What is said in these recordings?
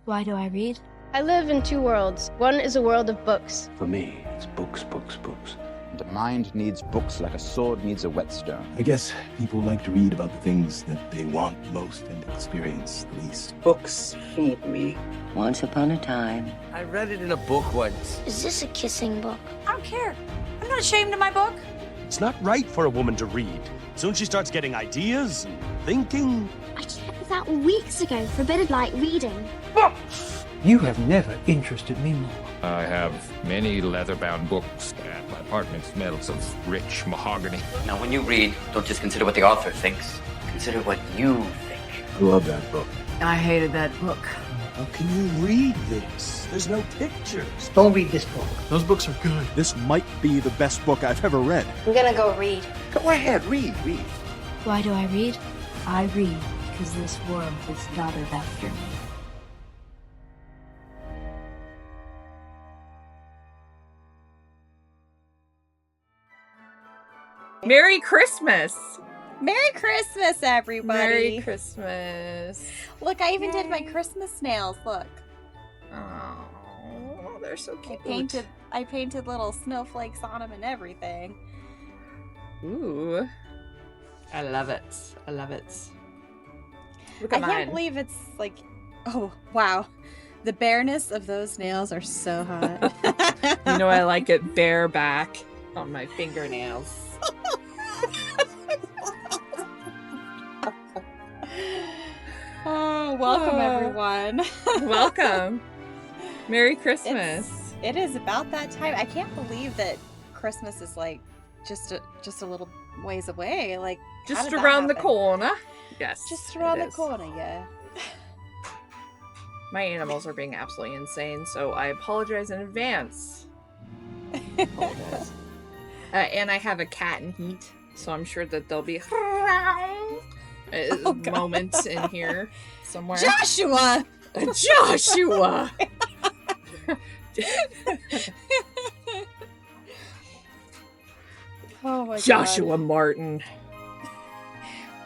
Why do I read? I live in two worlds. One is a world of books. For me, it's books, books, books. The mind needs books like a sword needs a whetstone. I guess people like to read about the things that they want most and experience least. Books feed me. Once upon a time. I read it in a book once. Is this a kissing book? I don't care. I'm not ashamed of my book. It's not right for a woman to read. Soon she starts getting ideas and thinking. I checked that weeks ago, forbidden like reading. You have never interested me more. I have many leather-bound books, and my apartment smells of rich mahogany. Now, when you read, don't just consider what the author thinks. Consider what you think. I love that book. I hated that book. How can you read this? There's no pictures. Don't read this book. Those books are good. This might be the best book I've ever read. I'm gonna go read. Go ahead, read. Why do I read? I read because this world is modeled after me. Merry Christmas! Merry Christmas, everybody! Merry Christmas! Look, I even did my Christmas nails. Look. Oh, they're so cute. I painted little snowflakes on them and everything. Ooh, I love it. I love it. Look at I can't believe it's like, oh wow, the bareness of those nails are so hot. You know, I like it bareback on my fingernails. Oh, welcome everyone. Welcome. Merry Christmas. It is about that time. I can't believe that Christmas is like just a little ways away. Like just around the corner. Yes. Just around the corner, yeah. My animals are being absolutely insane, so I apologize in advance. And I have a cat in heat, so I'm sure that there'll be moments in here somewhere. Joshua! Joshua! Oh my Joshua God. Martin.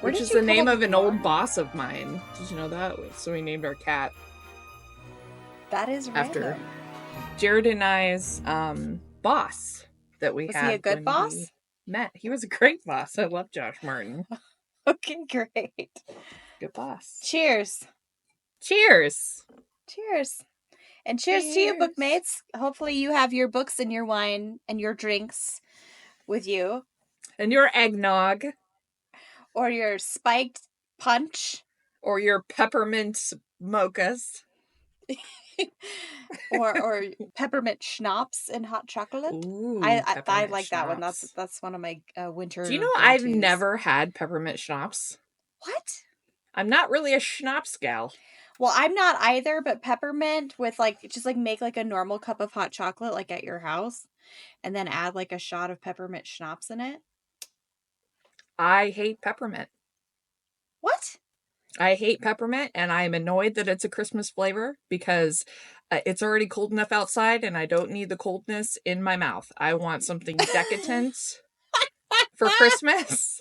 Which is the name of an old boss of mine. Did you know that? So we named our cat. That is random. After Jared and I's boss that we had. Was he a good boss? Met. He was a great boss. I love Josh Martin. Okay, great. Good boss. Cheers. Cheers. Cheers. And cheers to you, Bookmates. Hopefully you have your books and your wine and your drinks with you. And your eggnog. Or your spiked punch. Or your peppermint mochas. or peppermint schnapps and hot chocolate. Ooh, I like that one. That's one of my winter. Do you know I've never had peppermint schnapps? What? I'm not really a schnapps gal. Well, I'm not either, but peppermint with make like a normal cup of hot chocolate like at your house and then add like a shot of peppermint schnapps in it. I hate peppermint. What? I hate peppermint, and I'm annoyed that it's a Christmas flavor because it's already cold enough outside, and I don't need the coldness in my mouth. I want something decadent for Christmas.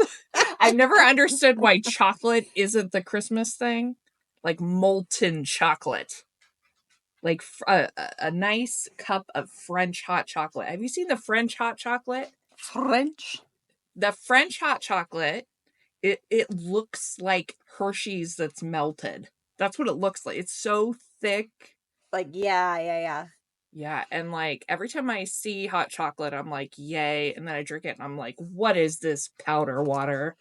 I've never understood why chocolate isn't the Christmas thing. Like molten chocolate. Like a nice cup of French hot chocolate. Have you seen the French hot chocolate? French? The French hot chocolate. It looks like Hershey's that's melted. That's what it looks like. It's so thick. Like, yeah. Yeah, and like every time I see hot chocolate, I'm like, yay. And then I drink it and I'm like, what is this powder water?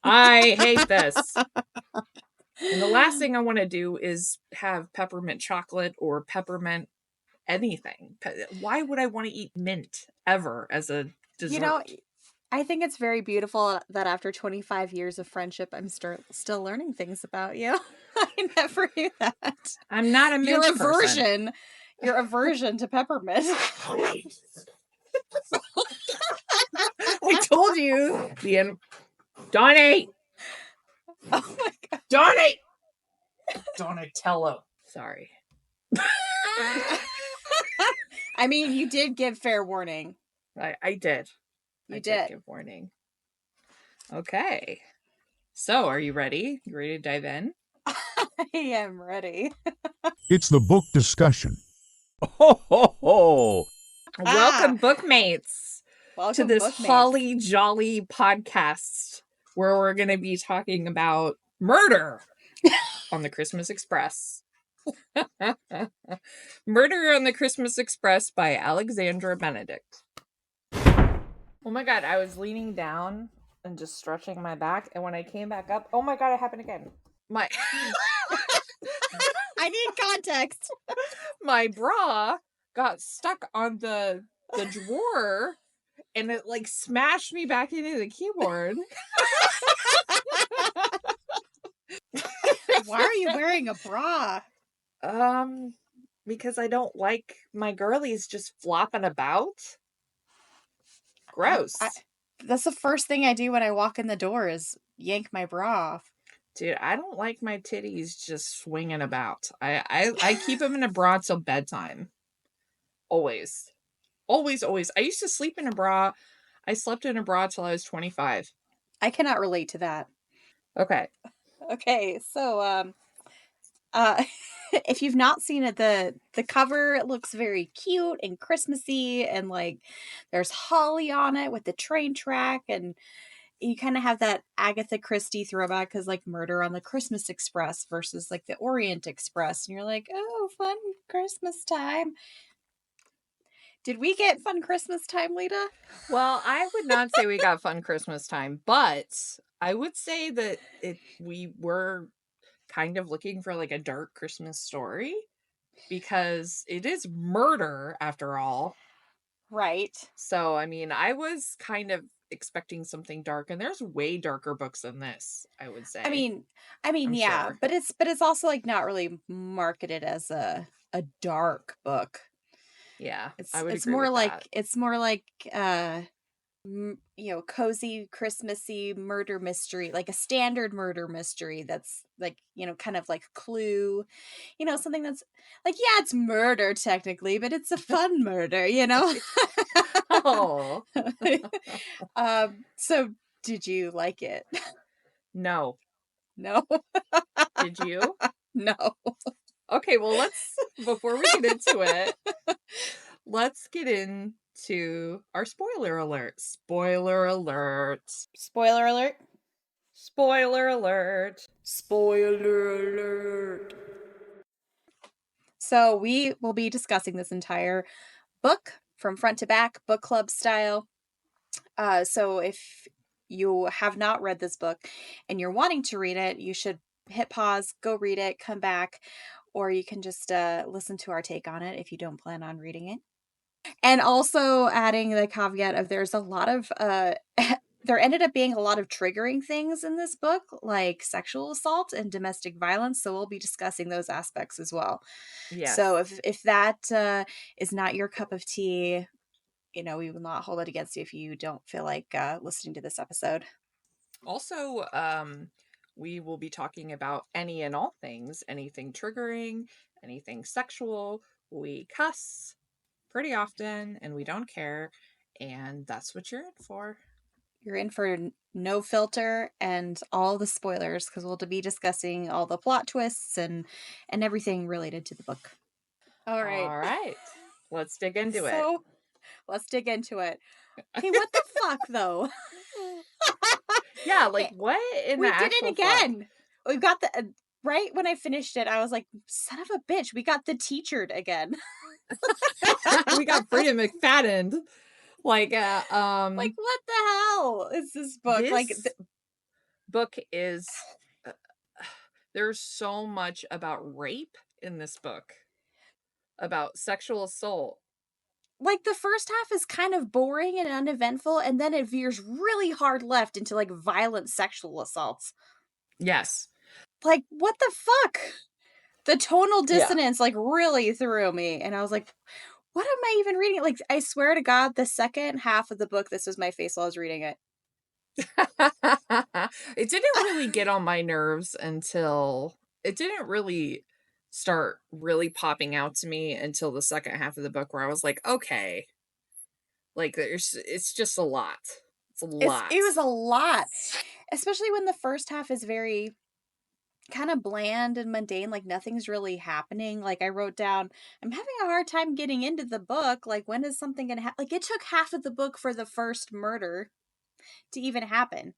I hate this. And the last thing I want to do is have peppermint chocolate or peppermint anything. Why would I want to eat mint ever as a dessert? You know, I think it's very beautiful that after 25 years of friendship, I'm still learning things about you. I never knew that. I'm not a mint person. Your aversion to peppermint. I told you. Donnie! Oh my God. Donnie! Donatello. Sorry. I mean, you did give fair warning. I did. You did give warning. Okay. So, are you ready? You ready to dive in? I am ready. It's the book discussion. Ho, ho, ho. Welcome, Bookmates, Welcome to this Bookmates. holly jolly podcast where we're going to be talking about murder on the Christmas Express. Murder on the Christmas Express by Alexandra Benedict. Oh my god, I was leaning down and just stretching my back, and when I came back up, oh my god, it happened again. I need context. My bra got stuck on the drawer, and it like smashed me back into the keyboard. Why are you wearing a bra? Because I don't like my girlies just flopping about. Gross. That's the first thing I do when I walk in the door is yank my bra off. Dude, I don't like my titties just swinging about. I keep them in a bra till bedtime. Always. Always, always. I used to sleep in a bra. I slept in a bra till I was 25. I cannot relate to that. Okay. Okay, so if you've not seen it, the cover, it looks very cute and Christmassy, and like there's holly on it with the train track, and you kind of have that Agatha Christie throwback because like Murder on the Christmas Express versus like the Orient Express, and you're like, oh, fun Christmas time. Did we get fun Christmas time, Lita? Well, I would not say we got fun Christmas time, but I would say that we were kind of looking for like a dark Christmas story because it is murder after all. Right. So, I mean, I was kind of expecting something dark, and there's way darker books than this, I would say. I mean, yeah, sure. but it's also like not really marketed as a dark book. Yeah, it's more like cozy Christmassy murder mystery, like a standard murder mystery that's like, kind of like Clue, something that's like, yeah, it's murder technically, but it's a fun murder, Oh. So did you like it? No. Did you? No. Okay, well, before we get into it, let's get into our spoiler alert. Spoiler alert. Spoiler alert. Spoiler alert. Spoiler alert. So we will be discussing this entire book from front to back, book club style. So if you have not read this book and you're wanting to read it, you should hit pause, go read it, come back, or you can just listen to our take on it if you don't plan on reading it. And also adding the caveat of there's a lot of there ended up being a lot of triggering things in this book, like sexual assault and domestic violence. So we'll be discussing those aspects as well. Yes. So if that is not your cup of tea, we will not hold it against you if you don't feel like listening to this episode. Also, we will be talking about any and all things, anything triggering, anything sexual. We cuss pretty often, and we don't care, and that's what you're in for. You're in for no filter and all the spoilers, because we'll be discussing all the plot twists and everything related to the book. All right. Let's dig into it. So, let's dig into it. Okay, what the fuck, though? Yeah, like, what in we the did actual it again. fuck? We've got the... right when I finished it, I was like, son of a bitch, we got the teachered again. We got Frida McFaddened. Like, like, what the hell is this book? This book is... there's so much about rape in this book. About sexual assault. Like, the first half is kind of boring and uneventful, and then it veers really hard left into, like, violent sexual assaults. Yes. Like, what the fuck? The tonal dissonance, like, really threw me. And I was like, what am I even reading? Like, I swear to God, the second half of the book, this was my face while I was reading it. It didn't really get on my nerves until... It didn't really start really popping out to me until the second half of the book, where I was like, okay. Like, it's just a lot. It's a lot. It was a lot. Especially when the first half is very... kind of bland and mundane, like nothing's really happening. Like I wrote down, I'm having a hard time getting into the book. Like when is something gonna happen? Like it took half of the book for the first murder to even happen.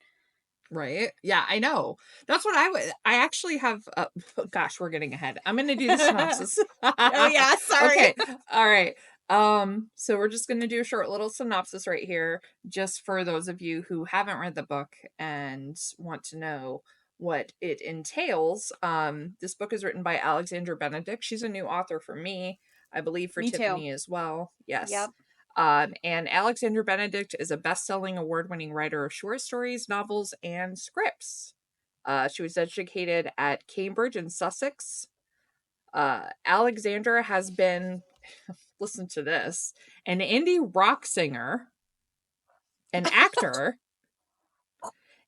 Right? Yeah, I know. That's what I actually have. Gosh, we're getting ahead. I'm going to do the synopsis. Oh yeah, sorry. Okay. All right. So we're just going to do a short little synopsis right here, just for those of you who haven't read the book and want to know what it entails. This book is written by Alexandra Benedict. She's a new author for me, I believe for Me Tiffany too. as well. Yes. Yep. And Alexandra Benedict is a best-selling award-winning writer of short stories, novels, and scripts. She was educated at Cambridge in Sussex. Alexandra has been, listen to this, an indie rock singer, an actor,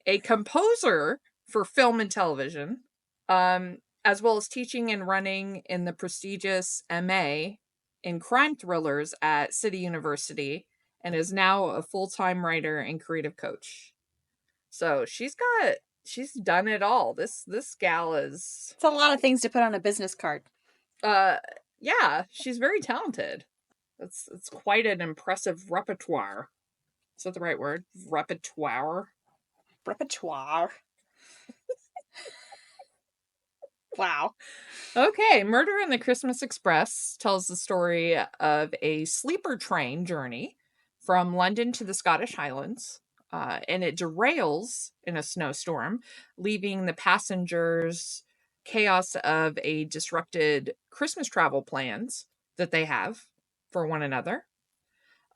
a composer for film and television, as well as teaching and running in the prestigious MA in crime thrillers at City University, and is now a full-time writer and creative coach. So she's done it all. This gal is... It's a lot of things to put on a business card. Yeah, she's very talented. It's quite an impressive repertoire. Is that the right word? Repertoire? Repertoire. Wow. Okay, Murder in the Christmas Express tells the story of a sleeper train journey from London to the Scottish Highlands, and it derails in a snowstorm, leaving the passengers chaos of a disrupted Christmas travel plans that they have for one another,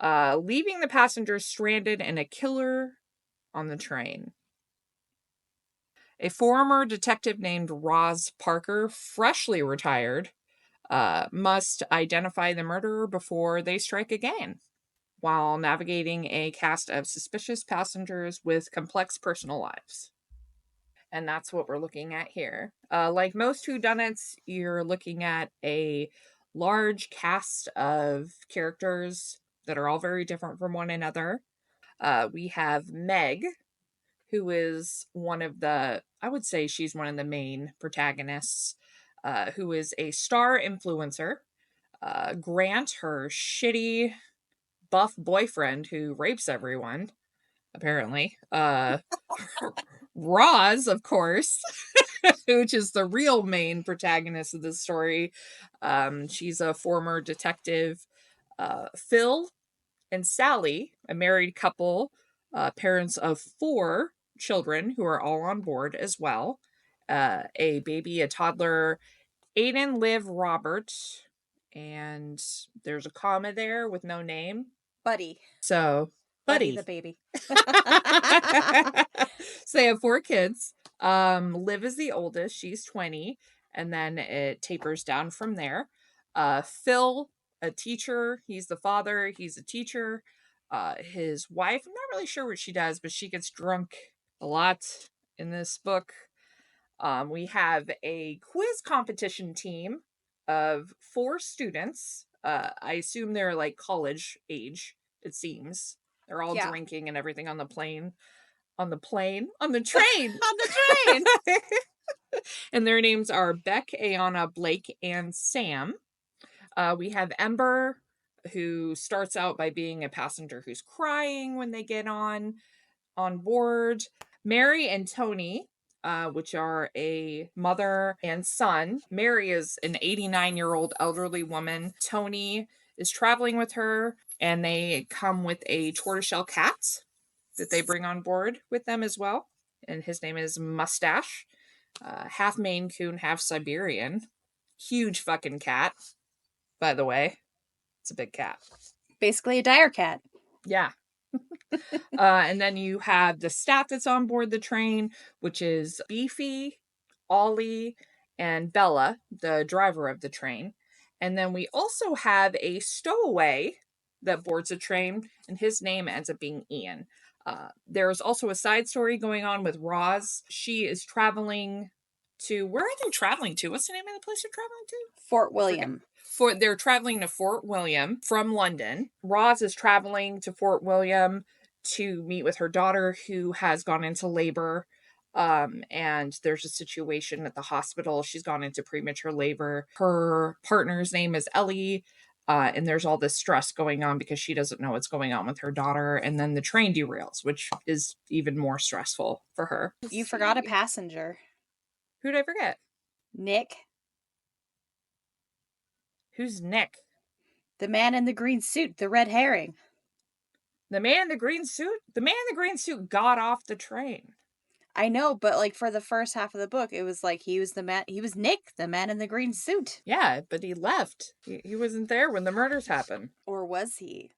leaving the passengers stranded and a killer on the train. A former detective named Roz Parker, freshly retired, must identify the murderer before they strike again, while navigating a cast of suspicious passengers with complex personal lives. And that's what we're looking at here. Like most whodunits, you're looking at a large cast of characters that are all very different from one another. We have Meg, who is I would say she's one of the main protagonists, who is a star influencer. Grant, her shitty buff boyfriend who rapes everyone, apparently. Roz, of course, which is the real main protagonist of this story. She's a former detective. Phil and Sally, a married couple, parents of 4 children who are all on board as well. A baby, a toddler, Aiden, Liv, Robert, and there's a comma there with no name. Buddy. So, Buddy. The baby. So they have 4 kids. Liv is the oldest. She's 20. And then it tapers down from there. Phil, a teacher. He's the father. He's a teacher. His wife, I'm not really sure what she does, but she gets drunk a lot in this book. We have a quiz competition team of 4 students. I assume they're like college age, it seems. They're all drinking and everything on the train. On the train. On the train. And their names are Beck, Ayana, Blake, and Sam. We have Ember, who starts out by being a passenger who's crying when they get on board. Mary and Tony, which are a mother and son. Mary is an 89-year-old elderly woman. Tony is traveling with her, and they come with a tortoiseshell cat that they bring on board with them as well. And his name is Mustache. Half Maine Coon, half Siberian. Huge fucking cat, by the way. It's a big cat. Basically a dire cat. Yeah. And then you have the staff that's on board the train, which is Beefy, Ollie, and Bella, the driver of the train. And then we also have a stowaway that boards the train, and his name ends up being Ian. There's also a side story going on with Roz. She is traveling to... Where are they traveling to? What's the name of the place they're traveling to? Fort William. They're traveling to Fort William from London. Roz is traveling to Fort William to meet with her daughter, who has gone into labor. And there's a situation at the hospital. She's gone into premature labor. Her partner's name is Ellie. And there's all this stress going on because she doesn't know what's going on with her daughter. And then the train derails, which is even more stressful for her. You forgot a passenger. Who'd I forget? Nick. Who's Nick? The man in the green suit, the red herring. The man in the green suit? The man in the green suit got off the train. I know, but like for the first half of the book, it was like he was Nick, the man in the green suit. Yeah, but he left. He wasn't there when the murders happened. Or was he?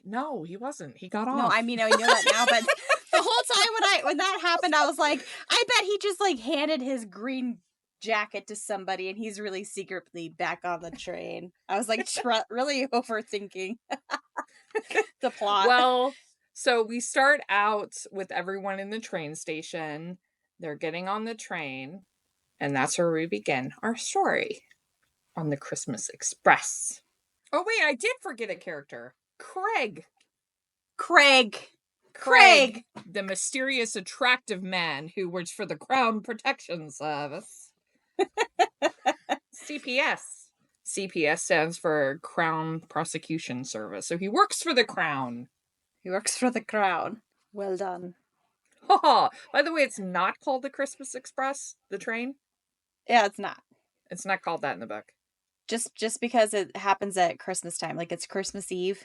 No, he wasn't. He got off. No, I mean, I know that now, but the whole time when that happened, I was like, I bet he just like handed his green jacket to somebody and he's really secretly back on the train. I was like, really overthinking the plot. Well, so we start out with everyone in the train station. They're getting on the train, and that's where we begin our story on the Christmas Express. Oh, wait, I did forget a character. Craig. The mysterious, attractive man who works for the Crown Protection Service. CPS. CPS stands for Crown Prosecution Service. So he works for the Crown. He works for the Crown. Well done. By the way, it's not called the Christmas Express, the train. Yeah, it's not. It's not called that in the book. Just because it happens at Christmas time. Like it's Christmas Eve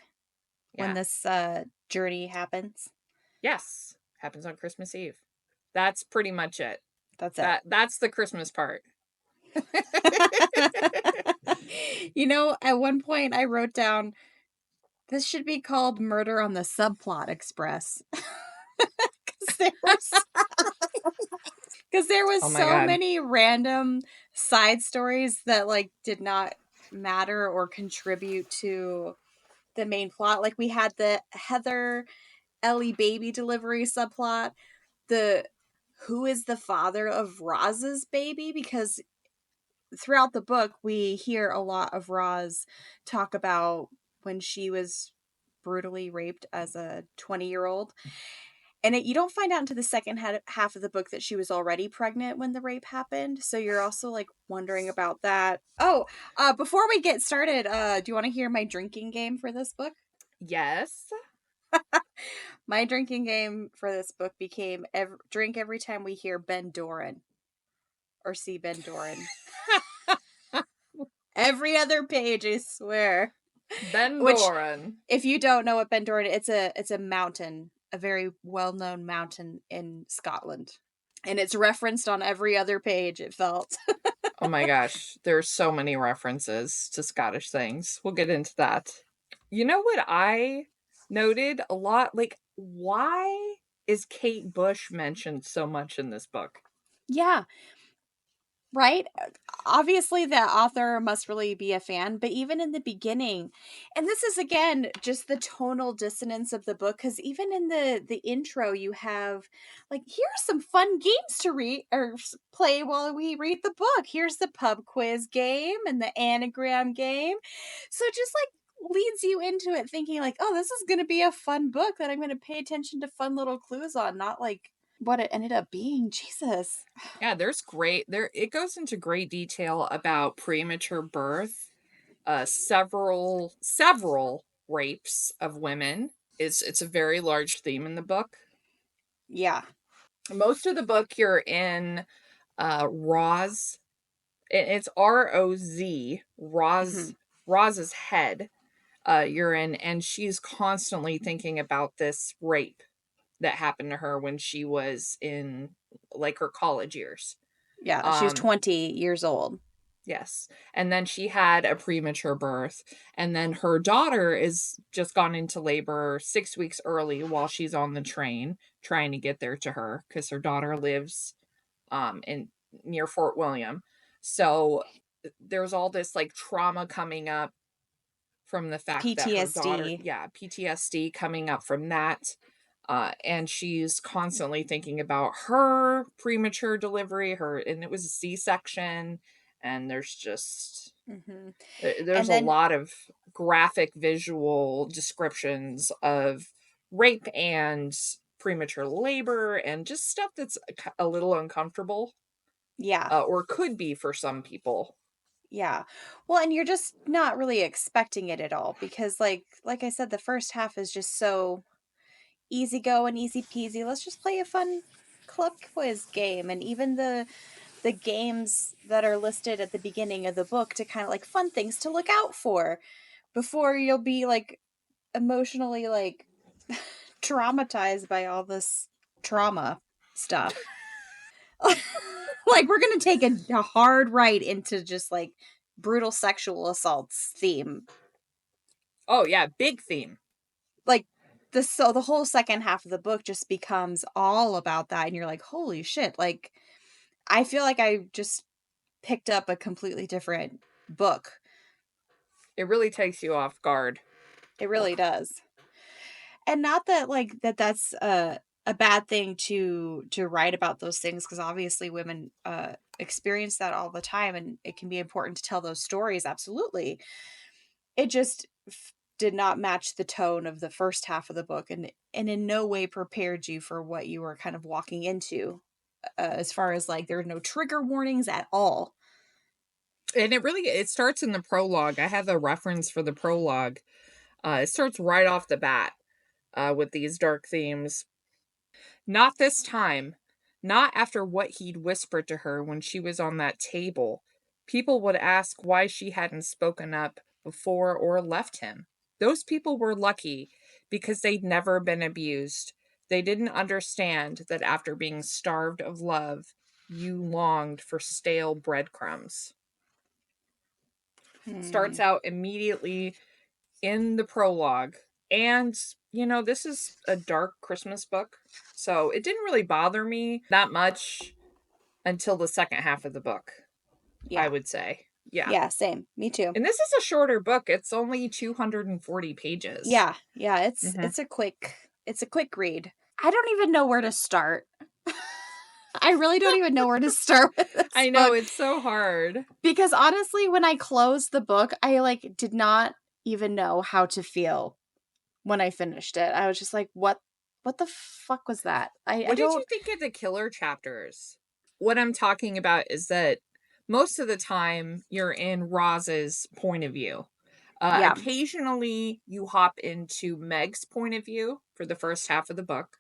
when this journey happens. Yes. Happens on Christmas Eve. That's pretty much it. That's it. That's the Christmas part. You know, at one point I wrote down, this should be called Murder on the Subplot Express. Because there was so many random side stories that like did not matter or contribute to the main plot. Like we had the Heather Ellie baby delivery subplot, the who is the father of Roz's baby, because throughout the book we hear a lot of Roz talk about when she was brutally raped as a 20-year-old. And you don't find out until the second half of the book that she was already pregnant when the rape happened. So you're also like wondering about that. Oh, before we get started, do you want to hear my drinking game for this book? Yes. My drinking game for this book became drink every time we hear Ben Doran or see Ben Doran. Every other page, I swear. Ben Doran. If you don't know what Ben Doran, it's a mountain, a very well-known mountain in Scotland. And it's referenced on every other page, it felt. Oh my gosh. There's so many references to Scottish things. We'll get into that. You know what I noted a lot? Like, why is Kate Bush mentioned so much in this book? Yeah. Right? Obviously, the author must really be a fan, but even in the beginning, and this is, again, just the tonal dissonance of the book, because even in the intro, you have, like, here are some fun games to read or play while we read the book. Here's the pub quiz game and the anagram game. So it just, like, leads you into it thinking, like, oh, this is going to be a fun book that I'm going to pay attention to fun little clues on, not, like, what it ended up being. Jesus. Yeah, it goes into great detail about premature birth, several rapes of women. It's a very large theme in the book. Yeah. Most of the book you're in Roz. It's R-O-Z, Roz's head. You're in, and she's constantly thinking about this rape that happened to her when she was in like her college years. Yeah, she was 20 years old. Yes. And then she had a premature birth. And then her daughter is just gone into labor 6 weeks early while she's on the train trying to get there to her, because her daughter lives in near Fort William. So there's all this like trauma coming up from the fact that her daughter, PTSD coming up from that. And she's constantly thinking about her premature delivery, and it was a C-section, and there's just, there's a lot of graphic visual descriptions of rape and premature labor and just stuff that's a little uncomfortable. Yeah. Or could be for some people. Yeah. Well, and you're just not really expecting it at all because like I said, the first half is just so easy go and easy peasy. Let's just play a fun club quiz game. And even the games that are listed at the beginning of the book to kind of like fun things to look out for before you'll be like emotionally like traumatized by all this trauma stuff. Like we're gonna take a hard right into just like brutal sexual assaults theme. Oh yeah, big theme. Like the whole second half of the book just becomes all about that, and you're like, holy shit! Like I feel like I just picked up a completely different book. It really takes you off guard. It really does. And not that like that's a bad thing to write about those things, because obviously women experience that all the time, and it can be important to tell those stories. Absolutely. It just did not match the tone of the first half of the book, and in no way prepared you for what you were kind of walking into, as far as like there are no trigger warnings at all. And it starts in the prologue. I have a reference for the prologue. It starts right off the bat with these dark themes. Not this time. Not after what he'd whispered to her when she was on that table. People would ask why she hadn't spoken up before or left him. Those people were lucky because they'd never been abused. They didn't understand that after being starved of love, you longed for stale breadcrumbs. Starts out immediately in the prologue. And, this is a dark Christmas book, so it didn't really bother me that much until the second half of the book, I would say. Yeah. Yeah, same. Me too. And this is a shorter book. It's only 240 pages. Yeah. It's a quick read. I don't even know where to start. I really don't even know where to start with this I know, book. it's so hard. Because honestly, when I closed the book, I did not even know how to feel when I finished it. I was just like, what the fuck was that? What did you think of the killer chapters? What I'm talking about is that most of the time you're in Roz's point of view. Occasionally you hop into Meg's point of view for the first half of the book.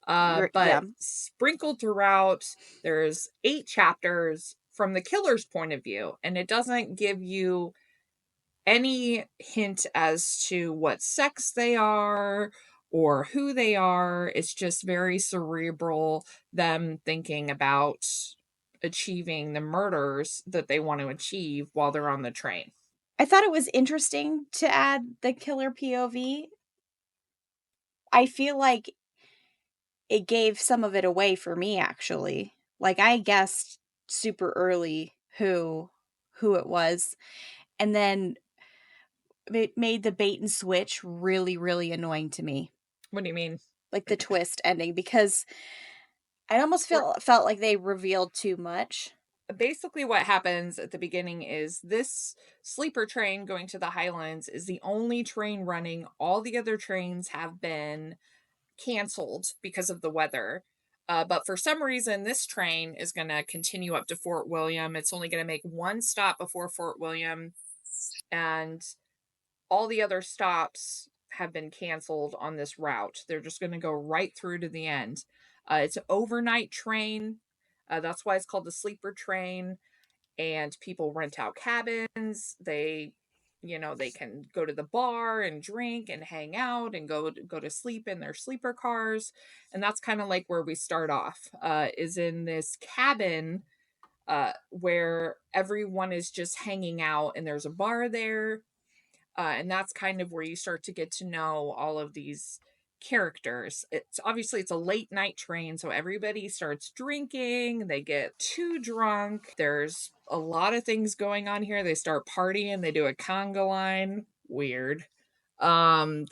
But sprinkled throughout, there's 8 chapters from the killer's point of view, and it doesn't give you any hint as to what sex they are or who they are. It's just very cerebral, them thinking about achieving the murders that they want to achieve while they're on the train. I thought it was interesting to add the killer POV. I feel like it gave some of it away for me, actually. Like, I guessed super early who it was, and then it made the bait and switch really, really annoying to me. What do you mean? Like the twist ending, because I almost felt like they revealed too much. Basically what happens at the beginning is this sleeper train going to the Highlands is the only train running. All the other trains have been canceled because of the weather. But for some reason, this train is going to continue up to Fort William. It's only going to make one stop before Fort William. And all the other stops have been canceled on this route. They're just going to go right through to the end. It's an overnight train. That's why it's called the sleeper train. And people rent out cabins. They can go to the bar and drink and hang out and go to sleep in their sleeper cars. And that's kind of like where we start off, is in this cabin where everyone is just hanging out and there's a bar there. And that's kind of where you start to get to know all of these characters. It's a late night train, so everybody starts drinking, they get too drunk, there's a lot of things going on here. They start partying, they do a conga line. Weird. Some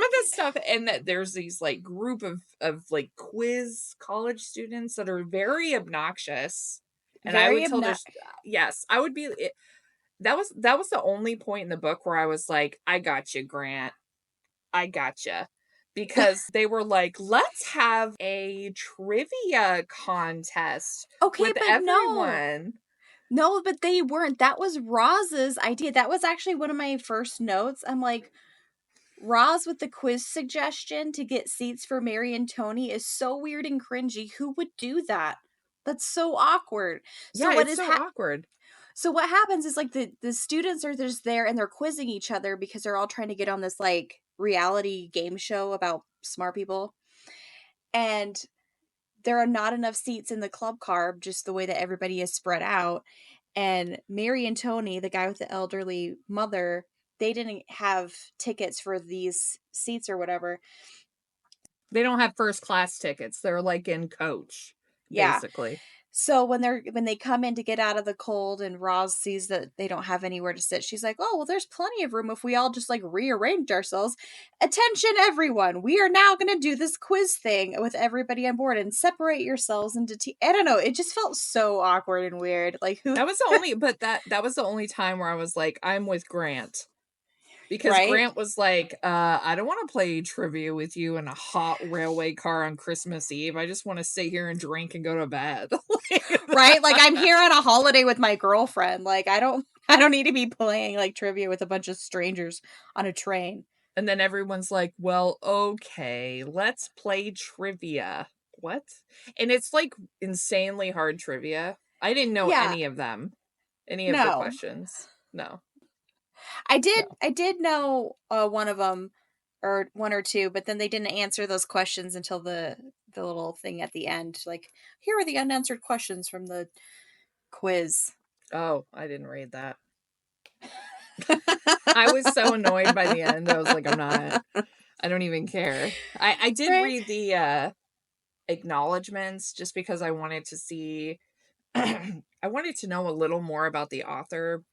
of this stuff, and that there's these like group of like quiz college students that are very obnoxious. And I would tell I would be that was the only point in the book where I was like, I got you, Grant. I gotcha. Because they were like, let's have a trivia contest with but everyone. No, but they weren't. That was Roz's idea. That was actually one of my first notes. I'm like, Roz with the quiz suggestion to get seats for Mary and Tony is so weird and cringy. Who would do that? That's so awkward. So Yeah, what it's is so awkward. So what happens is like the students are just there and they're quizzing each other because they're all trying to get on this like reality game show about smart people. And there are not enough seats in the club car, just the way that everybody is spread out. And Mary and Tony, the guy with the elderly mother, they didn't have tickets for these seats or whatever. They don't have first class tickets. They're like in coach, basically. So when they come in to get out of the cold and Roz sees that they don't have anywhere to sit, she's like, "Oh, well, there's plenty of room if we all just like rearrange ourselves. Attention, everyone! We are now going to do this quiz thing with everybody on board and separate yourselves into I don't know. It just felt so awkward and weird. Like who? That was the only, but that was the only time where I was like, I'm with Grant. Because Grant was like, I don't want to play trivia with you in a hot railway car on Christmas Eve. I just want to sit here and drink and go to bed. Right? Like I'm here on a holiday with my girlfriend. Like I don't need to be playing like trivia with a bunch of strangers on a train. And then everyone's like, well, okay, let's play trivia. What? And it's like insanely hard trivia. I didn't know any of them. Any of the questions. No. I did know one of them or one or two, but then they didn't answer those questions until the little thing at the end. Like, here are the unanswered questions from the quiz. Oh, I didn't read that. I was so annoyed by the end. I was like, I don't even care. I did read the acknowledgements just because I wanted to see, I wanted to know a little more about the author.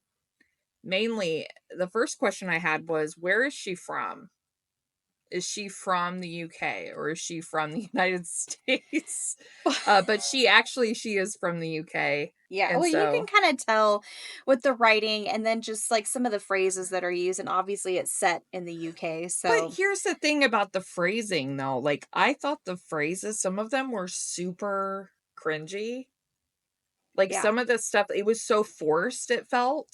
Mainly, the first question I had was, where is she from? Is she from the UK or is she from the United States? But she is from the UK. Yeah, well, you can kind of tell with the writing and then just like some of the phrases that are used, and obviously it's set in the UK. So, but here's the thing about the phrasing, though. Like, I thought the phrases, some of them were super cringy. Like some of the stuff, it was so forced. It felt.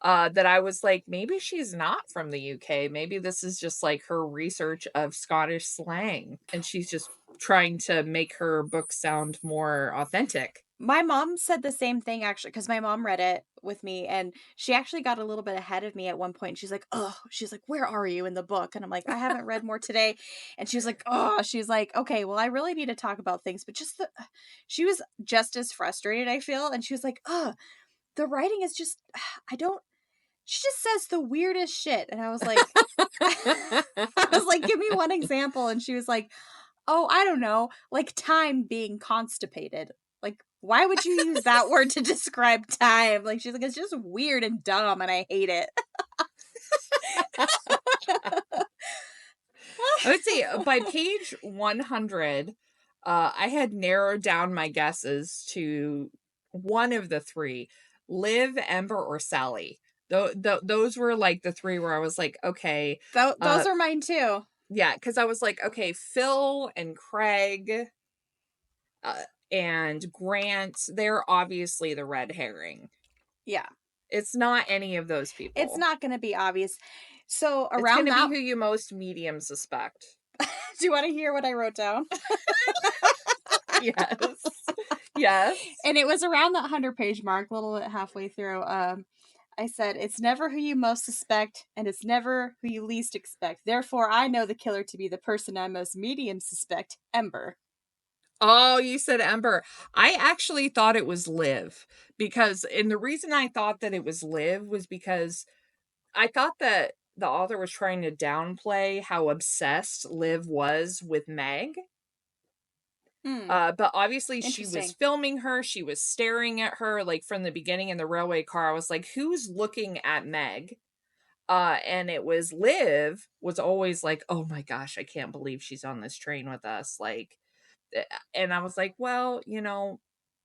That I was like, maybe she's not from the UK. Maybe this is just like her research of Scottish slang. And she's just trying to make her book sound more authentic. My mom said the same thing, actually, because my mom read it with me. And she actually got a little bit ahead of me at one point. She's like, where are you in the book? And I'm like, I haven't read more today. And she's like, okay, well, I really need to talk about things. But she was just as frustrated, I feel. And she was like, the writing is just, she just says the weirdest shit. And I was like, give me one example. And she was like, oh, I don't know, like time being constipated. Like, why would you use that word to describe time? Like, she's like, it's just weird and dumb and I hate it. I would say by page 100, I had narrowed down my guesses to one of the three, Liv, Ember, or Sally. Those were like the three where I was like, okay. Those are mine too. Yeah, because I was like, okay, Phil and Craig and Grant, they're obviously the red herring. Yeah. It's not any of those people. It's not going to be obvious. So it's going to be who you most medium suspect. Do you want to hear what I wrote down? Yes. And it was around that 100-page mark, a little bit halfway through. I said, it's never who you most suspect, and it's never who you least expect. Therefore, I know the killer to be the person I most medium suspect, Ember. Oh, you said Ember. I actually thought it was Liv. And the reason I thought that it was Liv was because I thought that the author was trying to downplay how obsessed Liv was with Meg. But obviously she was filming her. She was staring at her like from the beginning in the railway car. I was like, who's looking at Meg? And it was Liv was always like, oh my gosh, I can't believe she's on this train with us. Like, and I was like, well,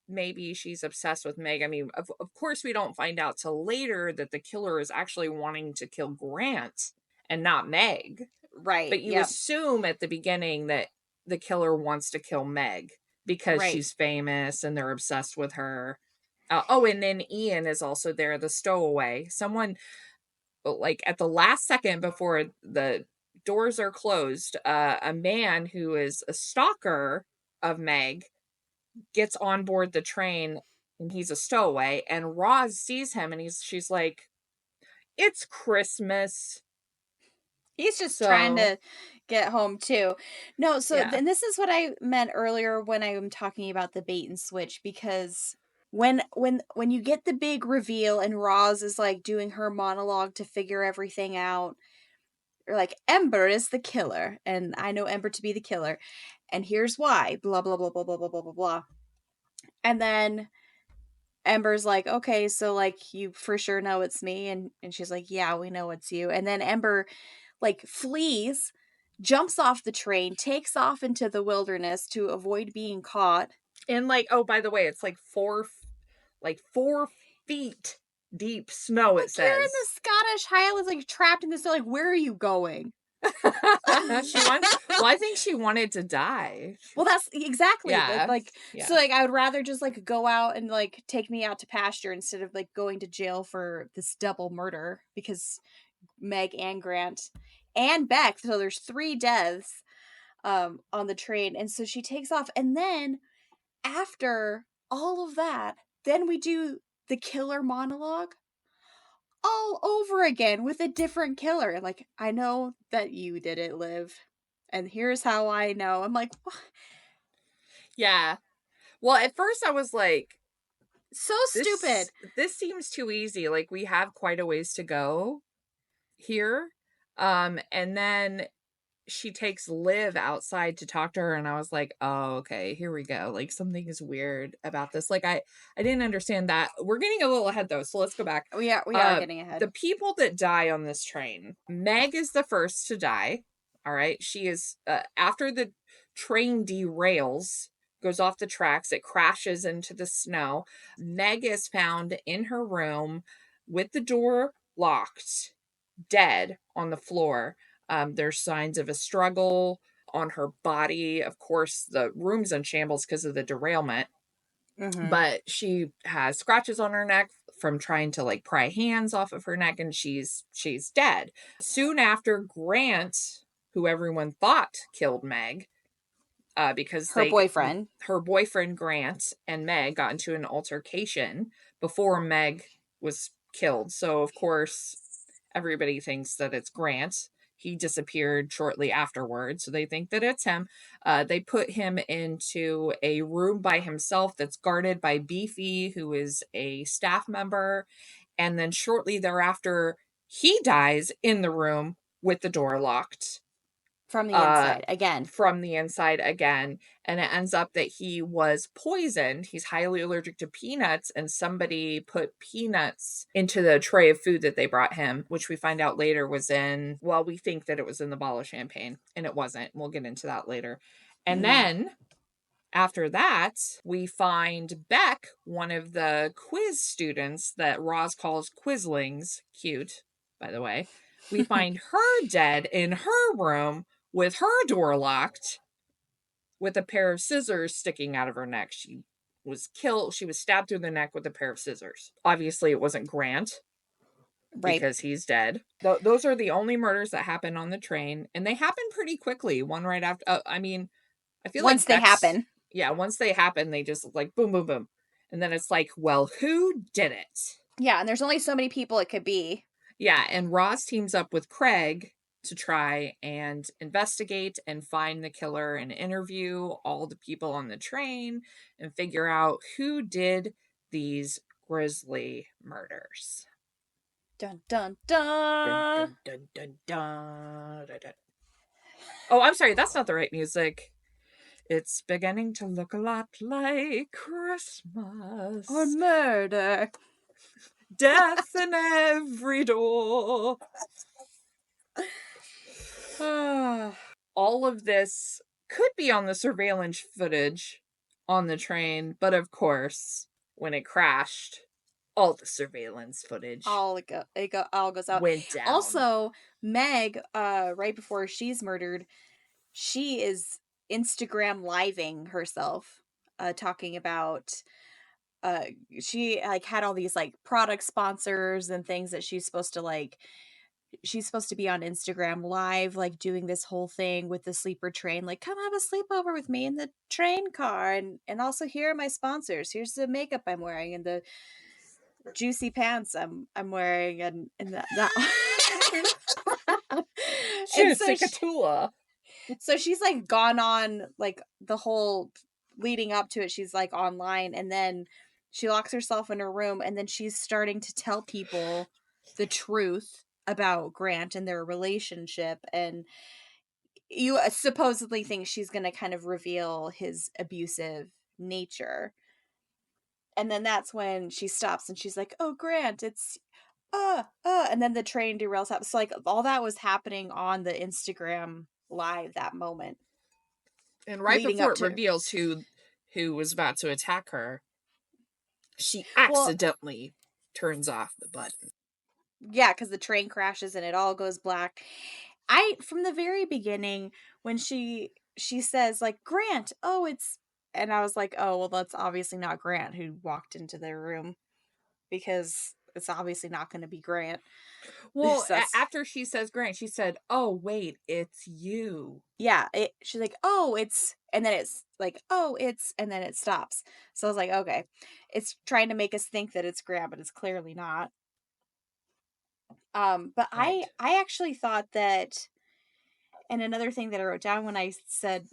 maybe she's obsessed with Meg. I mean, of course we don't find out till later that the killer is actually wanting to kill Grant and not Meg. Right. But you assume at the beginning that the killer wants to kill Meg because she's famous and they're obsessed with her. And then Ian is also there, the stowaway. Someone, like, at the last second before the doors are closed, a man who is a stalker of Meg gets on board the train, and he's a stowaway, and Roz sees him, and she's like, it's Christmas. He's just trying to get home too. No, and this is what I meant earlier when I'm talking about the bait and switch, because when you get the big reveal and Roz is like doing her monologue to figure everything out, or like, Ember is the killer, and I know Ember to be the killer, and here's why, blah blah blah blah blah blah blah blah blah. And then Ember's like, okay, so like, you for sure know it's me, and she's like, yeah, we know it's you. And then Ember like flees, jumps off the train, takes off into the wilderness to avoid being caught. And like, oh, by the way, it's like 4 feet deep snow, it says. You're in the Scottish Highlands, like trapped in the snow, like, where are you going? I think she wanted to die. Well, that's exactly so like, I would rather just like go out and like take me out to pasture instead of like going to jail for this double murder, because Meg and Grant and Beck, so there's 3 deaths on the train. And so she takes off, and then after all of that, then we do the killer monologue all over again with a different killer. Like, I know that you did it, Liv, and here's how I know. I'm like, what? Yeah. Well, at first I was like, so stupid. This seems too easy. Like, we have quite a ways to go here. And then she takes Liv outside to talk to her, and I was like, oh, okay, here we go. Like, something is weird about this. Like, I didn't understand that. We're getting a little ahead though, so let's go back. We are getting ahead. The people that die on this train, Meg is the first to die. All right. She is, after the train derails, goes off the tracks, it crashes into the snow. Meg is found in her room with the door locked, dead on the floor. There's signs of a struggle on her body. Of course, the room's in shambles because of the derailment. Mm-hmm. But she has scratches on her neck from trying to like pry hands off of her neck, and she's dead. Soon after, Grant, who everyone thought killed Meg, because her boyfriend Grant and Meg got into an altercation before Meg was killed. So of course, everybody thinks that it's Grant. He disappeared shortly afterwards, so they think that it's him. They put him into a room by himself that's guarded by Beefy, who is a staff member. And then shortly thereafter, he dies in the room with the door locked. From the inside again. From the inside again. And it ends up that he was poisoned. He's highly allergic to peanuts, and somebody put peanuts into the tray of food that they brought him, which we find out later was in, well, we think that it was in the bottle of champagne, and it wasn't. We'll get into that later. And then after that, we find Beck, one of the quiz students that Roz calls Quizlings. Cute, by the way. We find her dead in her room with her door locked, with a pair of scissors sticking out of her neck. She was killed. She was stabbed through the neck with a pair of scissors. Obviously, it wasn't Grant, right? Because he's dead. Those are the only murders that happen on the train, and they happen pretty quickly. One right after. I feel once they happen. Yeah, once they happen, they just like boom, boom, boom, and then it's like, well, who did it? Yeah, and there's only so many people it could be. Yeah, and Roz teams up with Craig to try and investigate and find the killer and interview all the people on the train and figure out who did these grisly murders. Dun, dun, dun. Dun, dun, dun, dun, dun, dun. Oh, I'm sorry, that's not the right music. It's beginning to look a lot like Christmas. Or murder. Death in every door. All of this could be on the surveillance footage on the train, but of course, when it crashed, All the surveillance footage. All goes out. Went down. Also, Meg, right before she's murdered, she is Instagram living herself, talking about she like had all these like product sponsors and things that she's supposed to be on Instagram live, like doing this whole thing with the sleeper train, like come have a sleepover with me in the train car, and also here are my sponsors, here's the makeup I'm wearing and the juicy pants I'm wearing, and that so she's like gone on like the whole leading up to it, she's like online, and then she locks herself in her room, and then she's starting to tell people the truth about Grant and their relationship, and you supposedly think she's going to kind of reveal his abusive nature. And then that's when she stops and she's like, oh, Grant, it's and then the train derails. So like all that was happening on the Instagram live that moment. And right before it reveals who was about to attack her, she accidentally turns off the button. Yeah, because the train crashes and it all goes black. From the very beginning, when she says like, Grant, oh, it's, and I was like, oh, well, that's obviously not Grant who walked into their room, because it's obviously not going to be Grant. Well, after she says Grant, she said, oh, wait, it's you. Yeah, she's like, oh, it's, and then it's like, oh, it's, and then it stops. So I was like, okay, it's trying to make us think that it's Grant, but it's clearly not. But right. I actually thought that, and another thing that I wrote down when I said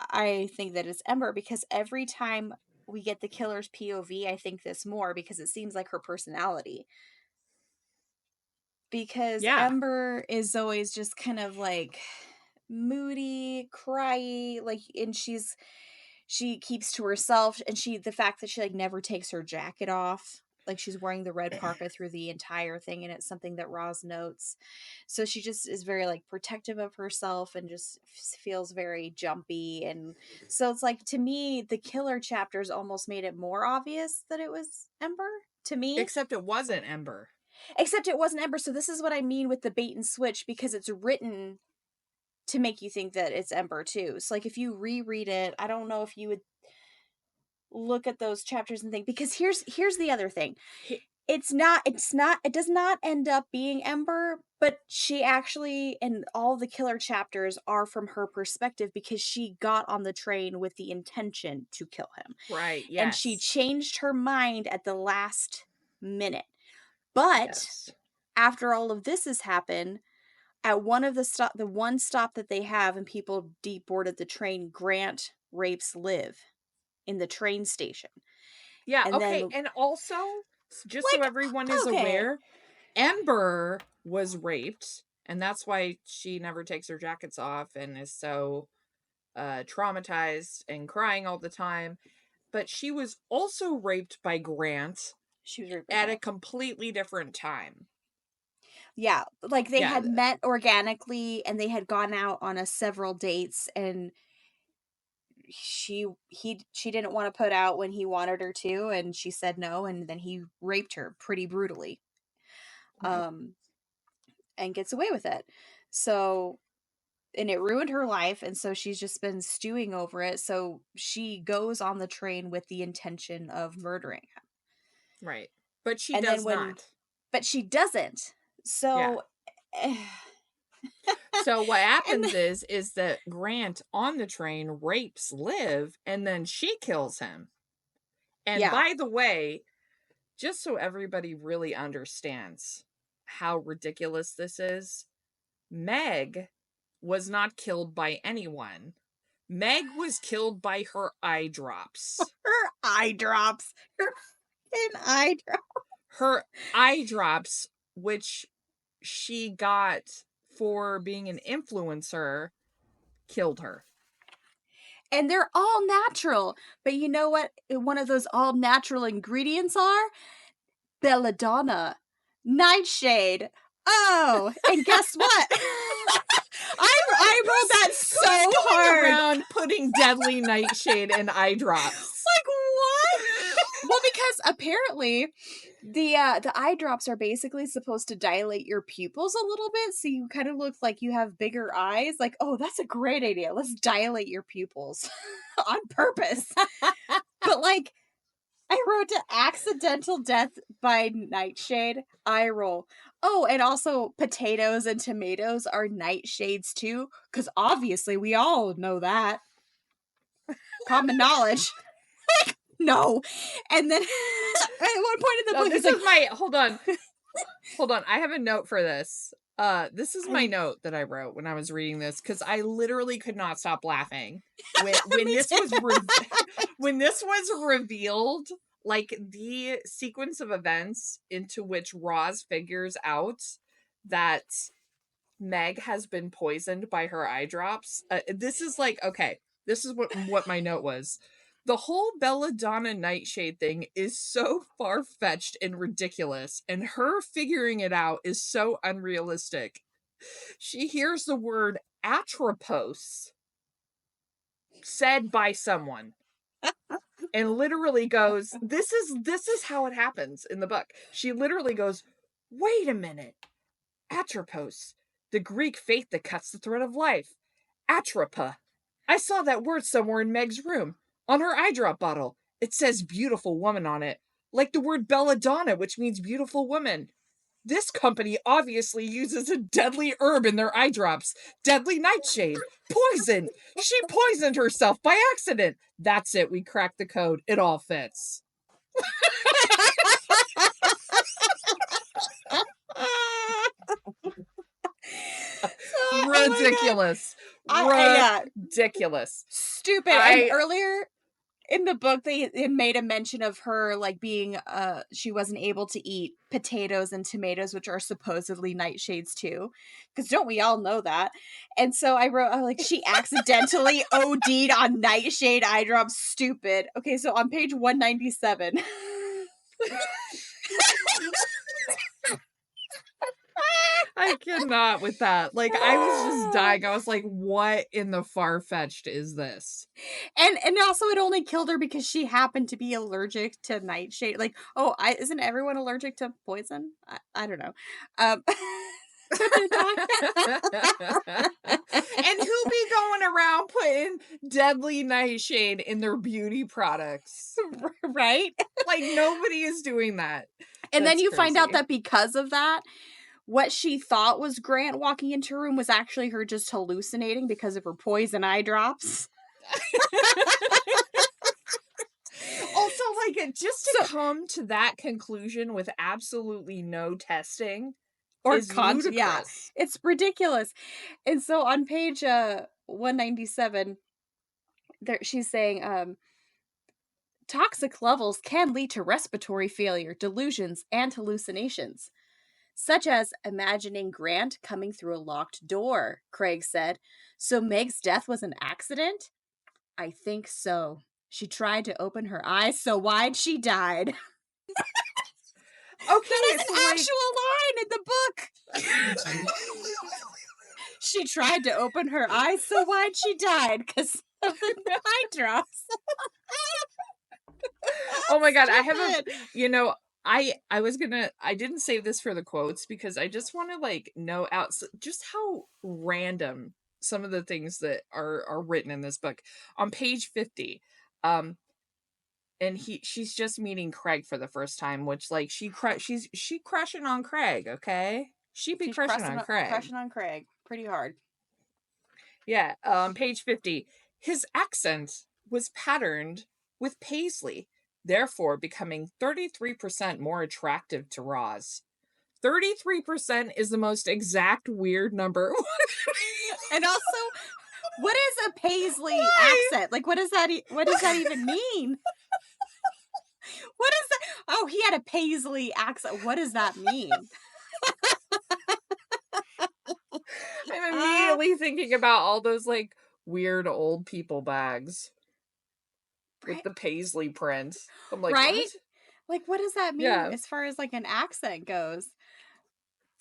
I think that it's Ember, because every time we get the killer's POV, I think this more, because it seems like her personality. Because Ember is always just kind of like moody, cryy, like, and she keeps to herself, and the fact that she like never takes her jacket off, like she's wearing the red parka through the entire thing, and it's something that Roz notes. So she just is very like protective of herself and just feels very jumpy. And so it's like, to me, the killer chapters almost made it more obvious that it was Ember to me. Except it wasn't Ember. So this is what I mean with the bait and switch, because it's written to make you think that it's Ember too. So like if you reread it, I don't know if you would look at those chapters and think, because here's the other thing. It does not end up being Ember, but she actually, and all the killer chapters are from her perspective, because she got on the train with the intention to kill him. Right, yes. And she changed her mind at the last minute. But after all of this has happened, at one of the one stop that they have and people deboarded the train, Grant rapes Liv in the train station. Yeah, and okay, and also, just like, so everyone is aware, Ember was raped, and that's why she never takes her jackets off and is so traumatized and crying all the time. But she was also raped by Grant. She was raped at a completely different time. Yeah, like they had met organically, and they had gone out on several dates, and she didn't want to put out when he wanted her to, and she said no, and then he raped her pretty brutally. And gets away with it. So, and it ruined her life, and so she's just been stewing over it. So she goes on the train with the intention of murdering him. Right. But she does not. But she doesn't. So so what happens is that Grant on the train rapes Liv, and then she kills him. And by the way, just so everybody really understands how ridiculous this is, Meg was not killed by anyone. Meg was killed by her eye drops. Her eye drops. Her eye drops, which she got for being an influencer, killed her. And they're all natural. But you know what one of those all natural ingredients are? Belladonna. Nightshade. Oh, and guess what? I wrote that so hard. Around putting deadly nightshade and eye drops. Like, what? Well, because Because apparently the eye drops are basically supposed to dilate your pupils a little bit, so you kind of look like you have bigger eyes. Like, oh, that's a great idea. Let's dilate your pupils on purpose. But like, I wrote to accidental death by nightshade. Eye roll. Oh, and also potatoes and tomatoes are nightshades too, because obviously we all know that. Common knowledge. No. And then at one point in the book, this is my hold on. I have a note for this. This is my note that I wrote when I was reading this, because I literally could not stop laughing when this was when this was revealed. Like the sequence of events into which Roz figures out that Meg has been poisoned by her eye drops. This is like, okay, this is what my note was. The whole Belladonna Nightshade thing is so far-fetched and ridiculous, and her figuring it out is so unrealistic. She hears the word atropos said by someone and literally goes, this is how it happens in the book. She literally goes, wait a minute. Atropos, the Greek faith that cuts the thread of life. Atropa. I saw that word somewhere in Meg's room. On her eye drop bottle. It says beautiful woman on it. Like the word belladonna, which means beautiful woman. This company obviously uses a deadly herb in their eye drops. Deadly nightshade. Poison. She poisoned herself by accident. That's it. We cracked the code. It all fits. Ridiculous. Ridiculous. Stupid. And earlier in the book, it made a mention of her like being she wasn't able to eat potatoes and tomatoes, which are supposedly nightshades too, because don't we all know that? And so I wrote like, she accidentally OD'd on nightshade eye drops. Stupid. Okay, so on page 197 I cannot with that. Like, I was just dying. I was like, what in the far-fetched is this? And also it only killed her because she happened to be allergic to nightshade. Like, oh, isn't everyone allergic to poison? I don't know. And who be going around putting deadly nightshade in their beauty products? Right? Like, nobody is doing that. And then you find out that because of that, what she thought was Grant walking into her room was actually her just hallucinating because of her poison eye drops. Also, like, just to come to that conclusion with absolutely no testing or is ludicrous. Yeah, it's ridiculous. And so on page 197, she's saying, toxic levels can lead to respiratory failure, delusions, and hallucinations. Such as imagining Grant coming through a locked door, Craig said. So Meg's death was an accident? I think so. She tried to open her eyes so wide she died. Okay, that is an actual line in the book. She tried to open her eyes so wide she died because of the eye drops. Oh my god, I have I didn't save this for the quotes because I just want to like know out just how random some of the things that are written in this book. On page 50, and she's just meeting Craig for the first time, which like she's crushing on Craig, okay? She's crushing on Craig pretty hard. Yeah, page 50. His accent was patterned with paisley, therefore becoming 33% more attractive to Roz. 33% is the most exact weird number. And also, what is a paisley accent? Like, what does that even mean? What is that? Oh, he had a paisley accent. What does that mean? I'm immediately thinking about all those like weird old people bags with the paisley print. I'm like, right? What? Like, what does that mean as far as like an accent goes?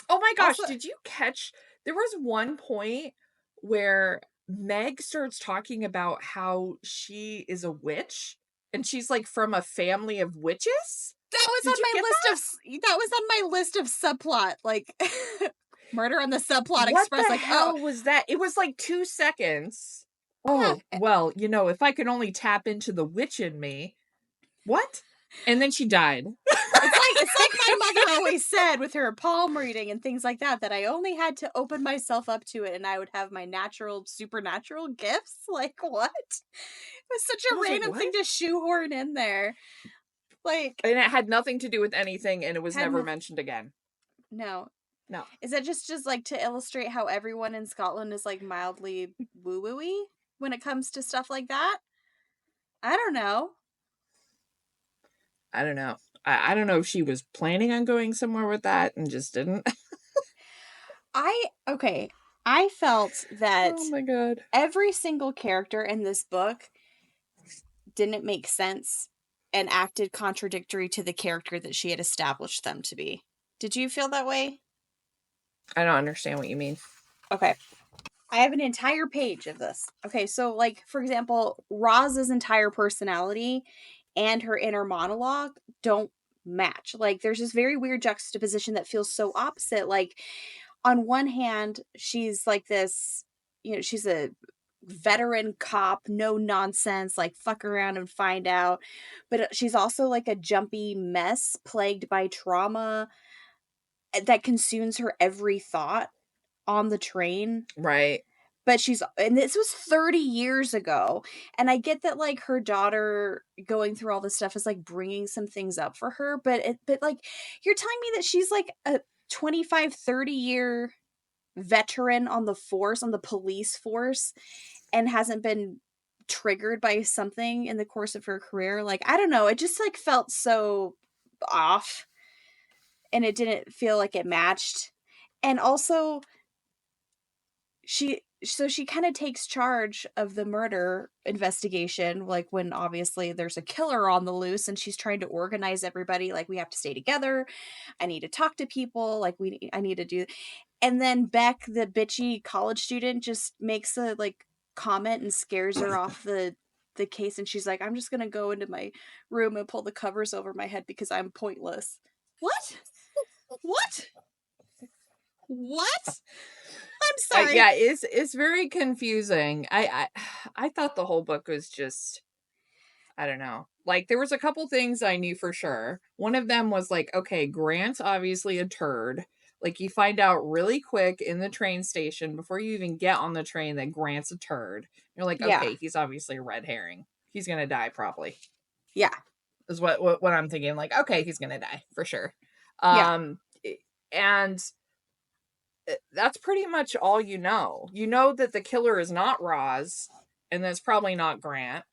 Oh my gosh, did you catch? There was one point where Meg starts talking about how she is a witch And she's like from a family of witches? That was on my list of subplot, like Murder on the Subplot Express. What the like, hell was that? It was like 2 seconds. Oh, well, if I could only tap into the witch in me. What? And then she died. It's like my mother always said with her palm reading and things like that I only had to open myself up to it and I would have my natural, supernatural gifts. Like, what? It was such a random thing to shoehorn in there. Like, and it had nothing to do with anything, and it was never mentioned again. No. No. Is that just like to illustrate how everyone in Scotland is like mildly woo-woo-y when it comes to stuff like that? I don't know. I don't know. I don't know if she was planning on going somewhere with that and just didn't. I felt that oh my god, every single character in this book didn't make sense and acted contradictory to the character that she had established them to be. Did you feel that way? I don't understand what you mean. Okay. I have an entire page of this. Okay, so like, for example, Roz's entire personality and her inner monologue don't match. Like, there's this very weird juxtaposition that feels so opposite. Like, on one hand, she's like this, she's a veteran cop, no nonsense, like fuck around and find out. But she's also like a jumpy mess plagued by trauma that consumes her every thought on the train. Right. But and this was 30 years ago. And I get that like her daughter going through all this stuff is like bringing some things up for her. But like, you're telling me that she's like a 25, 30 year veteran on the force, on the police force, and hasn't been triggered by something in the course of her career. Like, I don't know. It just like felt so off. And it didn't feel like it matched. And also, she kind of takes charge of the murder investigation, like when obviously there's a killer on the loose and she's trying to organize everybody. Like, we have to stay together. I need to talk to people. Like, I need to do. And then Beck, the bitchy college student, just makes a like comment and scares her off the case. And she's like, I'm just going to go into my room and pull the covers over my head because I'm pointless. What? I'm sorry. Yeah, it's very confusing. I thought the whole book was just, I don't know. Like, there was a couple things I knew for sure. One of them was like, okay, Grant's obviously a turd. Like, you find out really quick in the train station before you even get on the train that Grant's a turd. You're like, okay, he's obviously a red herring. He's gonna die probably. Yeah, is what I'm thinking. Like, okay, he's gonna die for sure. And that's pretty much all you know. You know that the killer is not Roz, and that's probably not Grant.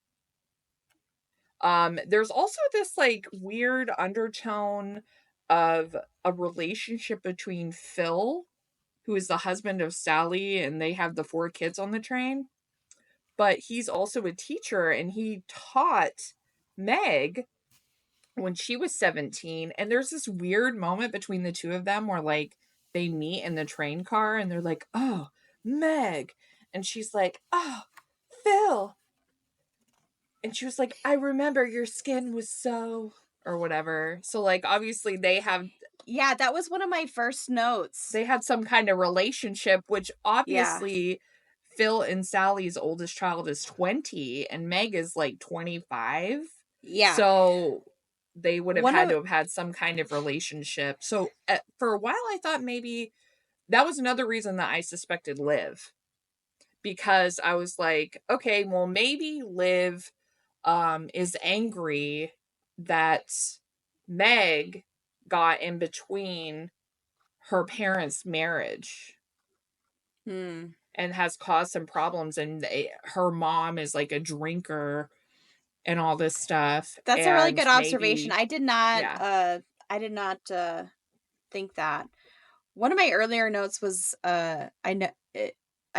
There's also this like weird undertone of a relationship between Phil, who is the husband of Sally, and they have the 4 kids on the train. But he's also a teacher, and he taught Meg when she was 17. And there's this weird moment between the two of them where like they meet in the train car and they're like, oh, Meg. And she's like, oh, Phil. And she was like, I remember your skin was so, or whatever. So like, obviously they have. Yeah, that was one of my first notes. They had some kind of relationship, which obviously Phil and Sally's oldest child is 20 and Meg is like 25. Yeah. So they would have had to have had some kind of relationship. So for a while, I thought maybe that was another reason that I suspected Liv. Because I was like, okay, well, maybe Liv is angry that Meg got in between her parents' marriage and has caused some problems. And her mom is like a drinker and all this stuff. That's a really good observation. I did not think that. One of my earlier notes was I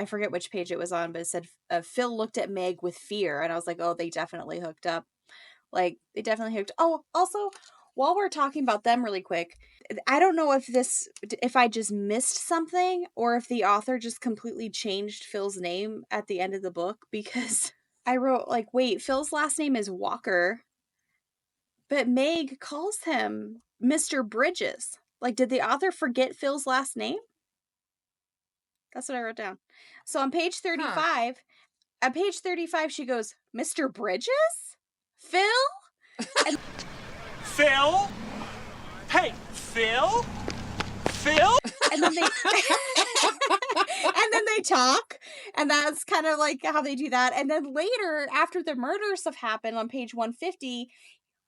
forget which page it was on, but it said Phil looked at Meg with fear, and I was like, oh, they definitely hooked up. Like, they definitely hooked. Oh, also, while we're talking about them really quick, I don't know if I just missed something or if the author just completely changed Phil's name at the end of the book, because I wrote like, wait, Phil's last name is Walker, But Meg calls him Mr. Bridges. Like, did the author forget Phil's last name? That's what I wrote down. So on page 35, at page 35, she goes, Mr. Bridges? Phil? And Phil? Hey, Phil? Phil? And then they and then they talk, and that's kind of like how they do that. And then later, after the murders have happened on page 150,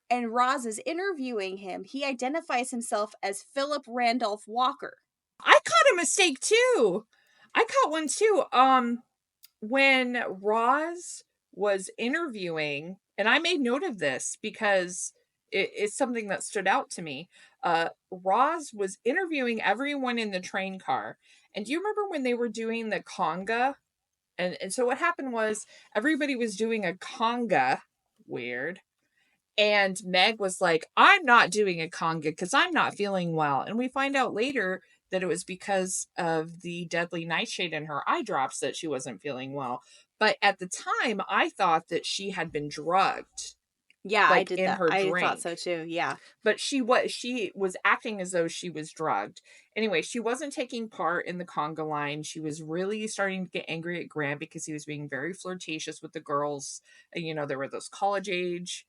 and Roz is interviewing him, he identifies himself as Philip Randolph Walker. I caught a mistake too. I caught one too. When Roz was interviewing, and I made note of this because it's something that stood out to me. Roz was interviewing everyone in the train car. And do you remember when they were doing the conga? And so what happened was everybody was doing a conga. Weird. And Meg was like, I'm not doing a conga because I'm not feeling well. And we find out later that it was because of the deadly nightshade in her eye drops that she wasn't feeling well. But at the time, I thought that she had been drugged. Yeah, like, I did in that. her I drink. thought so too. Yeah. But she was acting as though she was drugged. Anyway, she wasn't taking part in the conga line. She was really starting to get angry at Grant because he was being very flirtatious with the girls. And, you know, there were those college age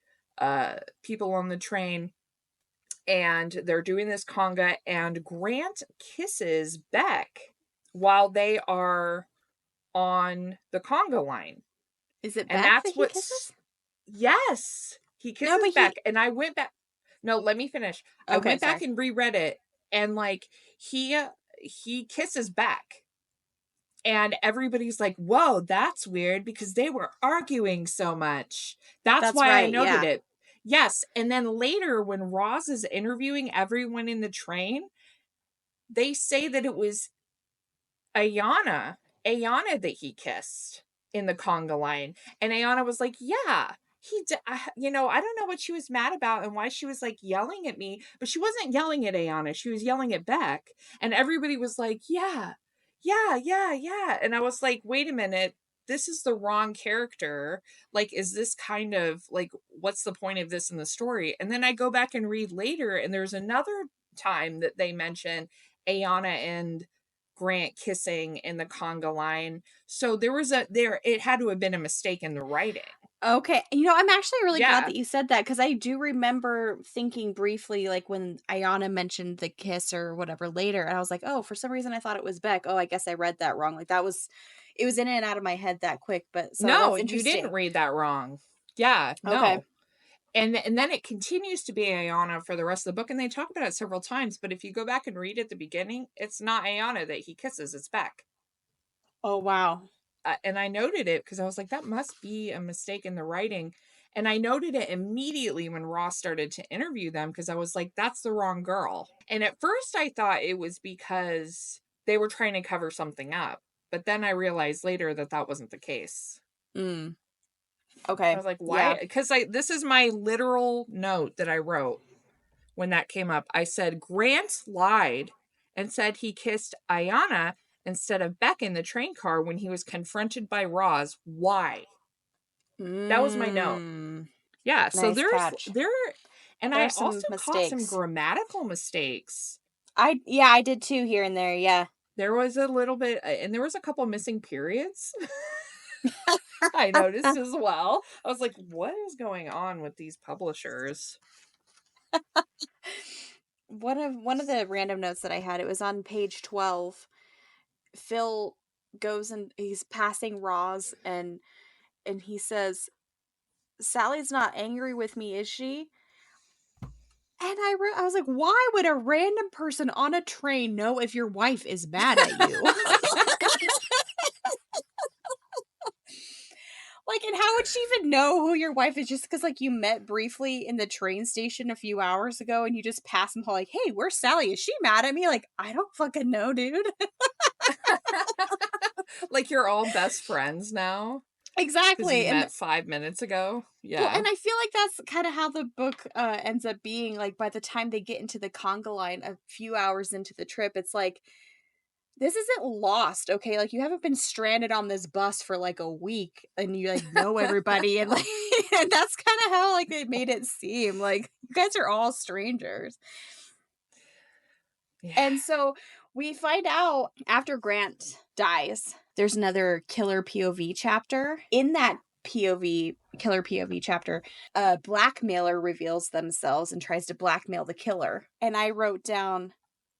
people on the train. And they're doing this conga, and Grant kisses Beck while they are on the conga line. Is it And Beck that's that he what kisses? Yes. He kisses Beck, and I went back. No, let me finish. I went back and reread it, and like he kisses Beck. And everybody's like, whoa, that's weird because they were arguing so much. That's why right, I noted yeah. it. Yes. And then later, when Roz is interviewing everyone in the train, they say that it was Ayana that he kissed in the conga line. And Ayana was like, yeah, I don't know what she was mad about and why she was like yelling at me, but she wasn't yelling at Ayana. She was yelling at Beck. And everybody was like, yeah. And I was like, wait a minute. This is the wrong character. Like, is this kind of like, what's the point of this in the story? And then I go back and read later, and there's another time that they mention Ayana and Grant kissing in the conga line. So it had to have been a mistake in the writing. Okay. You know, I'm actually really glad that you said that, because I do remember thinking briefly, like when Ayana mentioned the kiss or whatever later, and I was like, oh, for some reason I thought it was Beck. Oh, I guess I read that wrong. Like it was in and out of my head that quick. But so no, that's you didn't read that wrong. Yeah, no. Okay. And then it continues to be Ayana for the rest of the book, and they talk about it several times. But if you go back and read at the beginning, it's not Ayana that he kisses; it's Beck. Oh wow! And I noted it because I was like, that must be a mistake in the writing. And I noted it immediately when Ross started to interview them, because I was like, that's the wrong girl. And at first I thought it was because they were trying to cover something up. But then I realized later that that wasn't the case. Okay. I was like, why? Because this is my literal note that I wrote when that came up. I said, Grant lied and said he kissed Ayana instead of Beck in the train car when he was confronted by Roz. Why? That was my note. Yeah, so and I also caught some grammatical mistakes. I did too here and there, yeah. There was a little bit, and there was a couple missing periods. I noticed as well. I was like, what is going on with these publishers? One of the random notes that I had, it was on page 12. Phil goes and he's passing Roz, and he says, Sally's not angry with me, is she? And I was like, why would a random person on a train know if your wife is mad at you? Like, and how would she even know who your wife is, just because, like, you met briefly in the train station a few hours ago and you just pass them like, hey, where's Sally? Is she mad at me? Like, I don't fucking know, dude. Like, you're all best friends now? Exactly. You met 5 minutes ago? Yeah. Well, and I feel like that's kind of how the book ends up being. Like, by the time they get into the conga line a few hours into the trip, it's like, this isn't Lost, okay? Like, you haven't been stranded on this bus for like a week and you like know everybody and like and that's kind of how like they made it seem. Like, you guys are all strangers. Yeah. And so we find out after Grant dies, there's another killer POV chapter. In that killer POV chapter, a blackmailer reveals themselves and tries to blackmail the killer. And I wrote down,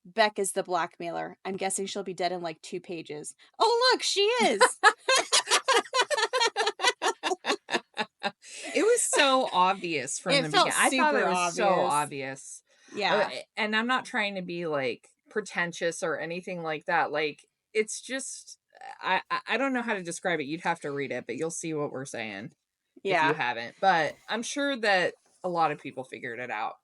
Beck is the blackmailer. I'm guessing she'll be dead in like 2 pages. Oh, look, she is. It was so obvious from the beginning. I thought it was so obvious. Yeah. And I'm not trying to be like pretentious or anything like that. Like, it's just, I don't know how to describe it. You'd have to read it, but you'll see what we're saying if you haven't. But I'm sure that a lot of people figured it out.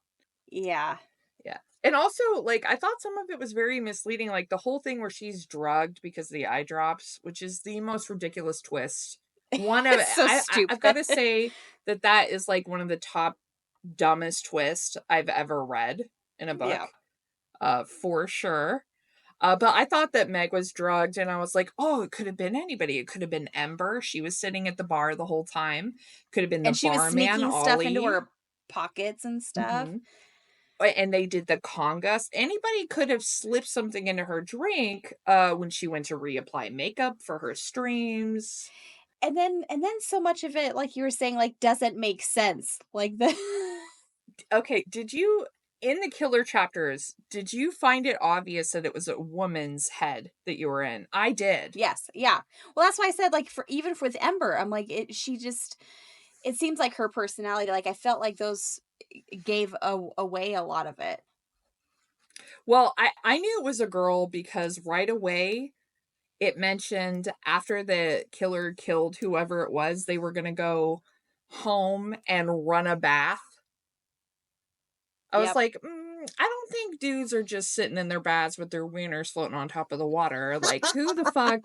Yeah. Yeah. And also, like, I thought some of it was very misleading. Like, the whole thing where she's drugged because of the eye drops, which is the most ridiculous twist. One of so stupid. I've got to say that is like one of the top dumbest twists I've ever read in a book. Yeah. For sure. But I thought that Meg was drugged, and I was like, oh, it could have been anybody. It could have been Ember. She was sitting at the bar the whole time. Could have been the barman, and she was sneaking Ollie. Stuff into her pockets and stuff. Mm-hmm. And they did the congas. Anybody could have slipped something into her drink when she went to reapply makeup for her streams. And then so much of it, like you were saying, like doesn't make sense. Like the Okay, did you, in the killer chapters, did you find it obvious that it was a woman's head that you were in? I did. Yes, yeah. Well, that's why I said, like, even with Ember, I'm like, it seems like her personality. Like, I felt like those gave away a lot of it. Well, I knew it was a girl because right away it mentioned after the killer killed whoever it was, they were going to go home and run a bath. I was like, I don't think dudes are just sitting in their baths with their wieners floating on top of the water. Like, who the fuck?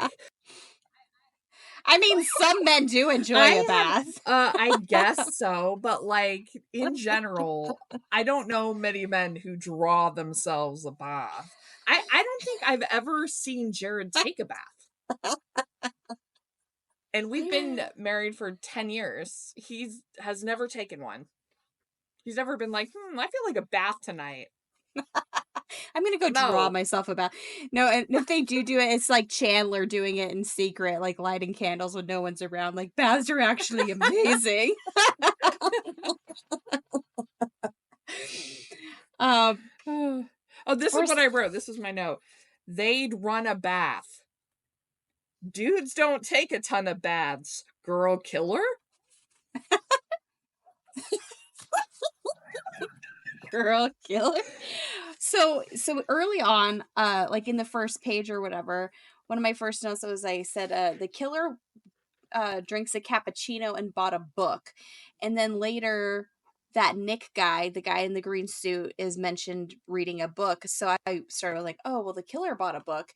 I mean, some men do enjoy a bath. I guess so. But, like, in general, I don't know many men who draw themselves a bath. I don't think I've ever seen Jared take a bath. And we've been married for 10 years. He has never taken one. He's never been like, I feel like a bath tonight. I'm going to go draw myself a bath. No, and if they do it, it's like Chandler doing it in secret, like lighting candles when no one's around. Like, baths are actually amazing. This is what I wrote. This is my note. They'd run a bath. Dudes don't take a ton of baths. Girl killer? Girl killer. So early on, like in the first page or whatever, one of my first notes was I said the killer drinks a cappuccino and bought a book. And then later that Nick guy, the guy in the green suit, is mentioned reading a book. So I started like, oh, well, the killer bought a book.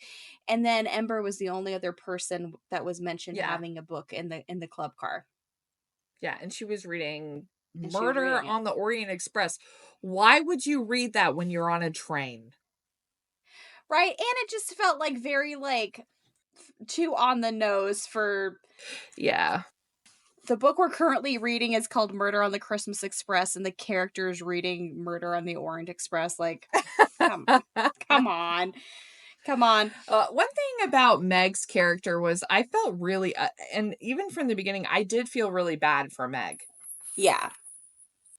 And then Ember was the only other person that was mentioned having a book in the club car. Yeah, and she was reading Murder on the Orient Express. Why would you read that when you're on a train? Right, and it just felt like very like too on the nose for... Yeah. The book we're currently reading is called Murder on the Christmas Express, and the character is reading Murder on the Orient Express. Like, come on. One thing about Meg's character was I felt really, and even from the beginning, I did feel really bad for Meg. Yeah.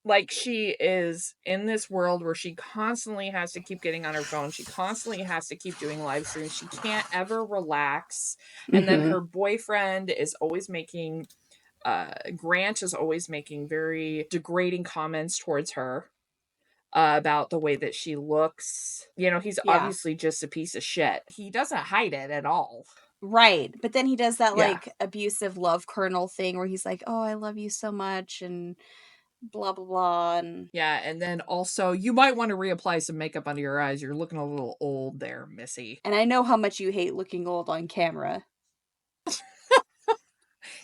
Like, she is in this world where she constantly has to keep getting on her phone. She constantly has to keep doing live streams. She can't ever relax. And then her boyfriend is always making... Grant is always making very degrading comments towards her about the way that she looks. You know, he's obviously just a piece of shit. He doesn't hide it at all. Right. But then he does that like abusive love kernel thing where he's like, oh, I love you so much and blah, blah, blah. And yeah. And then also you might want to reapply some makeup under your eyes. You're looking a little old there, Missy. And I know how much you hate looking old on camera.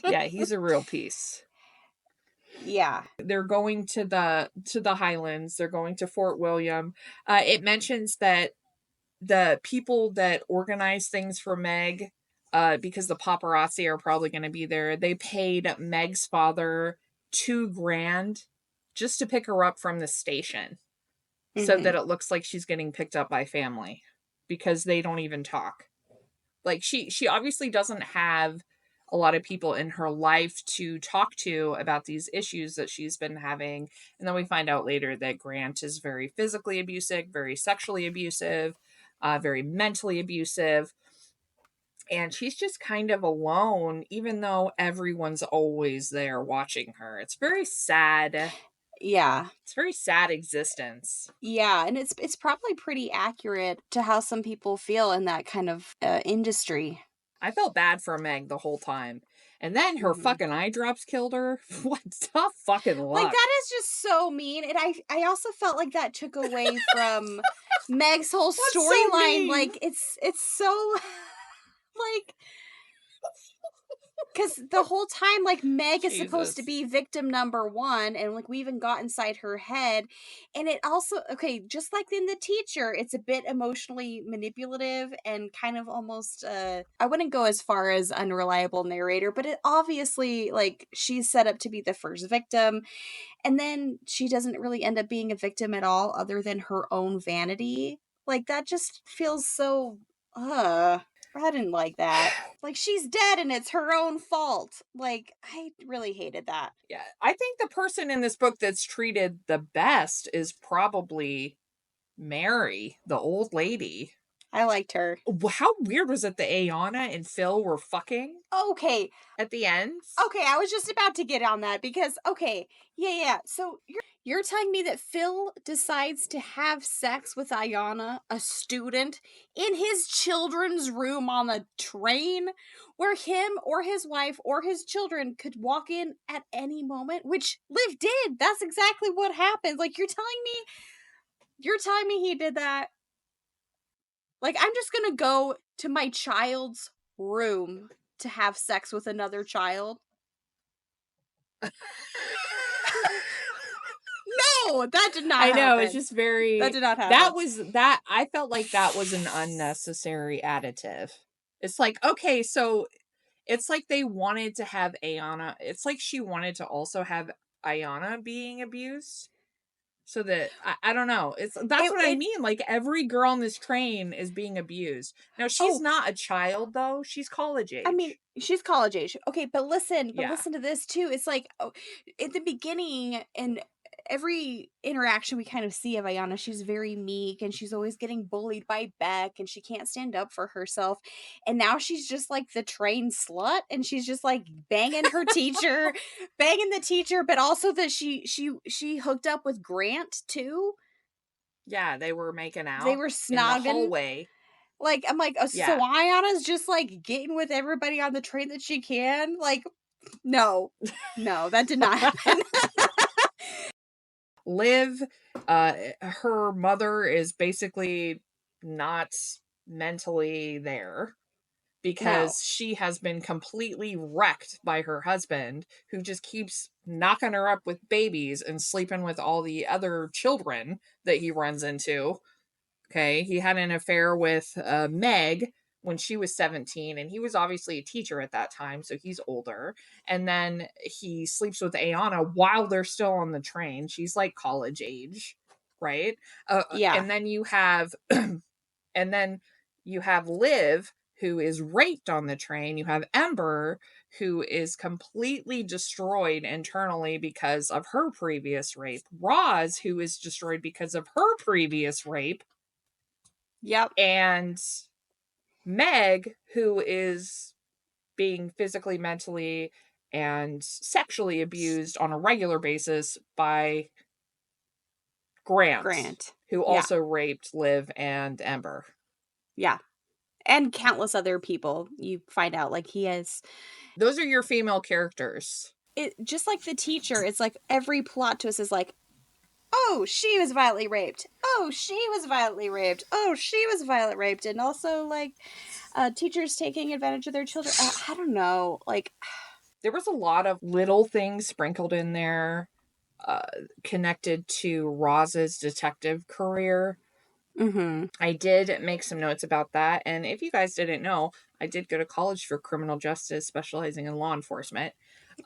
Yeah, he's a real piece. Yeah. They're going to the Highlands. They're going to Fort William. It mentions that the people that organize things for Meg, because the paparazzi are probably going to be there, they paid Meg's father $2,000 just to pick her up from the station, so that it looks like she's getting picked up by family, because they don't even talk. Like, she obviously doesn't have a lot of people in her life to talk to about these issues that she's been having. And then we find out later that Grant is very physically abusive, very sexually abusive, very mentally abusive. And she's just kind of alone, even though everyone's always there watching her. It's very sad. Yeah. It's a very sad existence. Yeah, and it's probably pretty accurate to how some people feel in that kind of industry. I felt bad for Meg the whole time. And then her fucking eye drops killed her. What tough fucking luck. Like, that is just so mean. And I also felt like that took away from Meg's whole storyline. So like, it's so like, because the whole time, like, Meg is supposed to be victim number one, and like we even got inside her head. And it also, okay, just like in The Teacher, it's a bit emotionally manipulative and kind of almost I wouldn't go as far as unreliable narrator, but it obviously, like, she's set up to be the first victim, and then she doesn't really end up being a victim at all other than her own vanity. Like, that just feels so I didn't like that. Like, she's dead and it's her own fault. Like, I really hated that. Yeah, I think the person in this book that's treated the best is probably Mary, the old lady. I liked her. How weird was it that Ayanna and Phil were fucking? Okay. At the end? Okay, I was just about to get on that because, okay, yeah. So you're telling me that Phil decides to have sex with Ayanna, a student, in his children's room on the train, where him or his wife or his children could walk in at any moment, which Liv did. That's exactly what happened. Like, you're telling me he did that? Like, I'm just gonna go to my child's room to have sex with another child? No, that did not happen. I know, it's just very... That did not happen. I felt like that was an unnecessary additive. It's like, okay, so it's like they wanted to have Ayanna... It's like she wanted to also have Ayanna being abused. So that, I don't know. That's what I mean. Like, every girl on this train is being abused. Now, she's not a child, though. She's college age. I mean, she's college age. Okay, but listen to this, too. It's like, at the beginning, and every interaction we kind of see of Ayanna, she's very meek, and she's always getting bullied by Beck, and she can't stand up for herself. And now she's just like the train slut, and she's just like banging her teacher, but also that she hooked up with Grant too. Yeah, they were making out. They were snogging in the hallway. Like, I'm like, so Ayanna's just like getting with everybody on the train that she can. Like, no, that did not happen. Liv, her mother is basically not mentally there because she has been completely wrecked by her husband, who just keeps knocking her up with babies and sleeping with all the other children that he runs into. Okay, he had an affair with Meg when she was 17, and he was obviously a teacher at that time, so he's older. And then he sleeps with Ayanna while they're still on the train. She's like college age, right? And then you have Liv, who is raped on the train. You have Ember, who is completely destroyed internally because of her previous rape. Roz, who is destroyed because of her previous rape. Yep. And Meg, who is being physically, mentally, and sexually abused on a regular basis by Grant. Who also raped Liv and Ember. Yeah. And countless other people. You find out, like, he has... Those are your female characters. It just like The Teacher, it's like every plot twist is like, oh, she was violently raped. Oh, she was violently raped. Oh, she was violently raped. And also, like, teachers taking advantage of their children. I don't know. Like, there was a lot of little things sprinkled in there connected to Roz's detective career. Mm-hmm. I did make some notes about that. And if you guys didn't know, I did go to college for criminal justice, specializing in law enforcement.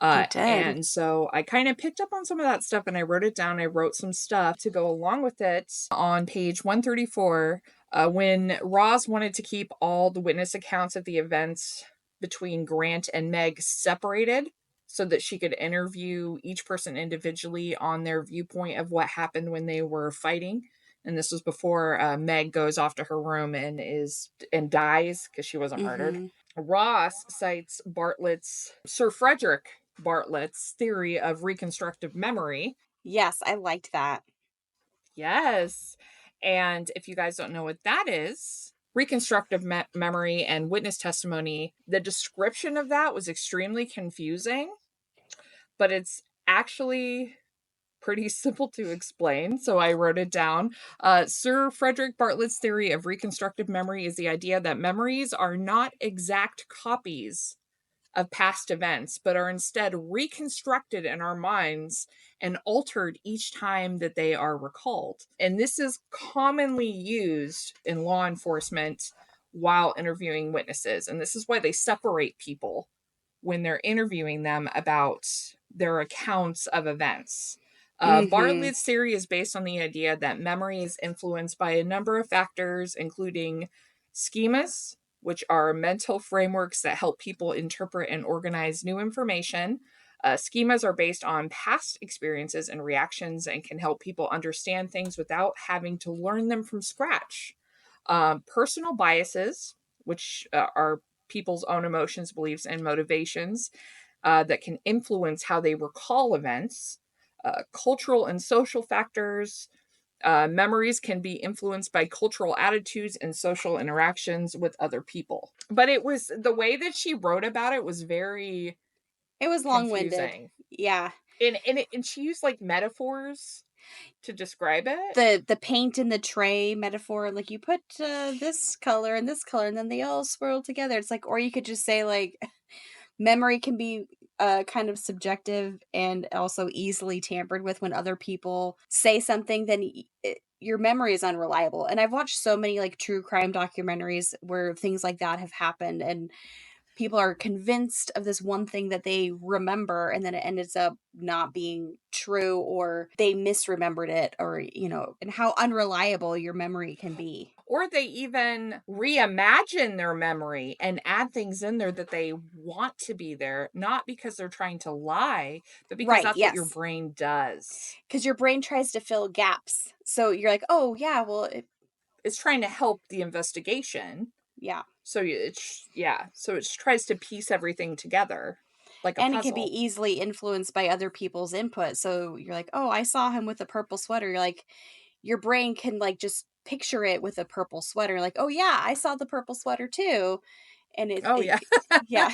You did. And so I kind of picked up on some of that stuff and I wrote it down. I wrote some stuff to go along with it on page 134. When Roz wanted to keep all the witness accounts of the events between Grant and Meg separated so that she could interview each person individually on their viewpoint of what happened when they were fighting. And this was before Meg goes off to her room and dies because she wasn't murdered. Ross cites Sir Frederick Bartlett's theory of reconstructive memory. Yes, I liked that. Yes. And if you guys don't know what that is, reconstructive memory and witness testimony, the description of that was extremely confusing, but it's actually pretty simple to explain, so I wrote it down. Sir Frederick Bartlett's theory of reconstructive memory is the idea that memories are not exact copies of past events, but are instead reconstructed in our minds and altered each time that they are recalled. And this is commonly used in law enforcement while interviewing witnesses. And this is why they separate people when they're interviewing them about their accounts of events. Bartlett's theory is based on the idea that memory is influenced by a number of factors, including schemas, which are mental frameworks that help people interpret and organize new information. Schemas are based on past experiences and reactions and can help people understand things without having to learn them from scratch. Personal biases, which are people's own emotions, beliefs, and motivations that can influence how they recall events. Cultural and social factors. Memories can be influenced by cultural attitudes and social interactions with other people. But it was the way that she wrote about it was very It was long-winded. Yeah. And she used like metaphors to describe it. The paint in the tray metaphor, like you put this color and then they all swirl together. It's like, or you could just say like memory can be kind of subjective and also easily tampered with. When other people say something, then your memory is unreliable. And I've watched so many like true crime documentaries where things like that have happened and people are convinced of this one thing that they remember and then it ends up not being true, or they misremembered it, or, you know, and how unreliable your memory can be. Or they even reimagine their memory and add things in there that they want to be there, not because they're trying to lie, but because that's what your brain does. Because your brain tries to fill gaps. So you're like, oh, yeah, well, it's trying to help the investigation. Yeah. So it tries to piece everything together like a puzzle. And it can be easily influenced by other people's input. So you're like, oh, I saw him with a purple sweater. You're like, your brain can like just picture it with a purple sweater. Like, oh yeah, I saw the purple sweater too. And yeah. Yeah.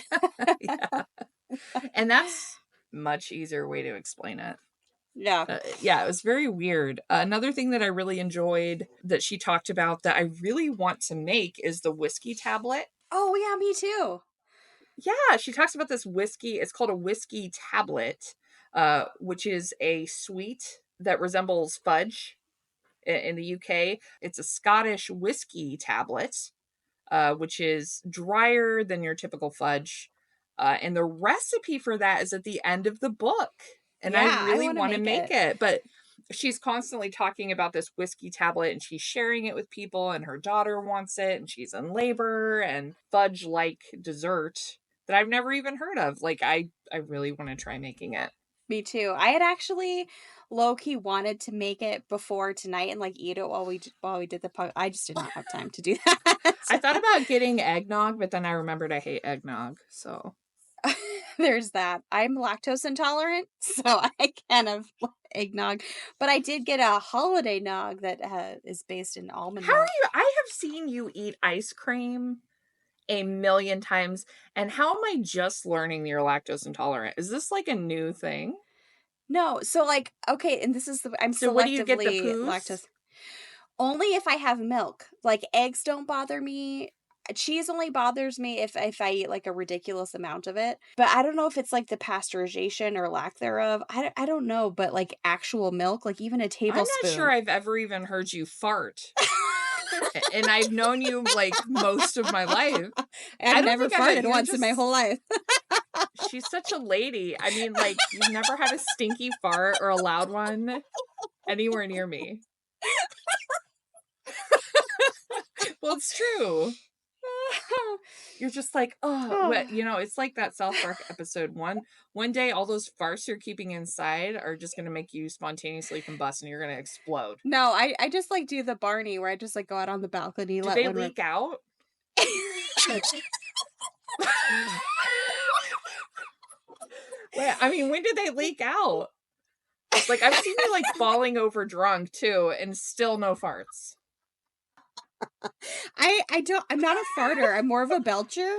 And that's much easier way to explain it. Yeah. It was very weird. Another thing that I really enjoyed that she talked about that I really want to make is the whiskey tablet. Oh, yeah, me too. Yeah, she talks about this whiskey. It's called a whiskey tablet, which is a sweet that resembles fudge in the UK. It's a Scottish whiskey tablet, which is drier than your typical fudge. And the recipe for that is at the end of the book. And I really want to make it. But she's constantly talking about this whiskey tablet and she's sharing it with people and her daughter wants it and she's in labor and fudge-like dessert that I've never even heard of. Like, I really want to try making it. Me too. I had actually low-key wanted to make it before tonight and like eat it while we did the podcast. I just did not have time to do that. I thought about getting eggnog, but then I remembered I hate eggnog. So there's that. I'm lactose intolerant, so I can't have eggnog. But I did get a holiday nog that is based in almond milk. How are you? I have seen you eat ice cream a million times. And how am I just learning you're lactose intolerant? Is this like a new thing? No. So like, okay, and this is I'm so selectively what do you get, the poos? lactose. Only if I have milk. Like eggs don't bother me. Cheese only bothers me if I eat like a ridiculous amount of it. But I don't know if it's like the pasteurization or lack thereof. I don't know, but like actual milk, like even a tablespoon. I'm not sure I've ever even heard you fart. And I've known you like most of my life. I've never farted once in my whole life. She's such a lady. I mean, like, you've never had a stinky fart or a loud one anywhere near me. Well, it's true. You're just like, what? You know, it's like that South Park episode. One day, all those farts you're keeping inside are just going to make you spontaneously combust and you're going to explode. No, I just like do the Barney where I just like go out on the balcony. Do they leak out? Wait, I mean, when did they leak out? Like, I've seen you like falling over drunk too, and still no farts. I'm not a farter. I'm more of a belcher.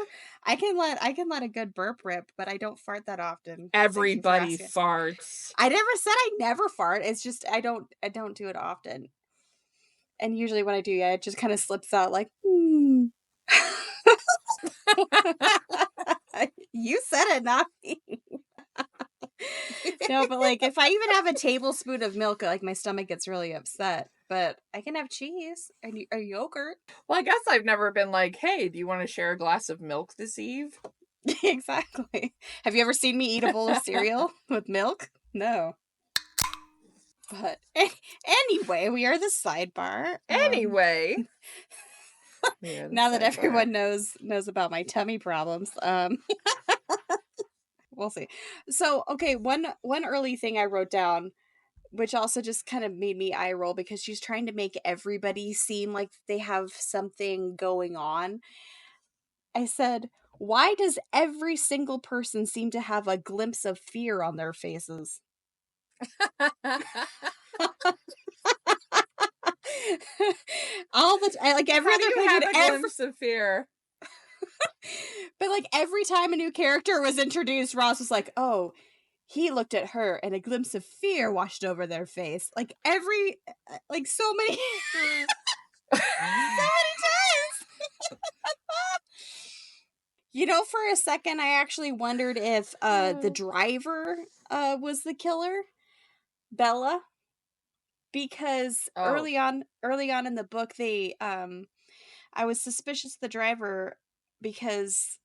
I can let a good burp rip, but I don't fart that often. Everybody farts. I never said I never fart. It's just I don't do it often. And usually when I do, yeah, it just kind of slips out like, You said it, not me. No, but like if I even have a tablespoon of milk, like my stomach gets really upset. But I can have cheese and a yogurt. Well, I guess I've never been like, hey, do you want to share a glass of milk this eve? Exactly. Have you ever seen me eat a bowl of cereal with milk? No. But anyway, we are the sidebar. Anyway. Now that everyone knows about my tummy problems, we'll see. So, okay, one early thing I wrote down, which also just kind of made me eye roll because she's trying to make everybody seem like they have something going on. I said, why does every single person seem to have a glimpse of fear on their faces? All the like every How other do you page have and a glimpse of fear? But like every time a new character was introduced, Roz was like, "Oh, he looked at her, and a glimpse of fear washed over their face." Like like so many, so many times. You know, for a second, I actually wondered if the driver was the killer, Bella. Because early on in the book, I was suspicious of the driver because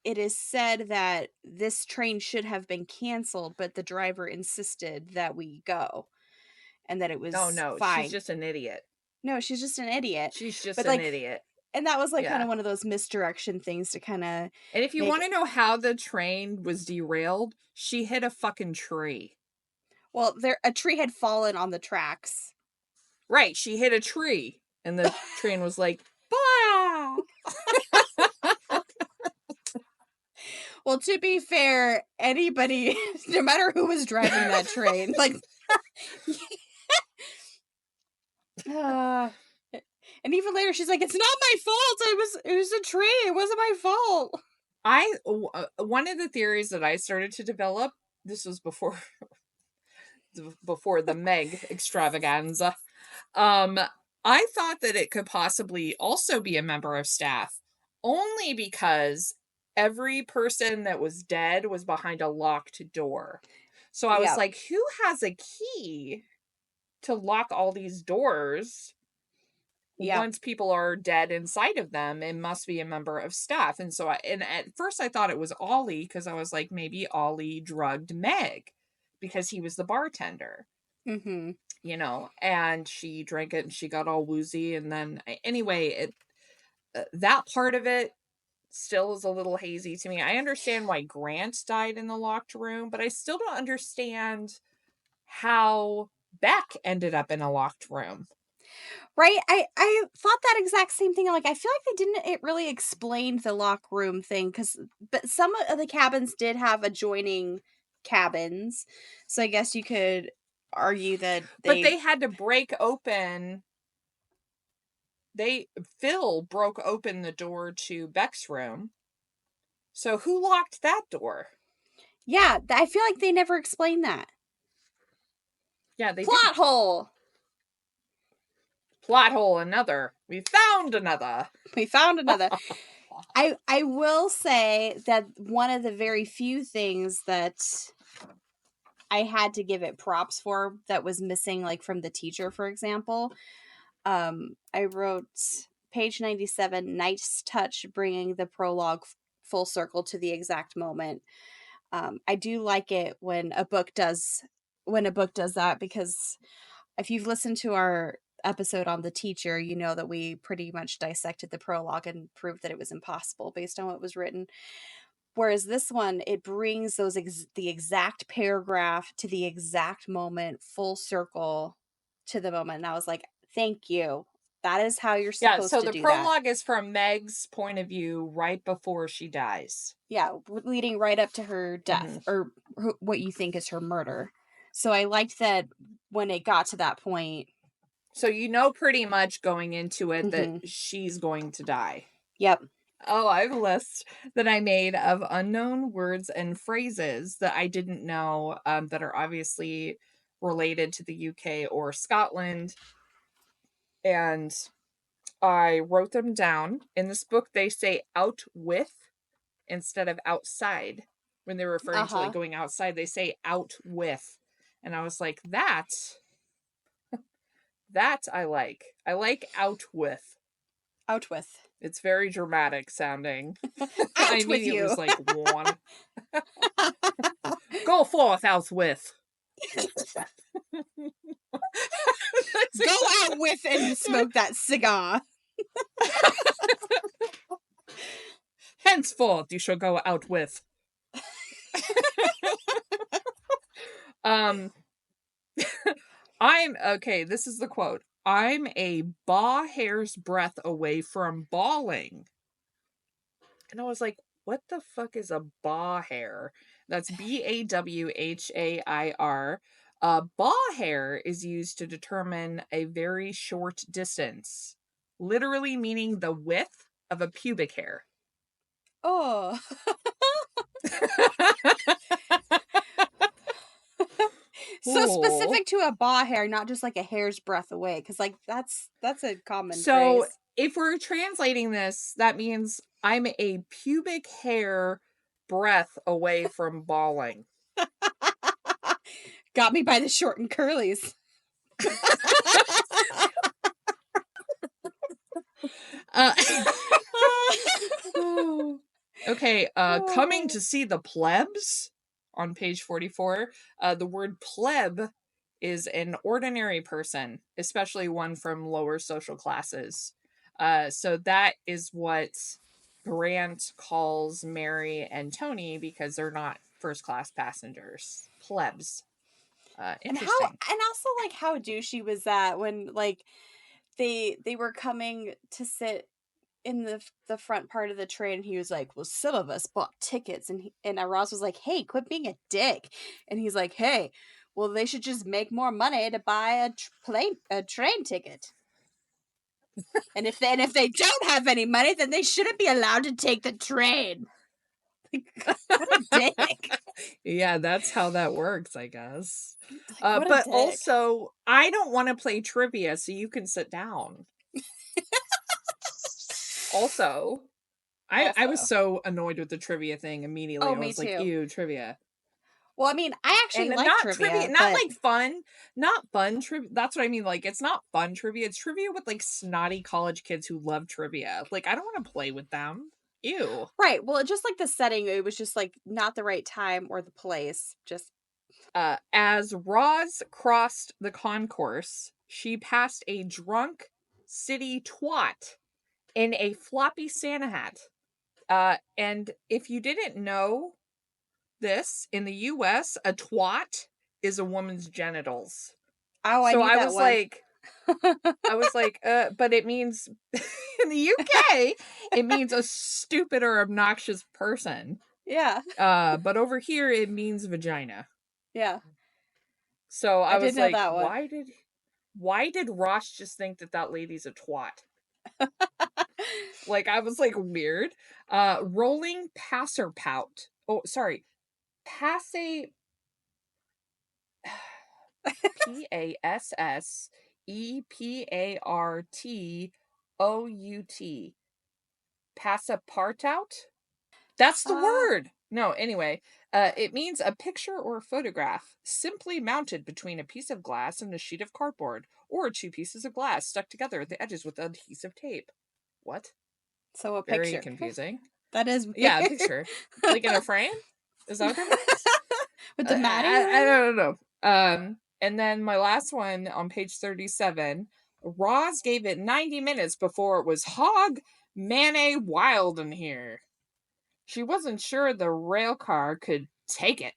it is said that this train should have been canceled, but the driver insisted that we go, and that it was fine. She's just an idiot. No, she's just an idiot. She's just an idiot. And that was like kind of one of those misdirection things to kind of. And if you want to know how the train was derailed, she hit a fucking tree. Well, a tree had fallen on the tracks. Right, she hit a tree, and the train was like, bah! Well, to be fair, anybody, no matter who was driving that train, like, and even later, she's like, "It's not my fault. It was a tree. It wasn't my fault." One of the theories that I started to develop, this was before the Meg extravaganza. I thought that it could possibly also be a member of staff, only because every person that was dead was behind a locked door. So I was like, who has a key to lock all these doors? Once people are dead inside of them, it must be a member of staff. And so and at first I thought it was Ollie, because I was like, maybe Ollie drugged Meg because he was the bartender. Mm-hmm. You know, and she drank it and she got all woozy. And then anyway, that part of it still is a little hazy to me. I understand why Grant died in the locked room, but I still don't understand how Beck ended up in a locked room. Right? I thought that exact same thing. Like, I feel like they didn't really explain the lock room thing, but some of the cabins did have adjoining cabins. So I guess you could argue that but they had to break open. Phil broke open the door to Beck's room. So who locked that door? Yeah, I feel like they never explained that. Yeah, they plot didn't. hole. Plot hole. Another. We found another. I will say that one of the very few things that I had to give it props for that was missing, like from the teacher, for example, I wrote page 97, nice touch, bringing the prologue full circle to the exact moment. I do like it when a book does that, because if you've listened to our episode on The Teacher, you know that we pretty much dissected the prologue and proved that it was impossible based on what was written. Whereas this one, it brings the exact paragraph to the exact moment, full circle to the moment. And I was like, thank you. That is how you're supposed to do that. So the prologue is from Meg's point of view right before she dies. Yeah, leading right up to her death, or what you think is her murder. So I liked that when it got to that point. So you know pretty much going into it that she's going to die. Yep. Oh, I have a list that I made of unknown words and phrases that I didn't know, that are obviously related to the UK or Scotland. And I wrote them down. In this book, they say out with instead of outside. When they're referring to like going outside, they say out with. And I was like, that I like. I like out with. Out with. It's very dramatic sounding. Out with you. It was like one. Go forth out with. Go out with and smoke that cigar. Henceforth you shall go out with. This is the quote. I'm a hair's breadth away from bawling. And I was like, what the fuck is a hair? That's BAWHAIR. Hair is used to determine a very short distance, literally meaning the width of a pubic hair. Oh. So specific to a hair, not just like a hair's breadth away, because like that's a common phrase. If we're translating this, that means I'm a pubic hair breath away from bawling. Got me by the short and curlies. Okay, coming to see the plebs on page 44. The word pleb is an ordinary person, especially one from lower social classes. So that is what Grant calls Mary and Tony, because they're not first class passengers. Plebs. Interesting. And also like how douchey was that when like they were coming to sit in the front part of the train, and he was like, well, some of us bought tickets, and Roz was like, hey, quit being a dick. And he's like, hey, well, they should just make more money to buy a train ticket. and if they don't have any money, then they shouldn't be allowed to take the train. What a dick. Yeah, that's how that works, I guess. Like, but also, I don't want to play trivia, so you can sit down. Also, I was so annoyed with the trivia thing immediately. I was like, ew, trivia. Well, I mean, I actually like trivia. Not like fun, not fun trivia. That's what I mean. Like, it's not fun trivia. It's trivia with like snotty college kids who love trivia. Like, I don't want to play with them. Ew. Right. Well, just like the setting, it was just like not the right time or the place. Just as Roz crossed the concourse, she passed a drunk city twat in a floppy Santa hat. And if you didn't know this, in the US, a twat is a woman's genitals. Oh, I knew that one. I was like, but it means in the UK, it means a stupid or obnoxious person. Yeah. But over here, it means vagina. Yeah. So I was like, that one. why did Ross just think that lady's a twat? Like, I was like, weird. Rolling passer pout. Oh, sorry. Passe. PASSEPARTOUT. That's the word. No, anyway, it means a picture or photograph simply mounted between a piece of glass and a sheet of cardboard, or two pieces of glass stuck together at the edges with adhesive tape. What? So a Very picture. confusing. That is weird. Yeah, a picture. Like in a frame? Is that what that means? With the matting? I don't know. And then my last one on page 37, Roz gave it 90 minutes before it was hog mayonnaise wild in here. She wasn't sure the rail car could take it.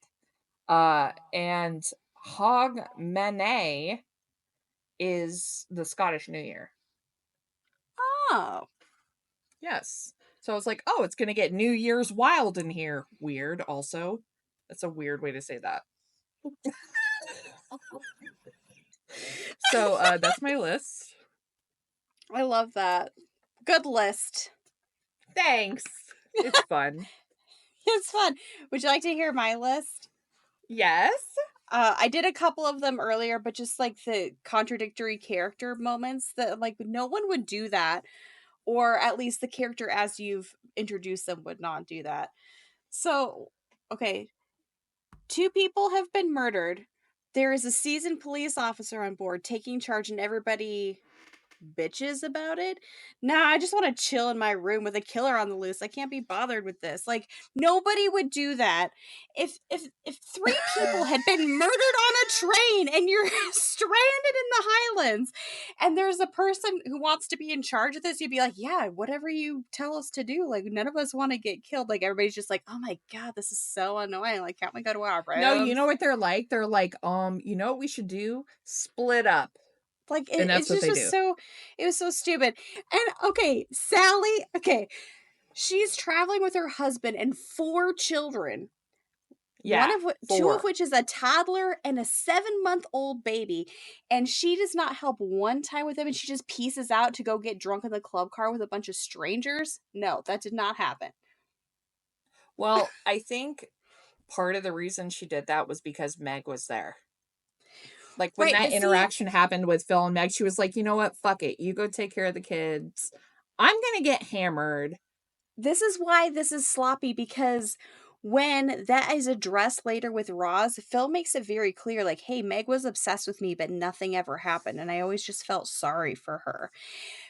And hog mayonnaise is the Scottish New Year. Oh. Yes. So I was like, oh, it's going to get New Year's wild in here. Weird, also. That's a weird way to say that. So that's my list. I love that. Good list. Thanks. It's fun. It's fun. Would you like to hear my list? Yes. I did a couple of them earlier, but just like the contradictory character moments that like no one would do that. Or at least the character as you've introduced them would not do that. So, okay. 2 people have been murdered. There is a seasoned police officer on board taking charge and everybody bitches about it. Nah, I just want to chill in my room with a killer on the loose. I can't be bothered with this. Like, nobody would do that. If 3 people had been murdered on a train and you're stranded in the Highlands and there's a person who wants to be in charge of this, you'd be like, yeah, whatever you tell us to do. Like, none of us want to get killed. Like, everybody's just like, oh my God, this is so annoying. Like, can't we go to our rooms? No, you know what they're like? They're like, you know what we should do? Split up. Like, and that's what they do. It was so stupid. And okay, Sally, she's traveling with her husband and 4 children. Yeah, 2 of which is a toddler and a 7-month-old baby. And she does not help one time with them, and she just pieces out to go get drunk in the club car with a bunch of strangers. No, that did not happen. Well, I think part of the reason she did that was because Meg was there. Like, when that interaction happened with Phil and Meg, she was like, you know what? Fuck it. You go take care of the kids. I'm going to get hammered. This is why this is sloppy, because when that is addressed later with Roz, Phil makes it very clear, like, hey, Meg was obsessed with me, but nothing ever happened. And I always just felt sorry for her.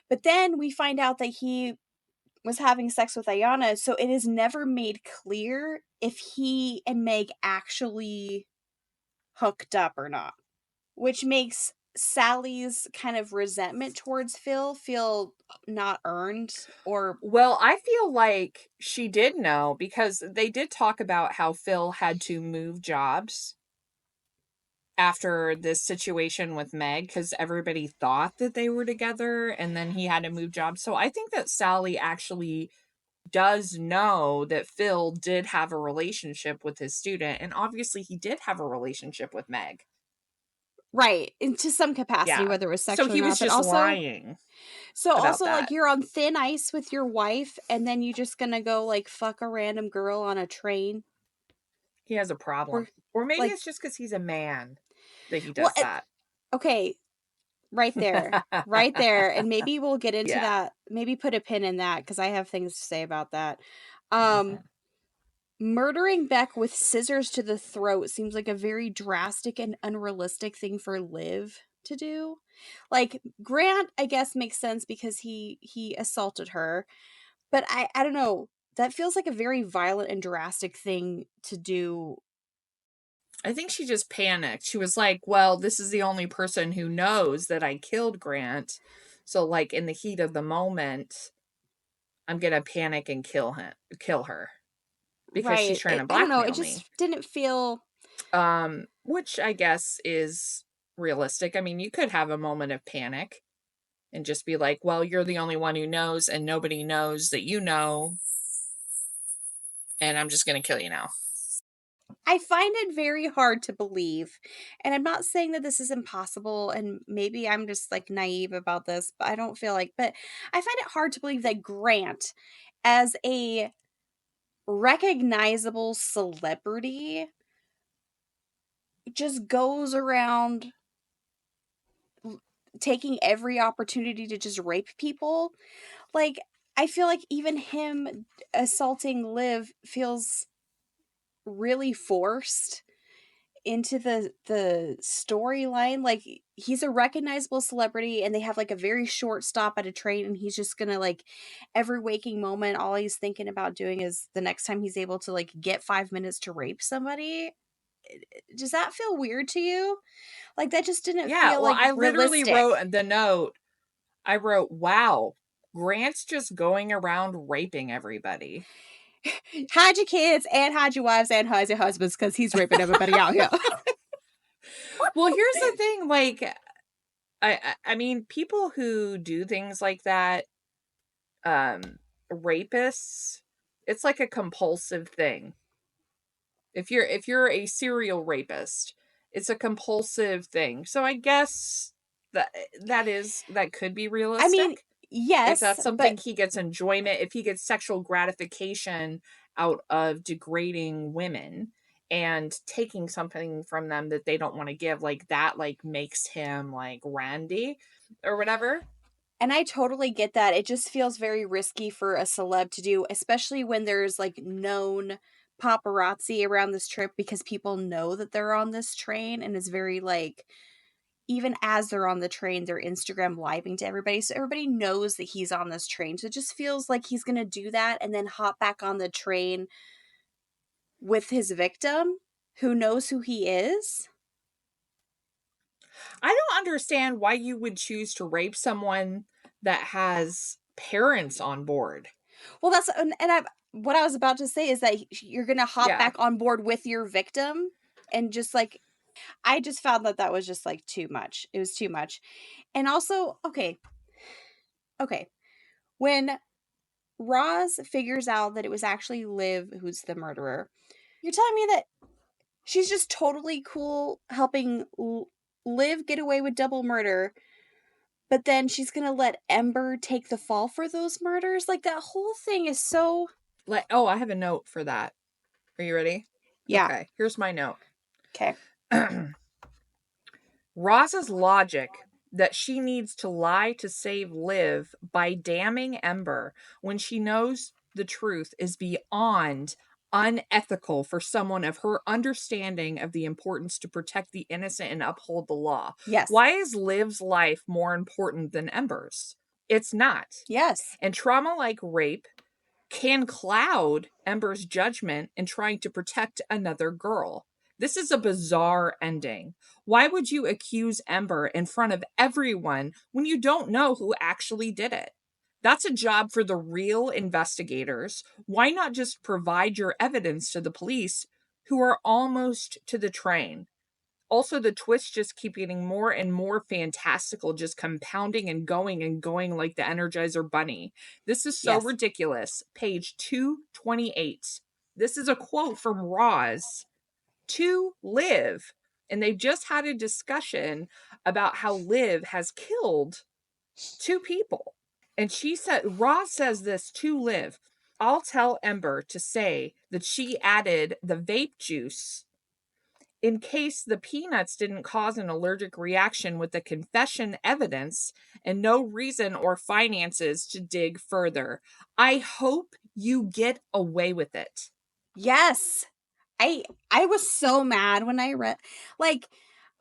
But then we find out that he was having sex with Ayanna. So it is never made clear if he and Meg actually hooked up or not. Which makes Sally's kind of resentment towards Phil feel not earned, or... Well, I feel like she did know, because they did talk about how Phil had to move jobs after this situation with Meg, because everybody thought that they were together, and then he had to move jobs. So I think that Sally actually does know that Phil did have a relationship with his student, and obviously he did have a relationship with Meg. Right, into some capacity, whether it was sexual or not. So he was just lying. So also, like, you're on thin ice with your wife, and then you're just gonna go, like, fuck a random girl on a train? He has a problem. Or maybe like, it's just because he's a man that he does that. Okay, right there. Right there. And maybe we'll get into that. Maybe put a pin in that, because I have things to say about that. Murdering Beck with scissors to the throat seems like a very drastic and unrealistic thing for Liv to do. Like, Grant, I guess, makes sense because he assaulted her. But I don't know. That feels like a very violent and drastic thing to do. I think she just panicked. She was like, well, this is the only person who knows that I killed Grant. So, like, in the heat of the moment, I'm going to panic and kill her. Because she's trying to blackmail me. I don't know, it just didn't feel... Which I guess is realistic. I mean, you could have a moment of panic and just be like, well, you're the only one who knows, and nobody knows that you know, and I'm just going to kill you now. I find it very hard to believe, and I'm not saying that this is impossible, and maybe I'm just, like, naive about this, but I don't feel like... But I find it hard to believe that Grant, as a recognizable celebrity, just goes around taking every opportunity to just rape people. Like, I feel like even him assaulting Liv feels really forced into the storyline. Like, he's a recognizable celebrity and they have like a very short stop at a train, and he's just gonna, like, every waking moment all he's thinking about doing is the next time he's able to, like, get 5 minutes to rape somebody. Does that feel weird to you? Like, that just didn't feel like I literally realistic. wrote the note. I wrote, wow, Grant's just going around raping everybody. Hide your kids and hide your wives and hide your husbands, because he's raping everybody out here. Well, here's the thing, like, I mean, people who do things like that, rapists, it's like a compulsive thing. If you're a serial rapist, it's a compulsive thing. So I guess that could be realistic. I mean, yes, if that's something but he gets enjoyment, if he gets sexual gratification out of degrading women and taking something from them that they don't want to give, like that, like makes him like Randy or whatever. And I totally get that. It just feels very risky for a celeb to do, especially when there's like known paparazzi around this trip, because people know that they're on this train, and it's very like, even as they're on the train, they're Instagram living to everybody. So everybody knows that he's on this train. So it just feels like he's going to do that and then hop back on the train with his victim, who knows who he is. I don't understand why you would choose to rape someone that has parents on board. Well, that's, what I was about to say is that you're going to hop back on board with your victim, and just like, I just found that was just like too much. It was too much. And also, okay. When Roz figures out that it was actually Liv who's the murderer, you're telling me that she's just totally cool helping Liv get away with double murder, but then she's gonna let Ember take the fall for those murders? Like, that whole thing is so... Like, oh, I have a note for that. Are you ready? Yeah. Okay, here's my note. Okay. Roz's logic that she needs to lie to save Liv by damning Ember when she knows the truth is beyond unethical for someone of her understanding of the importance to protect the innocent and uphold the law. Yes. Why is Liv's life more important than Ember's? It's not. Yes. And trauma like rape can cloud Ember's judgment in trying to protect another girl. This is a bizarre ending. Why would you accuse Ember in front of everyone when you don't know who actually did it? That's a job for the real investigators. Why not just provide your evidence to the police, who are almost to the train? Also, the twists just keep getting more and more fantastical, just compounding and going like the Energizer Bunny. This is so ridiculous. Page 228. This is a quote from Roz to Liv, and they just had a discussion about how Liv has killed 2 people. And she said, Roz says this to Liv: I'll tell Ember to say that she added the vape juice in case the peanuts didn't cause an allergic reaction with the confession evidence and no reason or finances to dig further. I hope you get away with it. Yes. I was so mad when I read, like,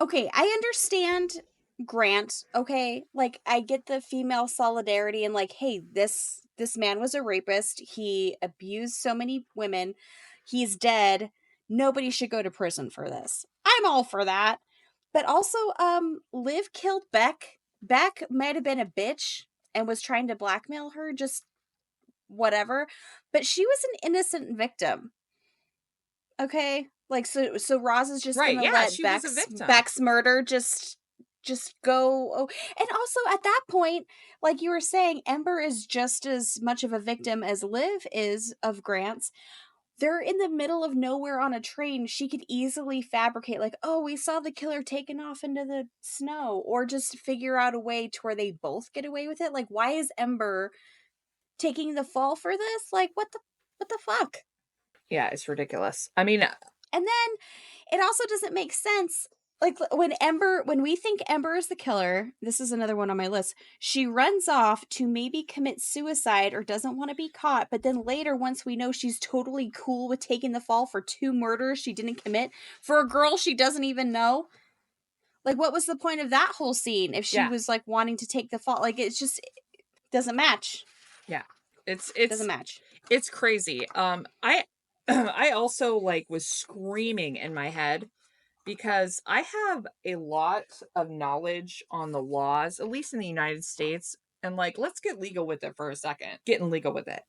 okay, I understand Grant, okay? Like, I get the female solidarity and like, hey, this man was a rapist. He abused so many women. He's dead. Nobody should go to prison for this. I'm all for that. But also, Liv killed Beck. Beck might have been a bitch and was trying to blackmail her, just whatever. But she was an innocent victim. Okay, like, so Roz is just gonna let Beck's murder just go. Oh, and also at that point, like you were saying, Ember is just as much of a victim as Liv is of Grant's. They're in the middle of nowhere on a train. She could easily fabricate, like, oh, we saw the killer taken off into the snow, or just figure out a way to where they both get away with it. Like, why is Ember taking the fall for this? Like, what the fuck? Yeah, it's ridiculous. I mean, and then it also doesn't make sense like when we think Ember is the killer, this is another one on my list. She runs off to maybe commit suicide or doesn't want to be caught, but then later, once we know she's totally cool with taking the fall for 2 murders she didn't commit for a girl she doesn't even know. Like, what was the point of that whole scene if she was like wanting to take the fall? Like, it's just it doesn't match. Yeah, it doesn't match. It's crazy. I I also like was screaming in my head because I have a lot of knowledge on the laws, at least in the United States. And like, let's get legal with it for a second. Getting legal with it.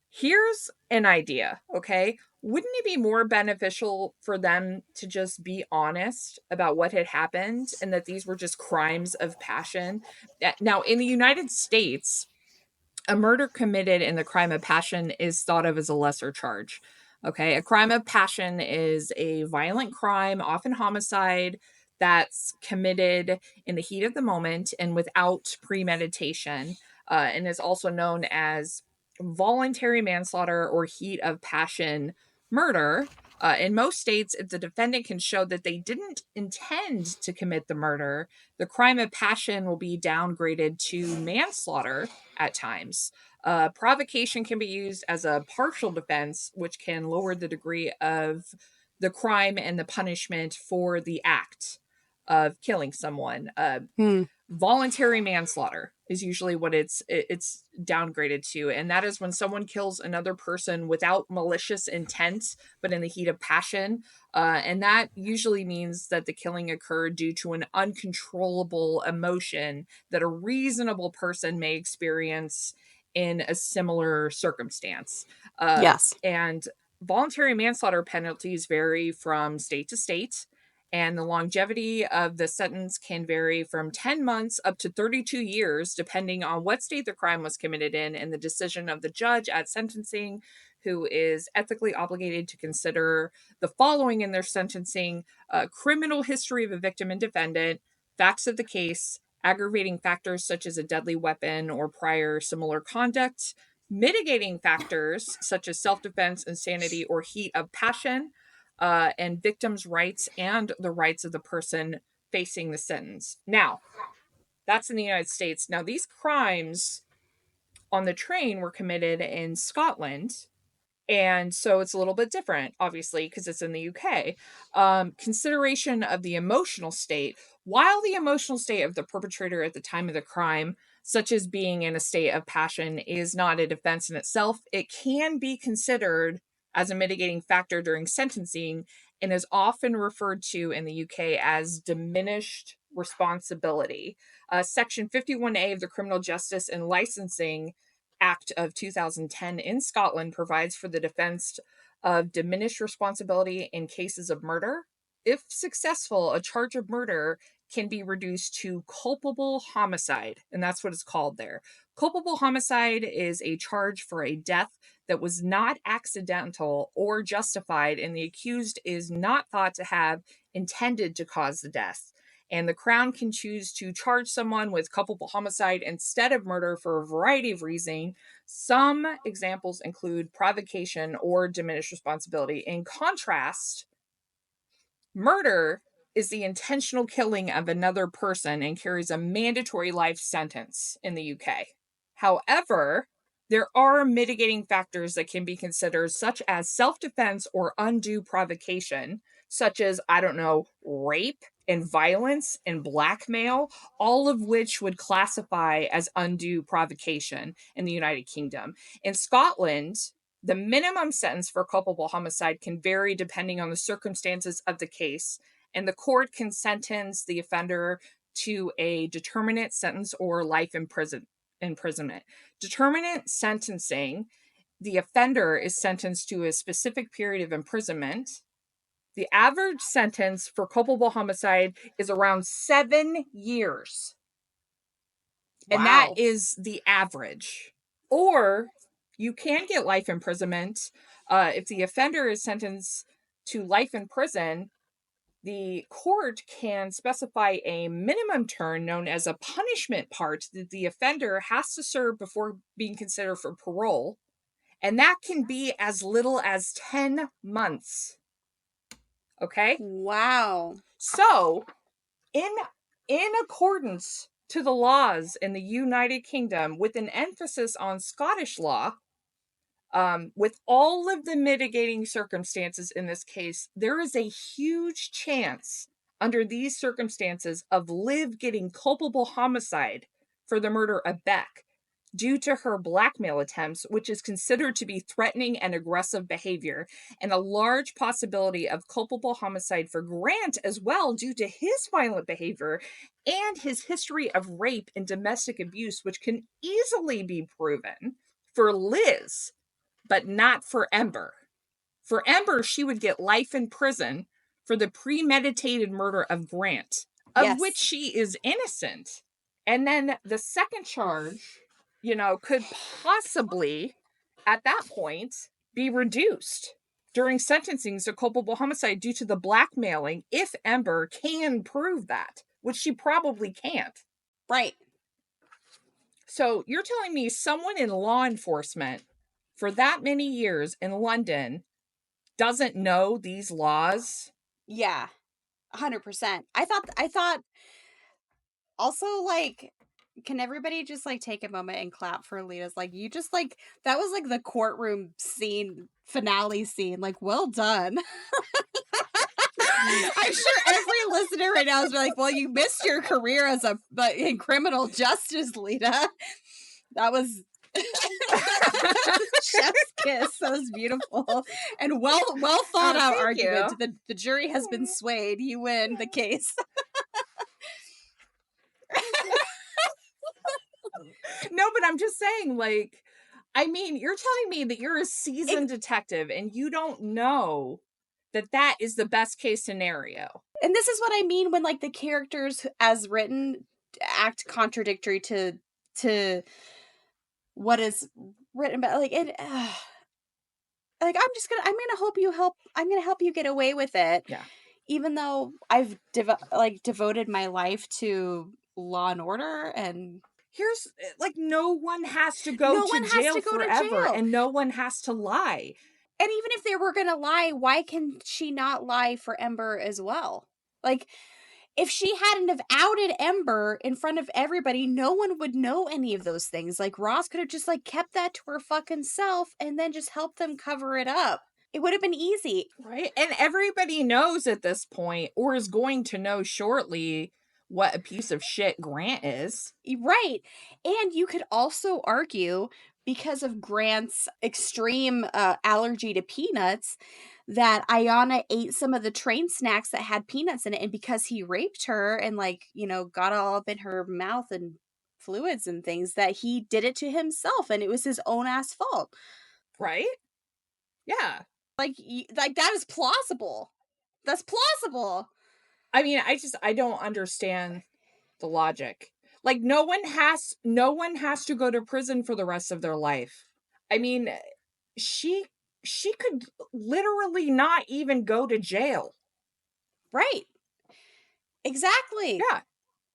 Here's an idea, okay? Wouldn't it be more beneficial for them to just be honest about what had happened and that these were just crimes of passion? Now, in the United States, a murder committed in the crime of passion is thought of as a lesser charge. Okay, a crime of passion is a violent crime, often homicide, that's committed in the heat of the moment and without premeditation, and is also known as voluntary manslaughter or heat of passion murder. In most states, if the defendant can show that they didn't intend to commit the murder, the crime of passion will be downgraded to manslaughter at times. Provocation can be used as a partial defense, which can lower the degree of the crime and the punishment for the act of killing someone. Voluntary manslaughter is usually what it's downgraded to, and that is when someone kills another person without malicious intent but in the heat of passion, and that usually means that the killing occurred due to an uncontrollable emotion that a reasonable person may experience in a similar circumstance. Yes. And voluntary manslaughter penalties vary from state to state, and the longevity of the sentence can vary from 10 months up to 32 years, depending on what state the crime was committed in and the decision of the judge at sentencing, who is ethically obligated to consider the following in their sentencing: criminal history of a victim and defendant, facts of the case, aggravating factors such as a deadly weapon or prior similar conduct, mitigating factors such as self-defense, insanity, or heat of passion, and victims' rights and the rights of the person facing the sentence. Now, that's in the United States. Now, these crimes on the train were committed in Scotland, and so it's a little bit different, obviously, because it's in the UK. Consideration of the emotional state. While the emotional state of the perpetrator at the time of the crime, such as being in a state of passion, is not a defense in itself, it can be considered as a mitigating factor during sentencing and is often referred to in the UK as diminished responsibility. Section 51A of the Criminal Justice and Licensing Act of 2010 in Scotland provides for the defense of diminished responsibility in cases of murder. If successful, a charge of murder can be reduced to culpable homicide, and that's what it's called there. Culpable homicide is a charge for a death that was not accidental or justified, and the accused is not thought to have intended to cause the death. And the Crown can choose to charge someone with culpable homicide instead of murder for a variety of reasons. Some examples include provocation or diminished responsibility. In contrast, murder is the intentional killing of another person and carries a mandatory life sentence in the UK. However, there are mitigating factors that can be considered, such as self-defense or undue provocation, such as, rape and violence and blackmail, all of which would classify as undue provocation in the United Kingdom. In Scotland, the minimum sentence for culpable homicide can vary depending on the circumstances of the case, and the court can sentence the offender to a determinate sentence or life imprisonment. Determinate sentencing, the offender is sentenced to a specific period of imprisonment. The average sentence for culpable homicide is around 7 years. Wow. And that is the average. Or you can get life imprisonment. If the offender is sentenced to life in prison, the court can specify a minimum term known as a punishment part that the offender has to serve before being considered for parole. And that can be as little as 10 months. Okay? Wow. So, in accordance to the laws in the United Kingdom, with an emphasis on Scottish law, with all of the mitigating circumstances in this case, there is a huge chance under these circumstances of Liv getting culpable homicide for the murder of Beck due to her blackmail attempts, which is considered to be threatening and aggressive behavior, and a large possibility of culpable homicide for Grant as well due to his violent behavior and his history of rape and domestic abuse, which can easily be proven for Liz, but not for Ember. For Ember, she would get life in prison for the premeditated murder of Grant, of which she is innocent. And then the second charge, could possibly, at that point, be reduced during sentencing to culpable homicide due to the blackmailing if Ember can prove that, which she probably can't. Right. So you're telling me someone in law enforcement for that many years in London doesn't know these laws? Yeah. 100%. I thought also, like, can everybody just like take a moment and clap for Alita's, like, you just like, that was like the courtroom scene, finale scene, like, well done. I'm sure every listener right now is like, well, you missed your career as in criminal justice, Lita. That was chef's kiss. That was beautiful and well thought out argument. The jury has been swayed. You win the case. No, but I'm just saying, like, I mean, you're telling me that you're a seasoned detective and you don't know that is the best case scenario. And this is what I mean when, like, the characters as written act contradictory to what is written, but like it like I'm gonna help you get away with it. Yeah. Even though I've devoted my life to Law and Order, and here's like, no one has to go to jail forever, and no one has to lie. And even if they were gonna lie, why can she not lie for Ember as well? Like, if she hadn't have outed Ember in front of everybody, no one would know any of those things. Like, Roz could have just like kept that to her fucking self and then just helped them cover it up. It would have been easy. Right? And everybody knows at this point, or is going to know shortly, what a piece of shit Grant is. Right. And you could also argue, because of Grant's extreme allergy to peanuts, that Ayanna ate some of the train snacks that had peanuts in it. And because he raped her and, like, got all up in her mouth and fluids and things, that he did it to himself and it was his own ass fault. Right? Yeah. Like that is plausible. That's plausible. I mean, I don't understand the logic. Like, no one has to go to prison for the rest of their life. I mean, she could literally not even go to jail. Right. Exactly. Yeah.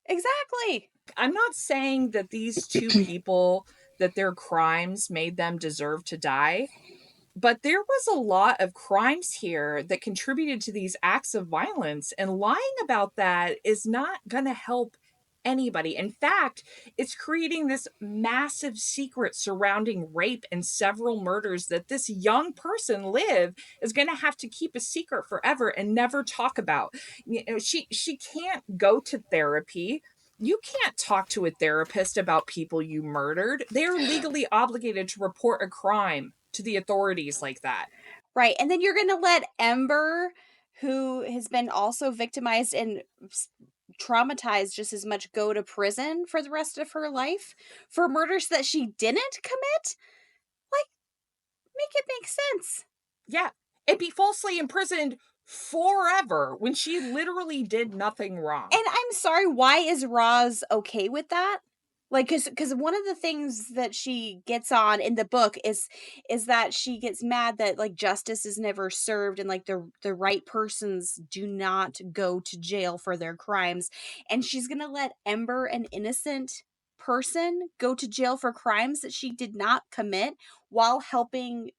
Exactly. I'm not saying that these two people, that their crimes made them deserve to die, but there was a lot of crimes here that contributed to these acts of violence, and lying about that is not going to help anybody. In fact, it's creating this massive secret surrounding rape and several murders that this young person, Liv, is going to have to keep a secret forever and never talk about. She can't go to therapy. You can't talk to a therapist about people you murdered. They're legally obligated to report a crime to the authorities like that. Right. And then you're going to let Ember, who has been also victimized and traumatized just as much, go to prison for the rest of her life for murders that she didn't commit? Like, make it make sense. Yeah. And be falsely imprisoned forever when she literally did nothing wrong. And I'm sorry, why is Roz okay with that? Like, because one of the things that she gets on in the book is that she gets mad that, like, justice is never served and, like, the right persons do not go to jail for their crimes. And she's going to let Ember, an innocent person, go to jail for crimes that she did not commit while helping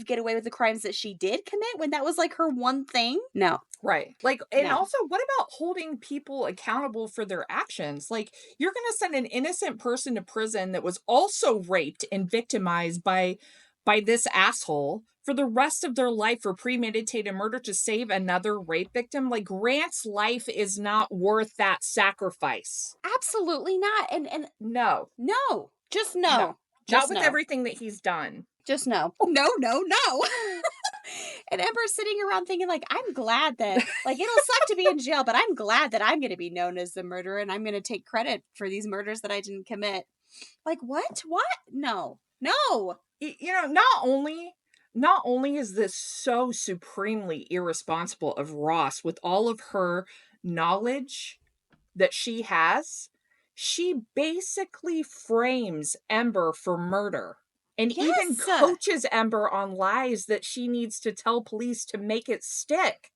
get away with the crimes that she did commit when that was like her one thing? No. Right. Like, and No. also, what about holding people accountable for their actions? Like, you're going to send an innocent person to prison that was also raped and victimized by this asshole for the rest of their life for premeditated murder to save another rape victim. Like, Grant's life is not worth that sacrifice. Absolutely not. And no. Just no. No. Just not with no. everything that he's done. Just no. No. And Ember's sitting around thinking, like, I'm glad that, like, it'll suck to be in jail, but I'm glad that I'm going to be known as the murderer and I'm going to take credit for these murders that I didn't commit. Like, what? No. You know, not only is this so supremely irresponsible of Roz with all of her knowledge that she has, she basically frames Ember for murder. And even coaches Ember on lies that she needs to tell police to make it stick.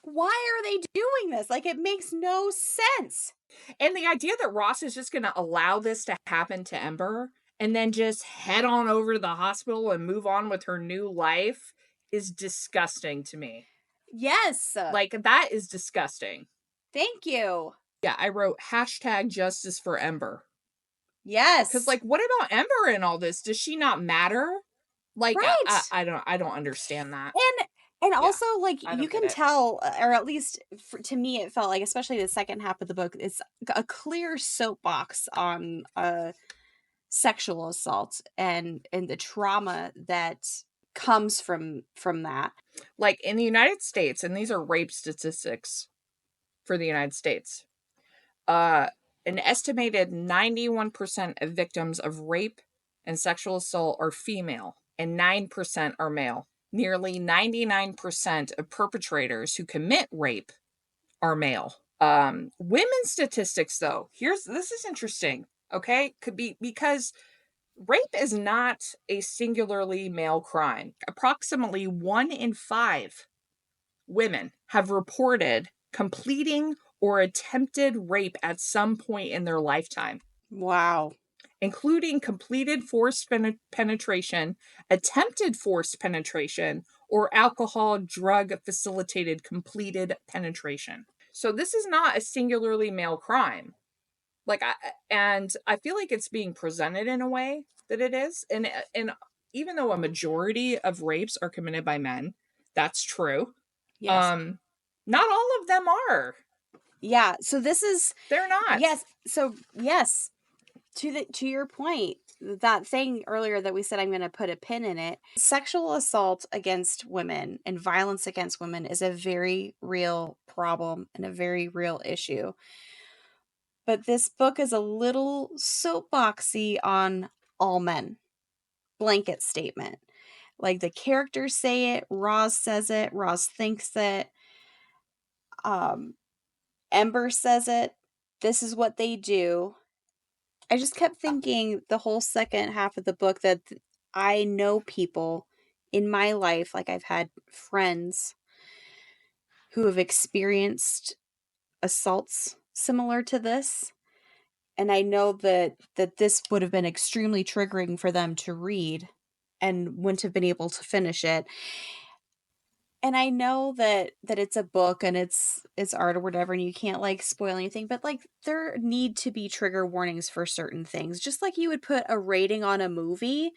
Why are they doing this? Like, it makes no sense. And the idea that Roz is just going to allow this to happen to Ember and then just head on over to the hospital and move on with her new life is disgusting to me. Yes. Like, that is disgusting. Thank you. Yeah, I wrote #justice for Ember. Yes. Because, like, what about Ember in all this? Does she not matter? Like, right. I don't understand that. And also, like, you can get it. tell, or at least to me, it felt like, especially the second half of the book, it's a clear soapbox on sexual assault and the trauma that comes from that. Like, in the United States, and these are rape statistics for the United States, an estimated 91% of victims of rape and sexual assault are female, and 9% are male. Nearly 99% of perpetrators who commit rape are male. Women's statistics, though, this is interesting, okay? Could be because rape is not a singularly male crime. Approximately 1 in 5 women have reported completing or attempted rape at some point in their lifetime. Wow. Including completed forced penetration, attempted forced penetration, or alcohol drug facilitated completed penetration. So this is not a singularly male crime. Like, I feel like it's being presented in a way that it is. And even though a majority of rapes are committed by men, that's true. Yes. Not all of them are. Yeah. So they're not. Yes. So yes. To your point, that thing earlier that we said, I'm going to put a pin in it. Sexual assault against women and violence against women is a very real problem and a very real issue. But this book is a little soapboxy on all men. Blanket statement. Like, the characters say it, Roz says it, Roz thinks it, Ember says it, this is what they do. I just kept thinking the whole second half of the book that I know people in my life, like I've had friends who have experienced assaults similar to this. And I know that this would have been extremely triggering for them to read and wouldn't have been able to finish it. And I know that it's a book and it's art or whatever, and you can't, like, spoil anything, but, like, there need to be trigger warnings for certain things. Just like you would put a rating on a movie.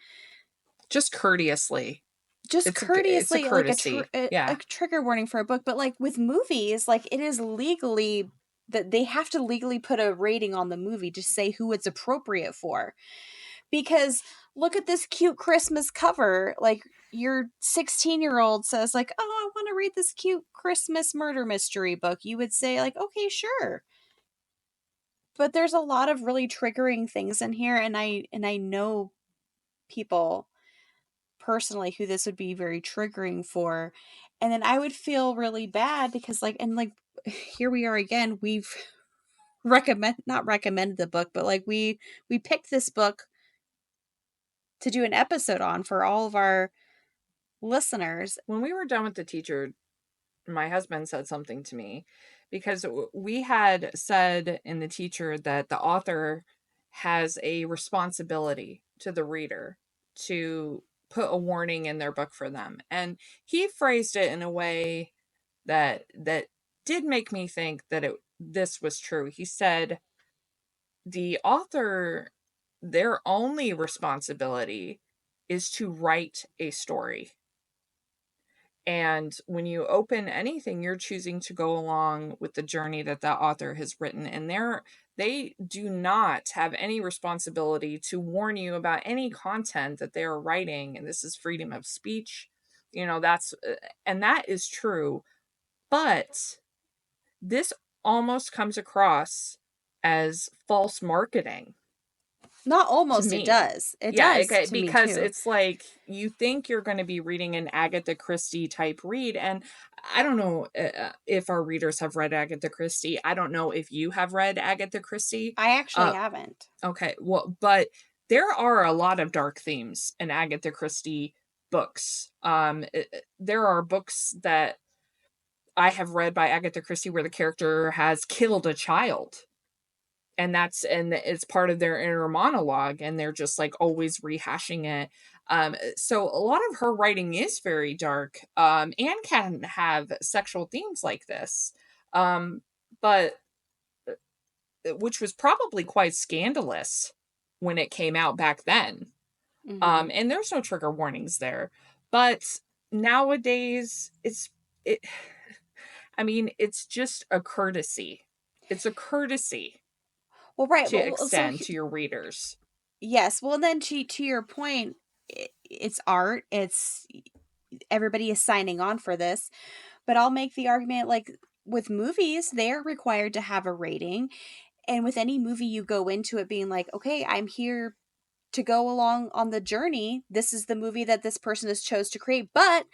Just courteously. It's courtesy. Like a trigger warning for a book. But, like, with movies, like, it is legally that they have to legally put a rating on the movie to say who it's appropriate for. Because look at this cute Christmas cover. Like, your 16-year-old says, like, oh, I want to read this cute Christmas murder mystery book. You would say, like, okay, sure. But there's a lot of really triggering things in here, and I know people personally who this would be very triggering for. And then I would feel really bad because, like, and like, here we are again. We've not recommended the book, but like we picked this book to do an episode on for all of our listeners. When we were done with the teacher, my husband said something to me because we had said in the teacher that the author has a responsibility to the reader to put a warning in their book for them. And he phrased it in a way that did make me think that this was true. He said the author, their only responsibility is to write a story. And when you open anything, you're choosing to go along with the journey that the author has written. And they do not have any responsibility to warn you about any content that they are writing. And this is freedom of speech. And that is true. But this almost comes across as false marketing. Not almost, it does. It does. Okay, to because me too. it's like you think you're going to be reading an Agatha Christie type read, and I don't know if our readers have read Agatha Christie. I don't know if you have read Agatha Christie. I actually haven't. Okay, well, but there are a lot of dark themes in Agatha Christie books. There are books that I have read by Agatha Christie where the character has killed a child. And it's part of their inner monologue, and they're just like always rehashing it. So a lot of her writing is very dark, and can have sexual themes like this. But which was probably quite scandalous when it came out back then. Mm-hmm. And there's no trigger warnings there. But nowadays it's just a courtesy. It's a courtesy. Well, right. To extend to your readers. Yes. Well, and then to your point, it's art. It's everybody is signing on for this. But I'll make the argument, like with movies, they're required to have a rating. And with any movie, you go into it being like, okay, I'm here to go along on the journey. This is the movie that this person has chose to create. But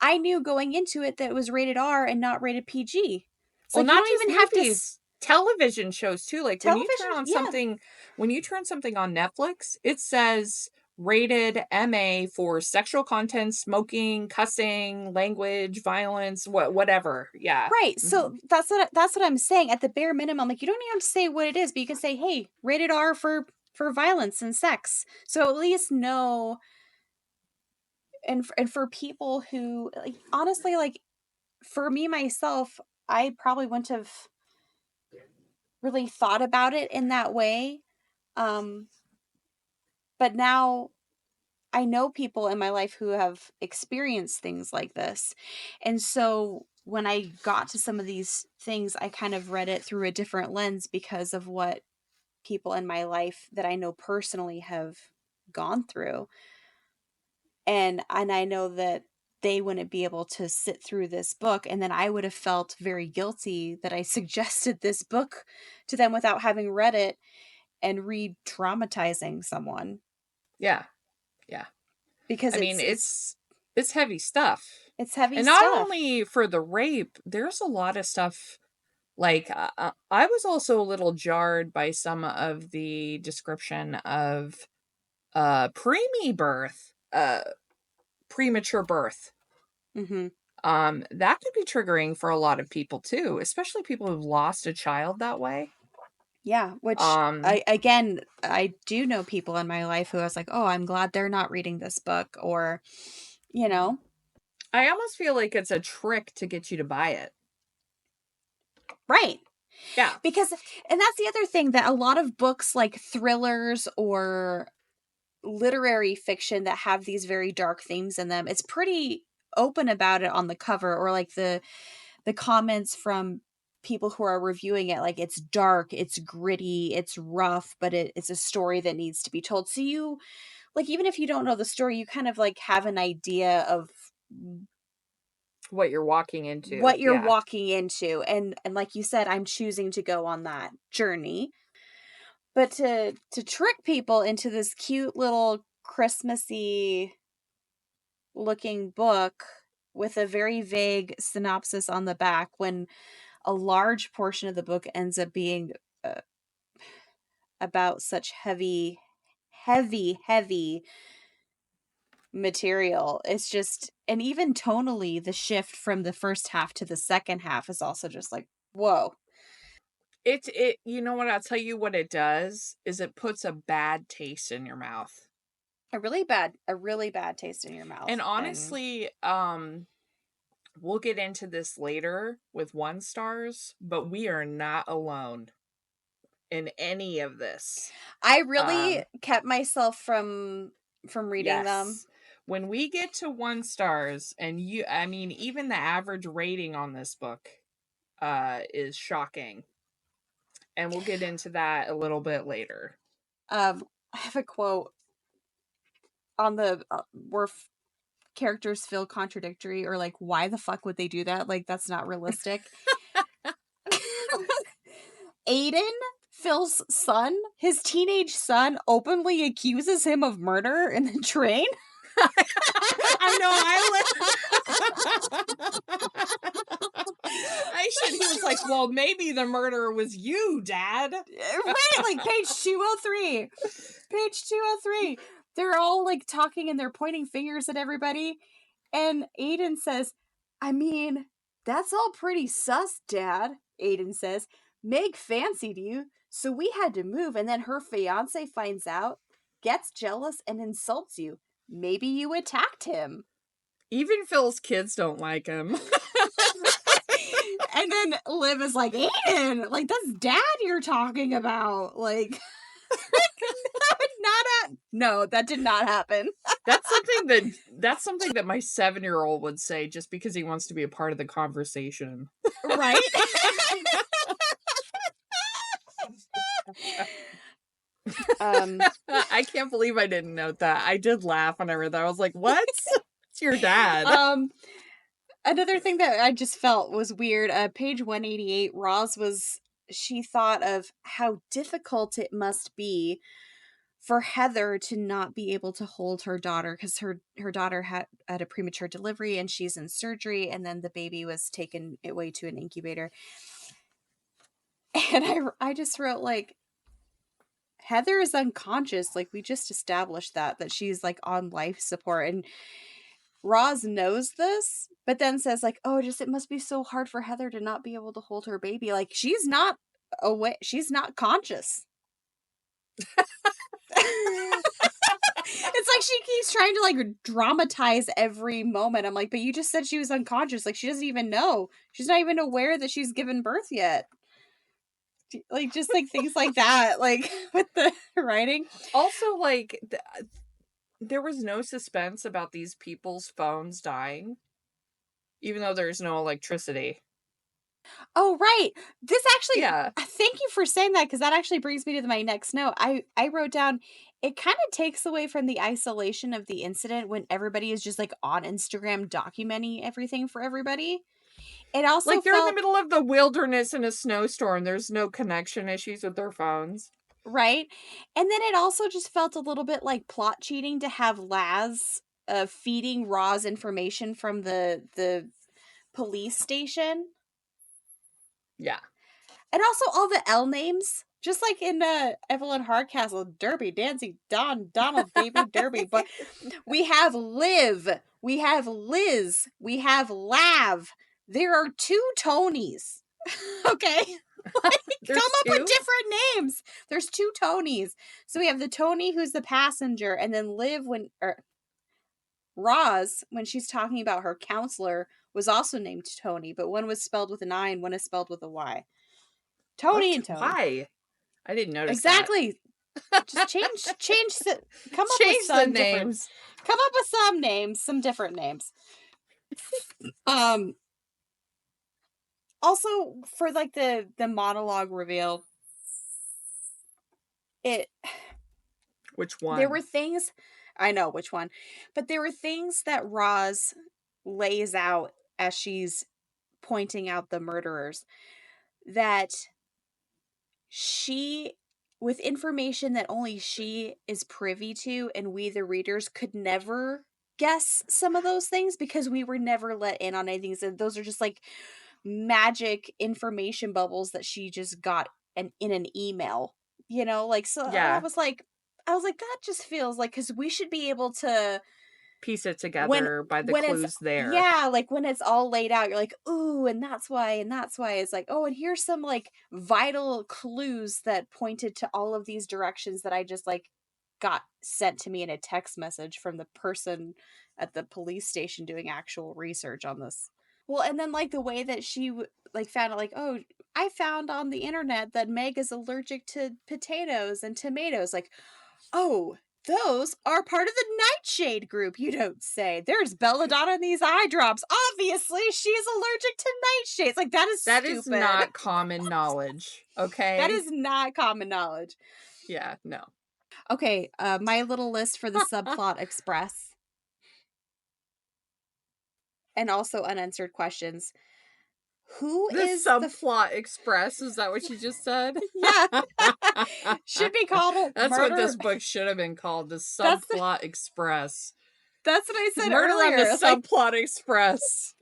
I knew going into it that it was rated R and not rated PG. So well, not even have to. Television shows too, like when you turn something on Netflix, it says rated MA for sexual content, smoking, cussing, language, violence, whatever. Yeah, right. So that's what I'm saying. At the bare minimum, like you don't even have to say what it is, but you can say, hey, rated R for violence and sex. So at least know. And for people who, like, honestly, like for me myself, I probably wouldn't have really thought about it in that way. But now I know people in my life who have experienced things like this. And so when I got to some of these things, I kind of read it through a different lens because of what people in my life that I know personally have gone through. And I know that they wouldn't be able to sit through this book, and then I would have felt very guilty that I suggested this book to them without having read it and re-traumatizing someone. Yeah. Because it's heavy stuff. It's heavy and stuff. And not only for the rape, there's a lot of stuff. Like, I was also a little jarred by some of the description of premature birth. Mm-hmm. That could be triggering for a lot of people too, especially people who've lost a child that way. Yeah, which I do know people in my life who I was like, oh, I'm glad they're not reading this book, or, you know. I almost feel like it's a trick to get you to buy it. Right. Yeah. Because, and that's the other thing, that a lot of books like thrillers or literary fiction that have these very dark themes in them, it's pretty open about it on the cover, or like the comments from people who are reviewing it, like it's dark, it's gritty, it's rough, but it's a story that needs to be told. So you, like, even if you don't know the story, you kind of like have an idea of what you're walking into. Walking into. And like you said, I'm choosing to go on that journey. But to trick people into this cute little Christmassy looking book with a very vague synopsis on the back, when a large portion of the book ends up being about such heavy material. It's just, and even tonally, the shift from the first half to the second half is also just like, whoa. It you know what, I'll tell you what it does is it puts a bad taste in your mouth. a really bad taste in your mouth. And honestly, we'll get into this later with 1 stars, but we are not alone in any of this. I really kept myself from reading them. When we get to 1 stars, and even the average rating on this book is shocking. And we'll get into that a little bit later. I have a quote on the where characters feel contradictory, or like, why the fuck would they do that? Like, that's not realistic. Aiden, Phil's son, his teenage son, openly accuses him of murder in the train. I know. He was like, well, maybe the murderer was you, Dad. Right, like page 203. Page 203. They're all like talking and they're pointing fingers at everybody. And Aiden says, I mean, that's all pretty sus, Dad. Aiden says, Meg fancied you, so we had to move, and then her fiance finds out, gets jealous, and insults you. Maybe you attacked him. Even Phil's kids don't like him. And then Liv is like, Aiden, like, that's Dad you're talking about. Like, no, that did not happen. That's something that my 7-year-old would say just because he wants to be a part of the conversation. Right? I can't believe I didn't note that. I did laugh when I read that. I was like, what? It's your dad. Another thing that I just felt was weird, page 188, she thought of how difficult it must be for Heather to not be able to hold her daughter, because her daughter had a premature delivery and she's in surgery, and then the baby was taken away to an incubator. And I just wrote, like, Heather is unconscious. Like, we just established that she's like on life support, and Roz knows this, but then says like, oh, it must be so hard for Heather to not be able to hold her baby. Like, she's not away. She's not conscious. It's like she keeps trying to like dramatize every moment. I'm like, but you just said she was unconscious. Like, she doesn't even know. She's not even aware that she's given birth yet. Like, just like things like that, like with the writing. Also, like, there was no suspense about these people's phones dying, even though there's no electricity. Oh, right. This actually, thank you for saying that, because that actually brings me to my next note. I wrote down, it kind of takes away from the isolation of the incident when everybody is just like on Instagram documenting everything for everybody. It also like they're in the middle of the wilderness in a snowstorm. There's no connection issues with their phones. Right. And then it also just felt a little bit like plot cheating to have Laz feeding Roz information from the police station. Yeah. And also all the L names, just like in Evelyn Hardcastle, Derby, Dancy, Don, Donald, David, Derby. But we have Liv, we have Liz, we have Lav. There are 2 Tonys. Okay? Like, come up with different names. There's 2 Tonys. So we have the Tony who's the passenger, and then Liv Roz, when she's talking about her counselor, was also named Tony, but one was spelled with an I and one is spelled with a Y. Tony and Tony. Why? I didn't notice exactly. That. Just change. Come up with some names. Come up with some names, some different names. Also, for like the monologue reveal, which one? There were things, I know which one, but there were things that Roz lays out as she's pointing out the murderers, that she, with information that only she is privy to, and we the readers could never guess some of those things because we were never let in on anything. So those are just like magic information bubbles that she just got in an email, you know, like, so yeah. I was like that just feels like, because we should be able to piece it together by the clues there. Yeah, like when it's all laid out, you're like, ooh, and that's why it's like, oh, and here's some like vital clues that pointed to all of these directions that I just like got sent to me in a text message from the person at the police station doing actual research on this. Well, and then like the way that she like found out, like, oh, I found on the internet that Meg is allergic to potatoes and tomatoes. Like, oh, those are part of the nightshade group, you don't say. There's belladonna in these eye drops. Obviously, she's allergic to nightshades. Like, that is stupid. That is not common knowledge, okay? That is not common knowledge. Yeah, no. Okay, my little list for the subplot express. And also unanswered questions. Who is subplot express? Is that what you just said? Yeah. Should be called That's murder. what this book should have been called, the subplot express. That's what I said Murder earlier. on the subplot express.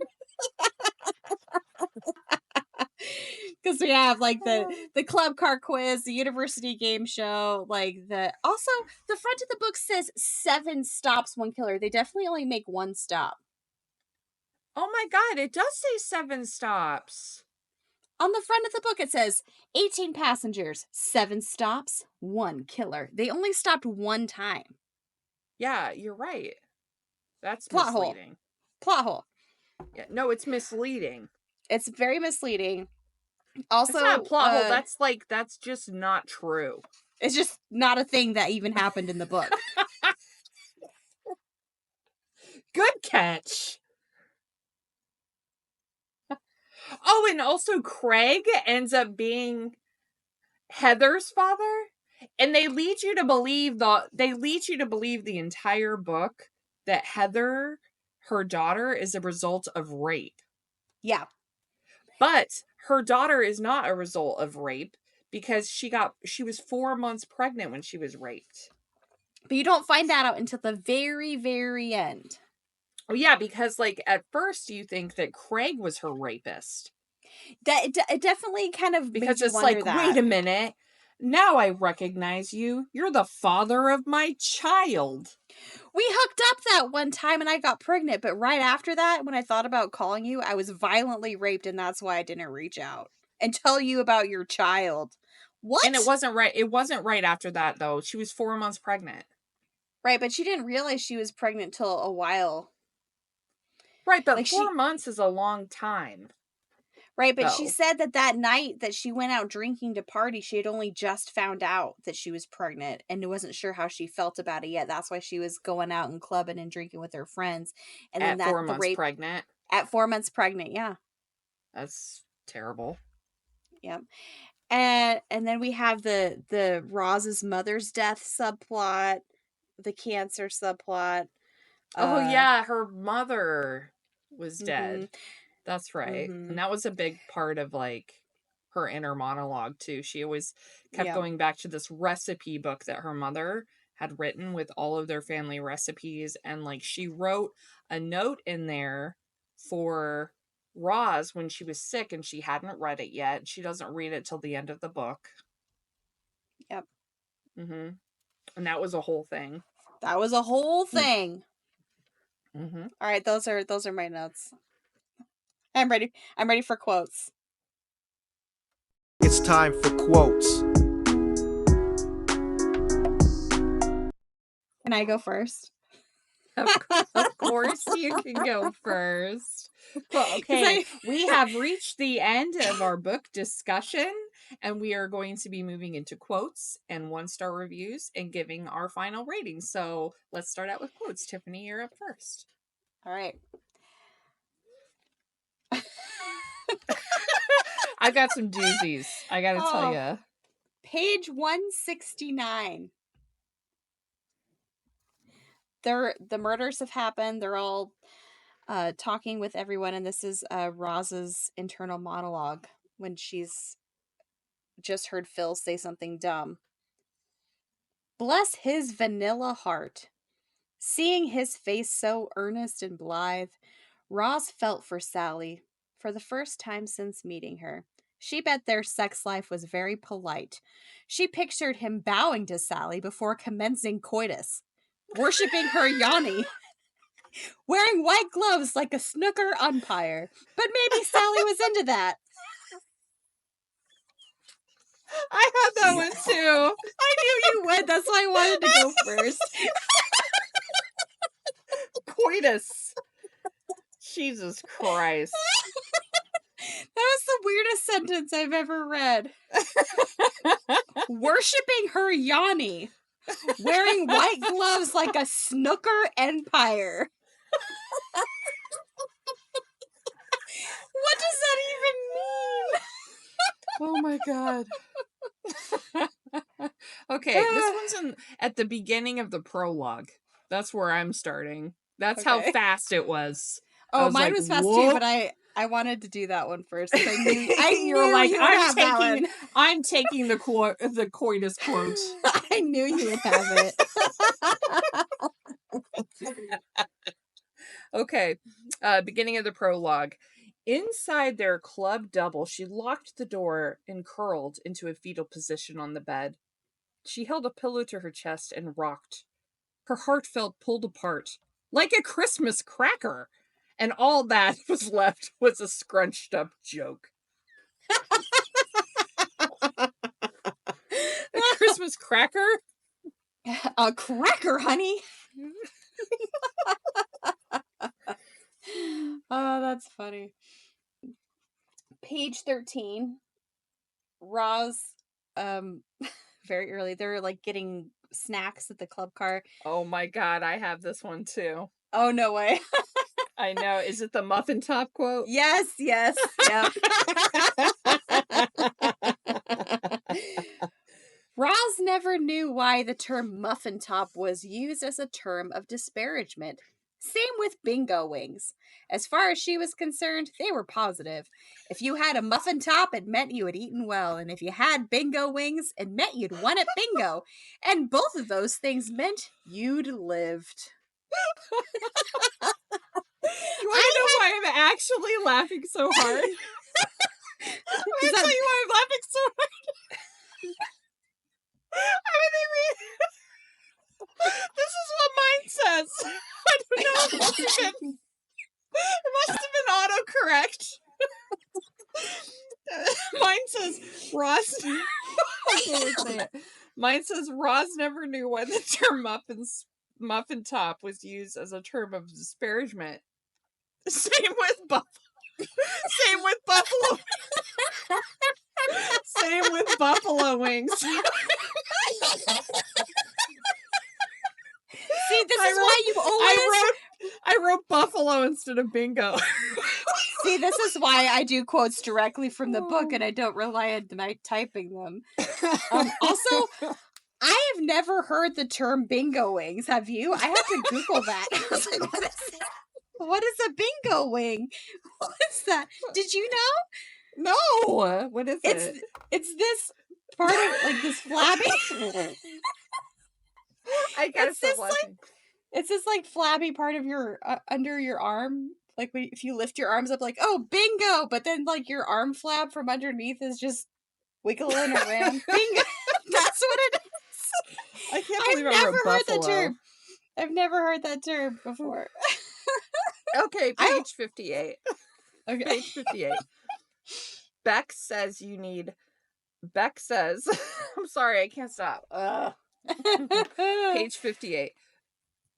Because we have like the club car quiz, the university game show, like also the front of the book says 7 stops, 1 killer. They definitely only make 1 stop. Oh my god, it does say 7 stops. On the front of the book, it says 18 passengers, 7 stops, 1 killer. They only stopped 1 time. Yeah, you're right. That's Plot misleading. hole. Plot hole. Yeah, no, it's misleading. It's very misleading. Also, it's not plot hole. That's just not true. It's just not a thing that even happened in the book. Good catch. Oh, and also Craig ends up being Heather's father, and they lead you to believe the entire book that Heather, her daughter, is a result of rape. Yeah. But her daughter is not a result of rape because she was 4 months pregnant when she was raped. But you don't find that out until the very, very end. Oh yeah, because like at first you think that Craig was her rapist. It definitely kind of because made you it's wonder like, that. wait a minute, now I recognize you. You're the father of my child. We hooked up that one time and I got pregnant, but right after that, when I thought about calling you, I was violently raped, and that's why I didn't reach out and tell you about your child. What? And it wasn't right after that though. She was 4 months pregnant. Right, but she didn't realize she was pregnant till a while. Right, but like 4 months is a long time. Right, but she said that night that she went out drinking to party, she had only just found out that she was pregnant and wasn't sure how she felt about it yet. That's why she was going out and clubbing and drinking with her friends. And at then 4 months pregnant. At 4 months pregnant, yeah. That's terrible. Yep. And then we have the Roz's mother's death subplot, the cancer subplot. Oh yeah, her mother was dead. Mm-hmm. That's right. Mm-hmm. And that was a big part of like her inner monologue too. She always kept going back to this recipe book that her mother had written with all of their family recipes, and like she wrote a note in there for Roz when she was sick and she hadn't read it yet. She doesn't read it till the end of the book. Yep. Mm-hmm. And that was a whole thing. That was a whole thing. Mm-hmm. All right, those are my notes. I'm ready for quotes. It's time for quotes. Can I go first? Of course you can go first. Well, okay, we have reached the end of our book discussion, and we are going to be moving into quotes and 1-star reviews and giving our final ratings. So let's start out with quotes. Tiffany, you're up first. All right. I got some doozies. I gotta tell you. Page 169. The murders have happened. They're all talking with everyone, and this is Roz's internal monologue when she's just heard Phil say something dumb. Bless his vanilla heart. Seeing his face so earnest and blithe, Roz felt for Sally for the first time since meeting her. She bet their sex life was very polite. She pictured him bowing to Sally before commencing coitus, worshipping her Yanni, wearing white gloves like a snooker umpire. But maybe Sally was into that. I had that one too. I knew you would. That's why I wanted to go first. Coitus. Jesus Christ. That was the weirdest sentence I've ever read. Worshipping her Yanni. Wearing white gloves like a snooker empire. What does that even mean? Oh my god. Okay, this one's at the beginning of the prologue. That's where I'm starting. That's how fast it was. Oh, mine was fast too, but I wanted to do that one first. I knew you were like, I'm taking the coitus quote. I knew you would have it. Okay, beginning of the prologue. Inside their club double, she locked the door and curled into a fetal position on the bed. She held a pillow to her chest and rocked. Her heart felt pulled apart, like a Christmas cracker, and all that was left was a scrunched up joke. A Christmas cracker? A cracker, honey. Oh, that's funny. Page 13. Roz, very early. They're like getting snacks at the club car. Oh my god, I have this one too. Oh, no way. I know. Is it the muffin top quote? Yes. Yep. Roz never knew why the term muffin top was used as a term of disparagement. Same with bingo wings. As far as she was concerned, they were positive. If you had a muffin top, it meant you had eaten well. And if you had bingo wings, it meant you'd won at bingo. And both of those things meant you'd lived. You want to know why I'm actually laughing so hard? Let me tell you why I'm laughing so hard. This is what mine says. I don't know. It must have been autocorrect. Mine says Roz. I can't even say it. Mine says Roz never knew why the term muffin top was used as a term of disparagement. Same with buffalo. Same with buffalo. Same with buffalo wings. See, this is why you always... I wrote buffalo instead of bingo. See, this is why I do quotes directly from the book and I don't rely on my typing them. Also, I have never heard the term bingo wings. Have you? I have to Google that. I was like, what is that? What is a bingo wing? What is that? Did you know? No. What is it? It's this part of like this flabby. I gotta stop laughing. It's this like flabby part of your under your arm. Like if you lift your arms up, like oh bingo, but then like your arm flab from underneath is just wiggling around. Bingo. That's what it is. I can't believe I wrote buffalo. Heard that term. I've never heard that term before. Okay, page 58. Okay. Page 58. Beck says, I'm sorry, I can't stop. Page 58.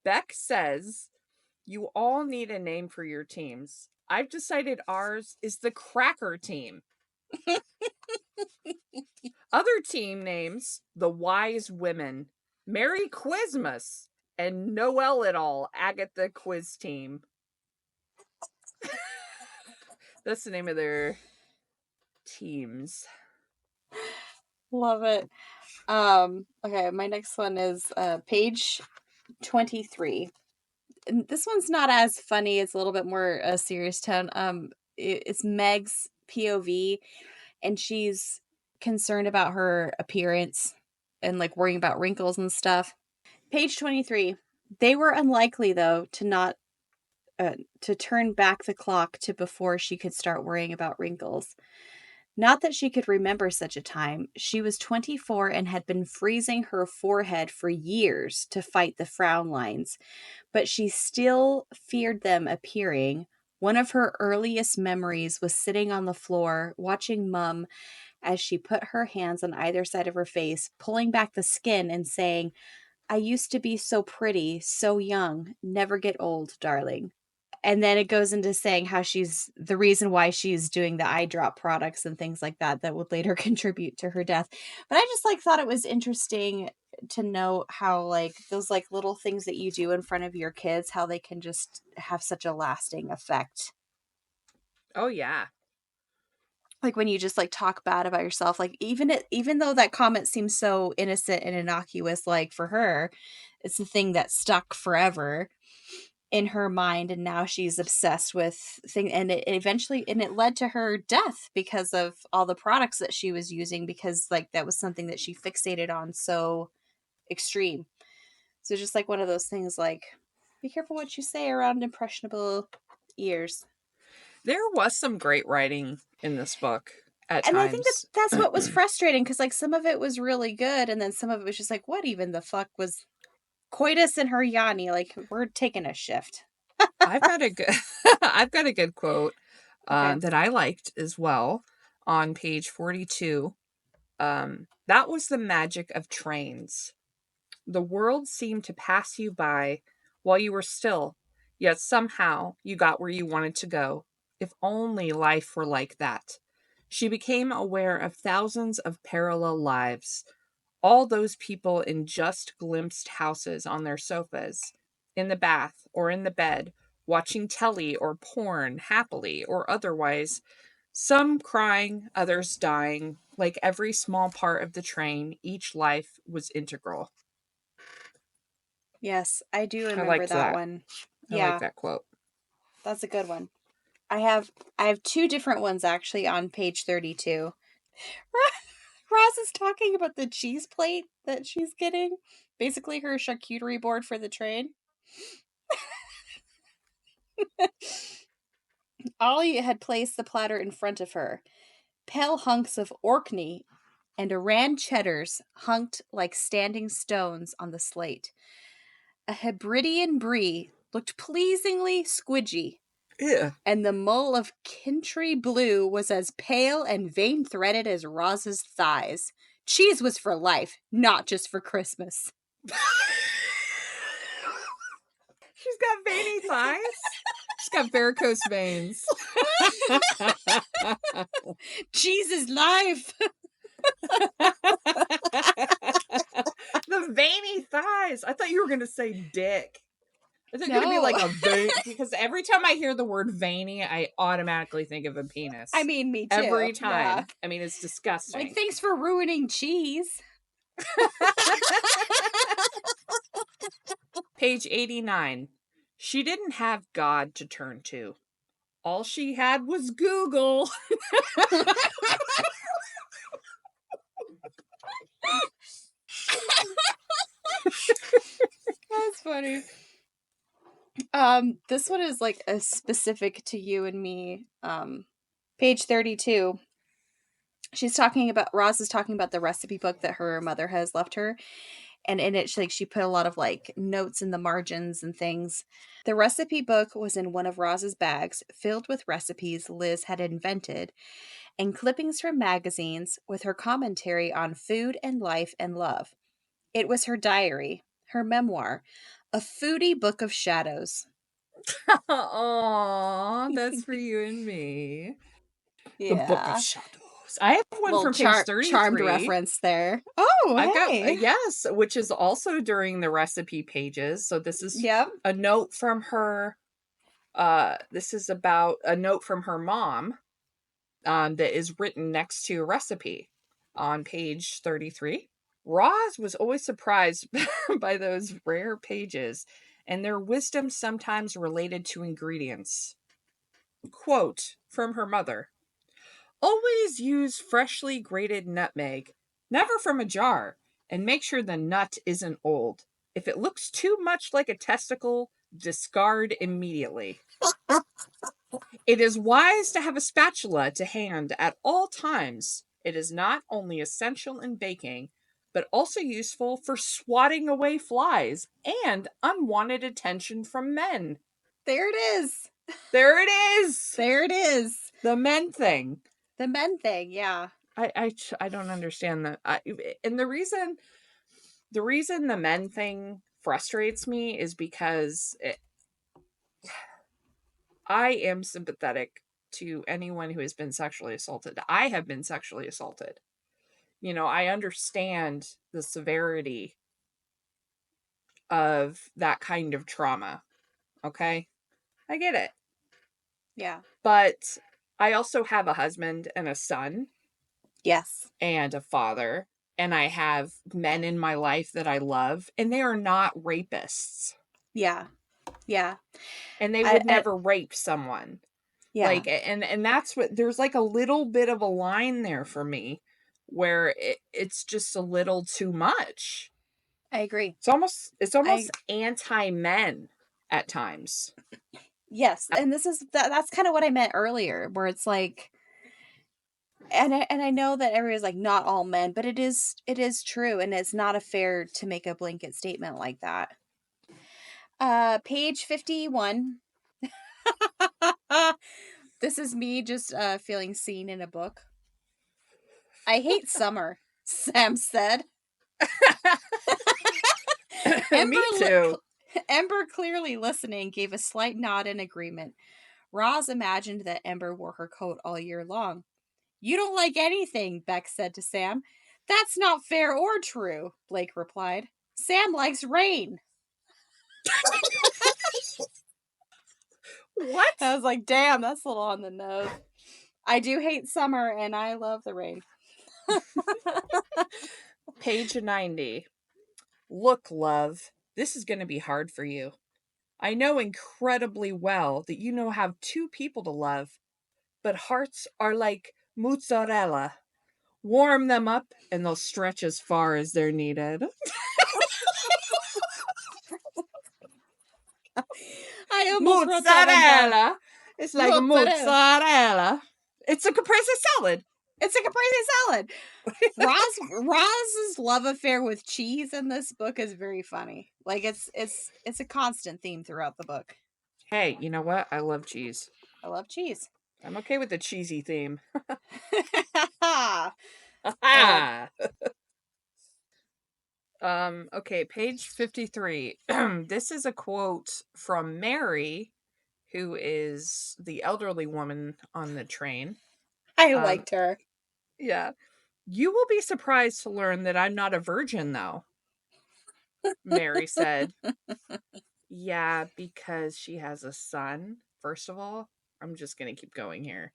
Beck says, you all need a name for your teams. I've decided ours is the Cracker Team. Other team names, the Wise Women, Merry Quizmas, and Noel it all, Agatha Quiz Team. That's the name of their teams. Love it. Okay, my next one is page 23. And this one's not as funny. It's a little bit more serious tone. It's Meg's POV, and she's concerned about her appearance and like worrying about wrinkles and stuff. Page 23. They were unlikely, though, to turn back the clock to before she could start worrying about wrinkles. Not that she could remember such a time. She was 24 and had been freezing her forehead for years to fight the frown lines, but she still feared them appearing. One of her earliest memories was sitting on the floor, watching Mum as she put her hands on either side of her face, pulling back the skin and saying, "I used to be so pretty, so young. Never get old, darling." And then it goes into saying how she's the reason why she's doing the eye drop products and things like that would later contribute to her death. But I just thought it was interesting to know how those little things that you do in front of your kids, how they can just have such a lasting effect. Oh yeah. When you just talk bad about yourself, even though that comment seems so innocent and innocuous, for her, it's the thing that stuck forever in her mind, and now she's obsessed with things, and it led to her death because of all the products that she was using, because that was something that she fixated on so extreme. So just one of those things, be careful what you say around impressionable ears. There was some great writing in this book at and times. I think that's what was frustrating, because some of it was really good, and then some of it was just what even the fuck was coitus and her Yanni? We're taking a shift. I've got a good quote that I liked as well on page 42. That was the magic of trains. The world seemed to pass you by while you were still, yet somehow you got where you wanted to go. If only life were like that. She became aware of thousands of parallel lives. All those people in just glimpsed houses on their sofas, in the bath or in the bed, watching telly or porn happily or otherwise, some crying, others dying. Like every small part of the train, each life was integral. Yes, I do remember that one. I like that quote. That's a good one. I have 2 different ones actually on page 32. Roz is talking about the cheese plate that she's getting. Basically her charcuterie board for the train. Ollie had placed the platter in front of her. Pale hunks of Orkney and Iran cheddars hung like standing stones on the slate. A Hebridean brie looked pleasingly squidgy. Yeah. And the mull of Kintry blue was as pale and vein-threaded as Roz's thighs. Cheese was for life, not just for Christmas. She's got veiny thighs. She's got varicose veins. Cheese is life. The veiny thighs. I thought you were going to say dick. I think it's going to be like a vein, because every time I hear the word veiny, I automatically think of a penis. I mean, me too. Every time. Yeah. I mean, it's disgusting. Thanks for ruining cheese. Page 89. She didn't have God to turn to. All she had was Google. That's funny. This one is a specific to you and me. Page 32. Roz is talking about the recipe book that her mother has left her. And in it, she put a lot of notes in the margins and things. The recipe book was in one of Roz's bags, filled with recipes Liz had invented, and clippings from magazines with her commentary on food and life and love. It was her diary, her memoir, a foodie book of shadows. Aww, that's for you and me. Yeah. The Book of Shadows. I have one from page 33. Charmed reference there. Oh, hey. Yes, which is also during the recipe pages. So this is a note from her. This is about a note from her mom that is written next to a recipe on page 33. Roz was always surprised by those rare pages and their wisdom sometimes related to ingredients. Quote from her mother. Always use freshly grated nutmeg, never from a jar, and make sure the nut isn't old. If it looks too much like a testicle, discard immediately. It is wise to have a spatula to hand at all times. It is not only essential in baking, but also useful for swatting away flies and unwanted attention from men. There it is. There it is. There it is. The men thing. The men thing, yeah. I don't understand that. And the reason the men thing frustrates me is because I am sympathetic to anyone who has been sexually assaulted. I have been sexually assaulted. I understand the severity of that kind of trauma. Okay? I get it. Yeah. But I also have a husband and a son. Yes. And a father. And I have men in my life that I love. And they are not rapists. Yeah. Yeah. And they would never rape someone. Yeah. Like, and that's what, there's like a little bit of a line there for me where it's just a little too much. I agree. It's almost anti-men at times. Yes. And that's kind of what I meant earlier, where it's like, and I know that everybody's like, not all men, but it is true. And it's not fair to make a blanket statement like that. Page 51. This is me just feeling seen in a book. I hate summer, Sam said. Me too. Ember, clearly listening, gave a slight nod in agreement. Roz imagined that Ember wore her coat all year long. You don't like anything, Beck said to Sam. That's not fair or true, Blake replied. Sam likes rain. What? I was like, damn, that's a little on the nose. I do hate summer, and I love the rain. Page 90. Look, love, this is going to be hard for you. I know incredibly well that you know have two people to love, but hearts are like mozzarella. Warm them up, and they'll stretch as far as they're needed. I almost wrote that one down. It's like mozzarella. It's a caprese salad. It's a caprese salad. Roz's love affair with cheese in this book is very funny. Like it's a constant theme throughout the book. Hey, you know what? I love cheese. I love cheese. I'm okay with the cheesy theme. Okay, page 53. This is a quote from Mary, who is the elderly woman on the train. I liked her. Yeah. You will be surprised to learn that I'm not a virgin, though, Mary said. Yeah, because she has a son, first of all. I'm just going to keep going here.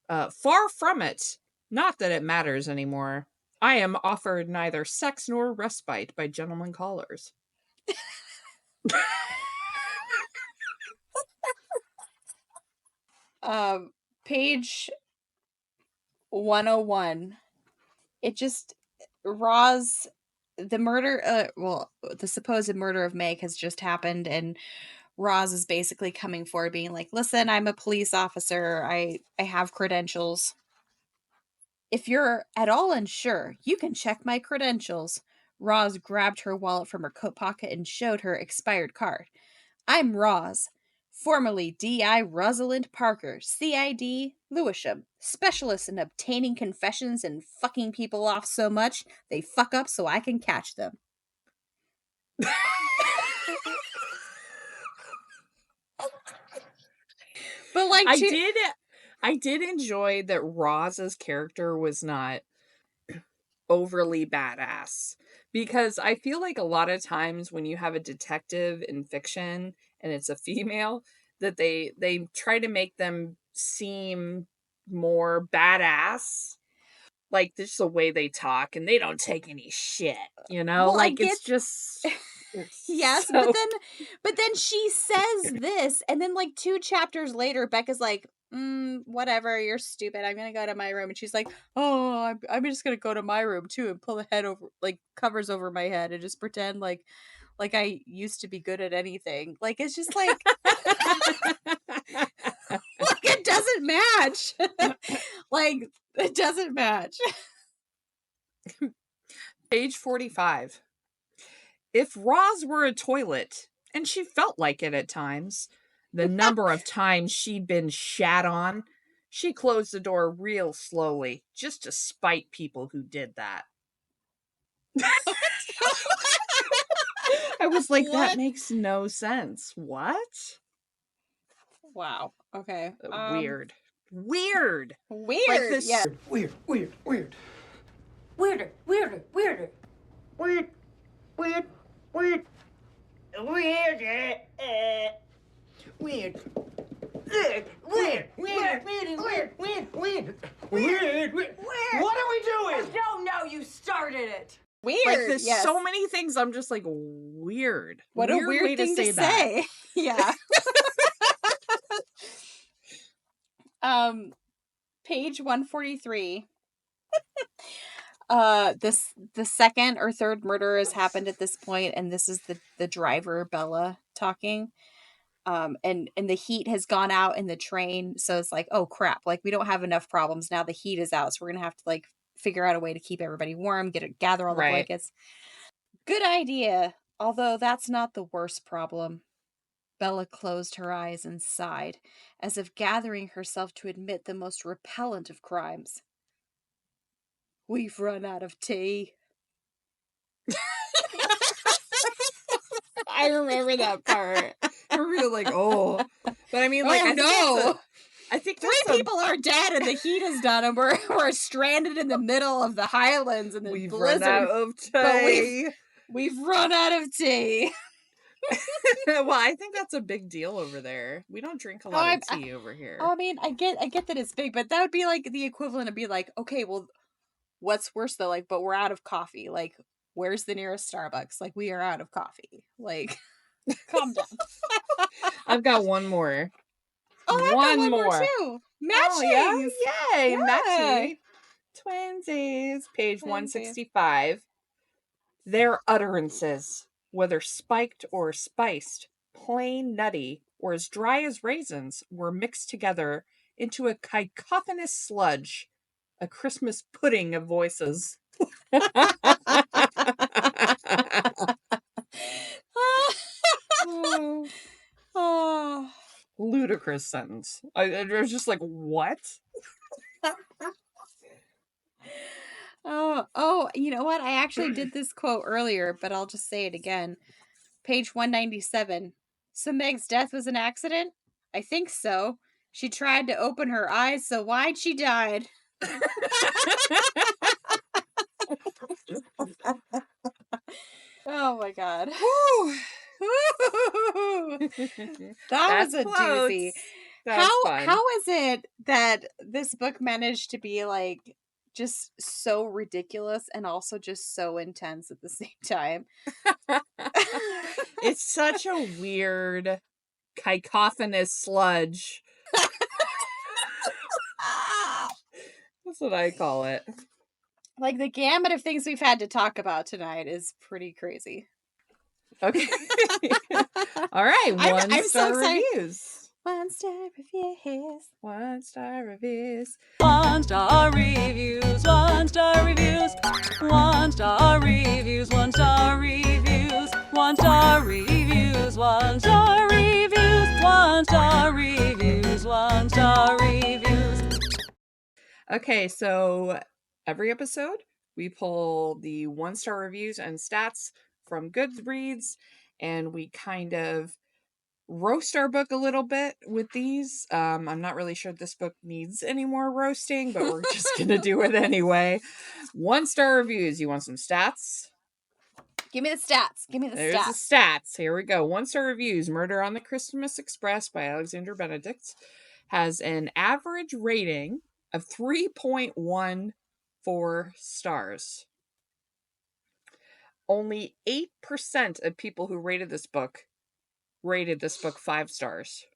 Far from it. Not that it matters anymore. I am offered neither sex nor respite by gentlemen callers. Page 101. It just, Roz, the supposed murder of Meg has just happened, and Roz is basically coming forward being like, listen, I'm a police officer. I have credentials. If you're at all unsure, you can check my credentials. Roz grabbed her wallet from her coat pocket and showed her expired card. I'm Roz, formerly D.I. Rosalind Parker, C.I.D. Lewisham, specialist in obtaining confessions and fucking people off so much they fuck up so I can catch them. But like I did enjoy that Roz's character was not overly badass, because I feel like a lot of times when you have a detective in fiction and it's a female, that they try to make them seem more badass, like just the way they talk, and they don't take any shit, Well, like it's just yes, so... but then she says this, and then like 2 chapters later Becca's like, whatever, you're stupid, I'm gonna go to my room. And she's like, oh, I'm just gonna go to my room too and pull the head over, like covers over my head, and just pretend like I used to be good at anything. Like it's just like like it doesn't match. Like it doesn't match. Page 45. If Roz were a toilet, and she felt like it at times, the number of times she'd been shat on, She closed the door real slowly, just to spite people who did that. I was like, that makes no sense. What? Wow. Okay. Weird. Weird. Like this. Yeah. Weird. Weirder, weirder, weirder. Weird. Weird. Weird. Weird. Weird. Weird. What are we doing? I don't know. You started it. Weird. Like there's yes. so many things I'm just like, weird. What a weird way thing to that. say. Yeah. Page 143. The second or third murder has happened at this point, and this is the driver, Bella, talking. And the heat has gone out in the train, so it's like, oh crap, like we don't have enough problems now. The heat is out, so we're gonna have to like figure out a way to keep everybody warm, gather all the blankets. Good idea, although that's not the worst problem. Bella closed her eyes and sighed, as if gathering herself to admit the most repellent of crimes. We've run out of tea. I remember that part. I remember like, oh. But I mean, like, I think three people are dead and the heat is done, and we're stranded in the middle of the Highlands and the we've blizzard. Run out of tea. We've run out of tea. Well, I think that's a big deal over there. We don't drink a lot of tea over here. I mean, I get that it's big, but that would be like the equivalent of be like, okay, well, what's worse though? Like, but we're out of coffee. Like, where's the nearest Starbucks? Like, we are out of coffee. Like, calm down. I've got one more. Oh, I've got one more too. Matching. Oh, yeah. Yay, matching. Twinsies. Page 165. Their utterances, whether spiked or spiced, plain nutty, or as dry as raisins, were mixed together into a cacophonous sludge, a Christmas pudding of voices. Oh. Ludicrous sentence. I was just like, what? Oh, you know what? I actually did this quote earlier, but I'll just say it again. Page 197. So Meg's death was an accident? I think so. She tried to open her eyes so wide she died. Oh my god. That was a close. doozy. Fun. How is it that this book managed to be like just so ridiculous and also just so intense at the same time? It's such a weird cacophonous sludge. That's what I call it. Like, the gamut of things we've had to talk about tonight is pretty crazy. Okay. All right. I'm so excited. Reviews. 1-star reviews. 1-star reviews. 1-star reviews. 1-star reviews. 1-star reviews. 1-star reviews. 1-star reviews. 1-star reviews. 1-star reviews. 1-star reviews. Okay, so every episode we pull the 1-star reviews and stats from Goodreads, and we kind of roast our book a little bit with these. I'm not really sure this book needs any more roasting, but we're just gonna do it anyway. 1-star reviews. You want some stats? Give me the stats. There's the stats. Here we go. 1-star reviews. Murder on the Christmas Express by Alexandra Benedict has an average rating of 3.14 stars. Only 8% of people who rated this book 5 stars.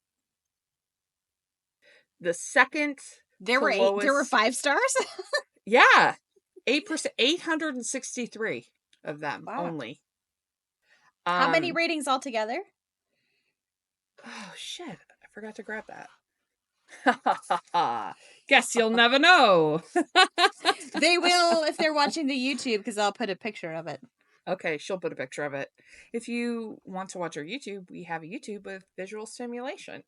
The second there were 5 stars? Yeah. 8%, 863 of them only. How many ratings altogether? Oh shit, I forgot to grab that. Guess you'll never know. They will if they're watching the YouTube, because I'll put a picture of it. Okay, she'll put a picture of it. If you want to watch our YouTube, we have a YouTube with visual stimulation.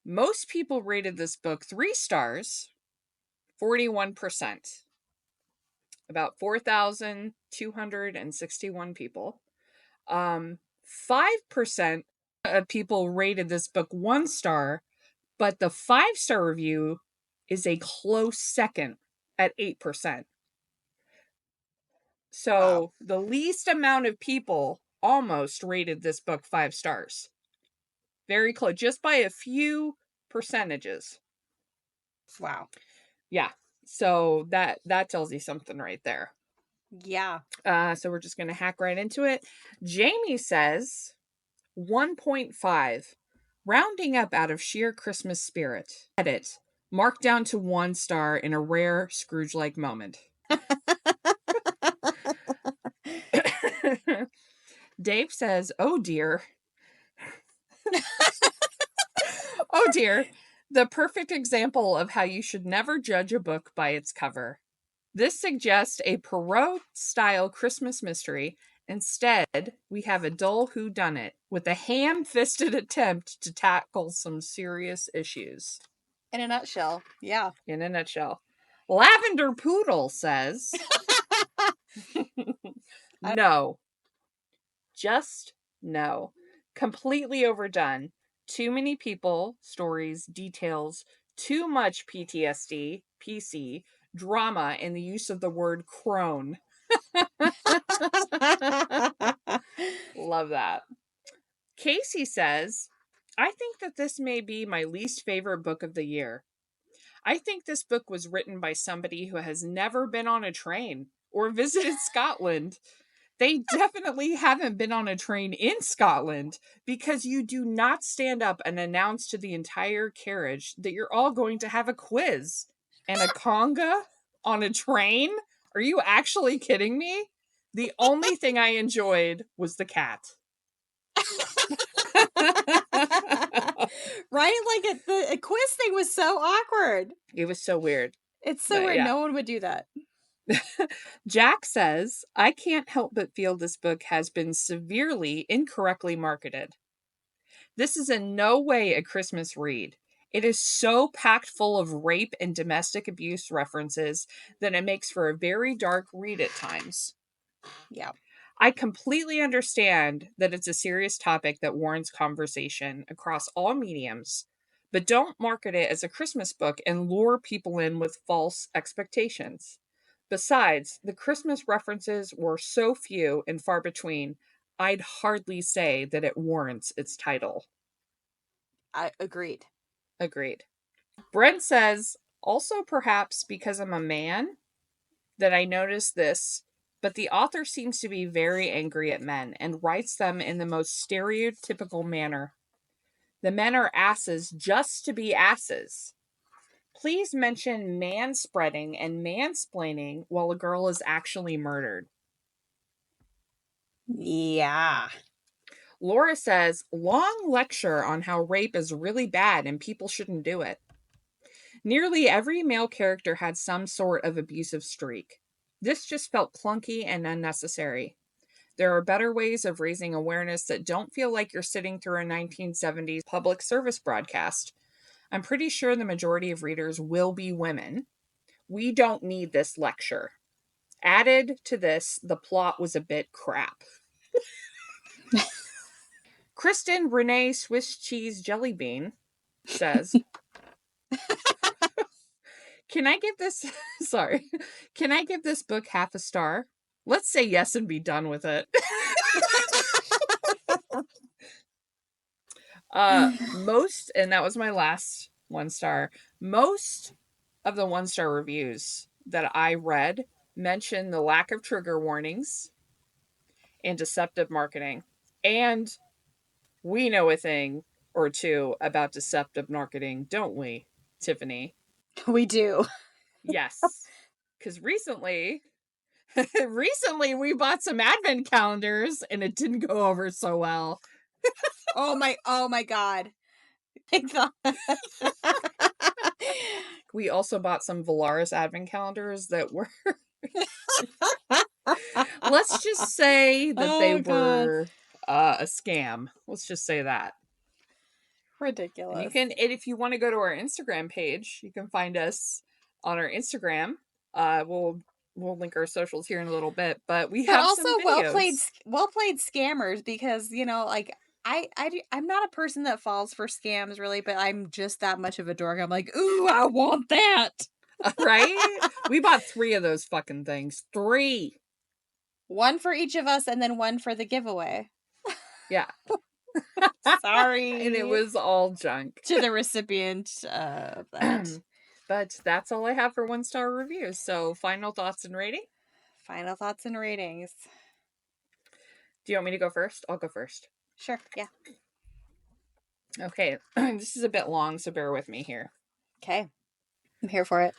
Most people rated this book 3 stars, 41%. About 4,261 people. 5% of people rated this book 1 star, but the 5-star review is a close second at 8%. So the least amount of people almost rated this book 5 stars. Very close, just by a few percentages. Wow. Yeah. So that tells you something right there. Yeah. So we're just going to hack right into it. Jamie says 1.5, rounding up out of sheer Christmas spirit. Edit, marked down to 1 star in a rare Scrooge-like moment. Dave says, oh dear. Oh dear. The perfect example of how you should never judge a book by its cover. This suggests a Perrault-style Christmas mystery. Instead, we have a dull whodunit with a ham-fisted attempt to tackle some serious issues. In a nutshell, yeah. In a nutshell. Lavender Poodle says, no. Just no. Completely overdone. Too many people, stories, details, too much PTSD, PC, drama, and the use of the word crone. Love that. Casey says, I think that this may be my least favorite book of the year. I think this book was written by somebody who has never been on a train or visited Scotland. They definitely haven't been on a train in Scotland, because you do not stand up and announce to the entire carriage that you're all going to have a quiz and a conga on a train. Are you actually kidding me? The only thing I enjoyed was the cat. Right? Like the quiz thing was so awkward. It was so weird. It's so weird. Yeah. No one would do that. Jack says, I can't help but feel this book has been severely incorrectly marketed. This is in no way a Christmas read. It is so packed full of rape and domestic abuse references that it makes for a very dark read at times. Yeah. I completely understand that it's a serious topic that warrants conversation across all mediums, but don't market it as a Christmas book and lure people in with false expectations. Besides, the Christmas references were so few and far between, I'd hardly say that it warrants its title. I agreed. Agreed. Brent says, also perhaps because I'm a man that I noticed this, but the author seems to be very angry at men and writes them in the most stereotypical manner. The men are asses just to be asses. Please mention manspreading and mansplaining while a girl is actually murdered. Yeah. Laura says, long lecture on how rape is really bad and people shouldn't do it. Nearly every male character had some sort of abusive streak. This just felt clunky and unnecessary. There are better ways of raising awareness that don't feel like you're sitting through a 1970s public service broadcast. I'm pretty sure the majority of readers will be women. We don't need this lecture. Added to this, the plot was a bit crap. Kristen Renee Swiss Cheese Jelly Bean says, Can I give this book half a star? Let's say yes and be done with it. And that was my last 1 star. Most of the 1-star reviews that I read mention the lack of trigger warnings and deceptive marketing. And we know a thing or two about deceptive marketing, don't we, Tiffany? We do. Yes. Because recently we bought some advent calendars and it didn't go over so well. Oh my God. We also bought some Valaris advent calendars that were let's just say that they were a scam. Let's just say that. Ridiculous. And if you want to go to our Instagram page, you can find us on our Instagram. We'll link our socials here in a little bit, but have also some videos. well played scammers, because like I'm not a person that falls for scams really, but I'm just that much of a dork. I'm like, ooh, I want that. Right? We bought 3 of those fucking things. 3. One for each of us, and then one for the giveaway. Yeah. Sorry. And it was all junk. To the recipient of that. But that's all I have for 1-star reviews. So final thoughts and rating? Final thoughts and ratings. Do you want me to go first? I'll go first. Sure, yeah. Okay. This is a bit long, so bear with me here. Okay. I'm here for it.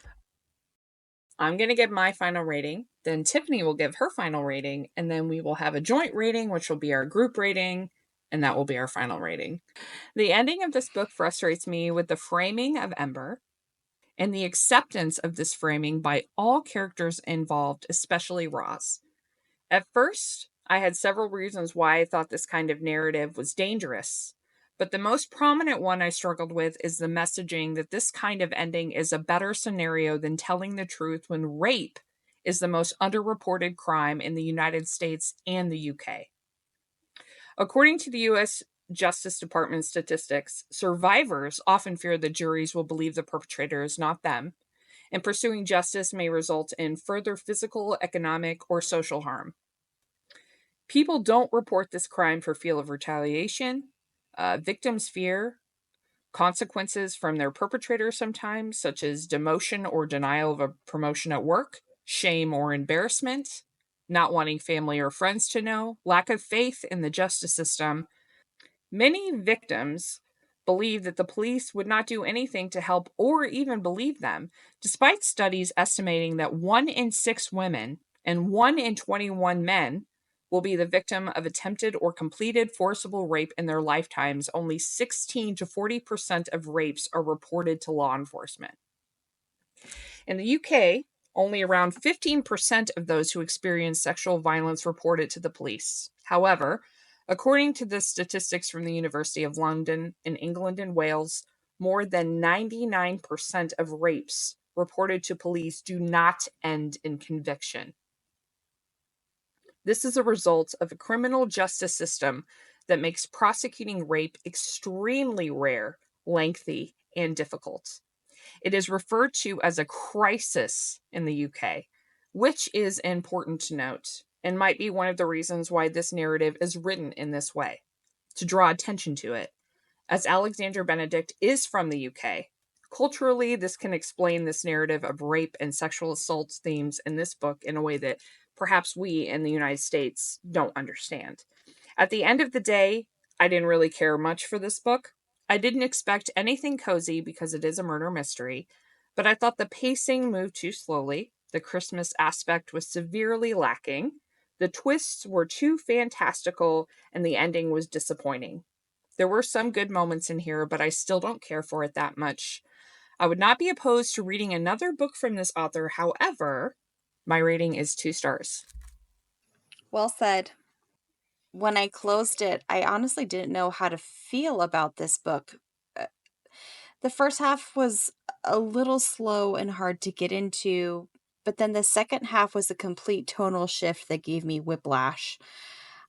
I'm going to give my final rating. Then Tiffany will give her final rating. And then we will have a joint rating, which will be our group rating. And that will be our final rating. The ending of this book frustrates me with the framing of Ember and the acceptance of this framing by all characters involved, especially Roz. At first, I had several reasons why I thought this kind of narrative was dangerous. But the most prominent one I struggled with is the messaging that this kind of ending is a better scenario than telling the truth when rape is the most underreported crime in the United States and the UK. According to the U.S. Justice Department statistics, survivors often fear the juries will believe the perpetrator is not them, and pursuing justice may result in further physical, economic, or social harm. People don't report this crime for fear of retaliation. Victims fear consequences from their perpetrators sometimes, such as demotion or denial of a promotion at work, shame or embarrassment, not wanting family or friends to know, lack of faith in the justice system. Many victims believe that the police would not do anything to help or even believe them, despite studies estimating that 1 in 6 women and 1 in 21 men will be the victim of attempted or completed forcible rape in their lifetimes. Only 16 to 40% of rapes are reported to law enforcement. In the UK, only around 15% of those who experience sexual violence report it to the police. However, according to the statistics from the University of London in England and Wales, more than 99% of rapes reported to police do not end in conviction. This is a result of a criminal justice system that makes prosecuting rape extremely rare, lengthy, and difficult. It is referred to as a crisis in the UK, which is important to note and might be one of the reasons why this narrative is written in this way, to draw attention to it. As Alexandra Benedict is from the UK, culturally, this can explain this narrative of rape and sexual assault themes in this book in a way that perhaps we in the United States don't understand. At the end of the day, I didn't really care much for this book. I didn't expect anything cozy because it is a murder mystery, but I thought the pacing moved too slowly, the Christmas aspect was severely lacking, the twists were too fantastical, and the ending was disappointing. There were some good moments in here, but I still don't care for it that much. I would not be opposed to reading another book from this author. However, my rating is 2 stars. Well said. When I closed it, I honestly didn't know how to feel about this book. The first half was a little slow and hard to get into, but then the second half was a complete tonal shift that gave me whiplash.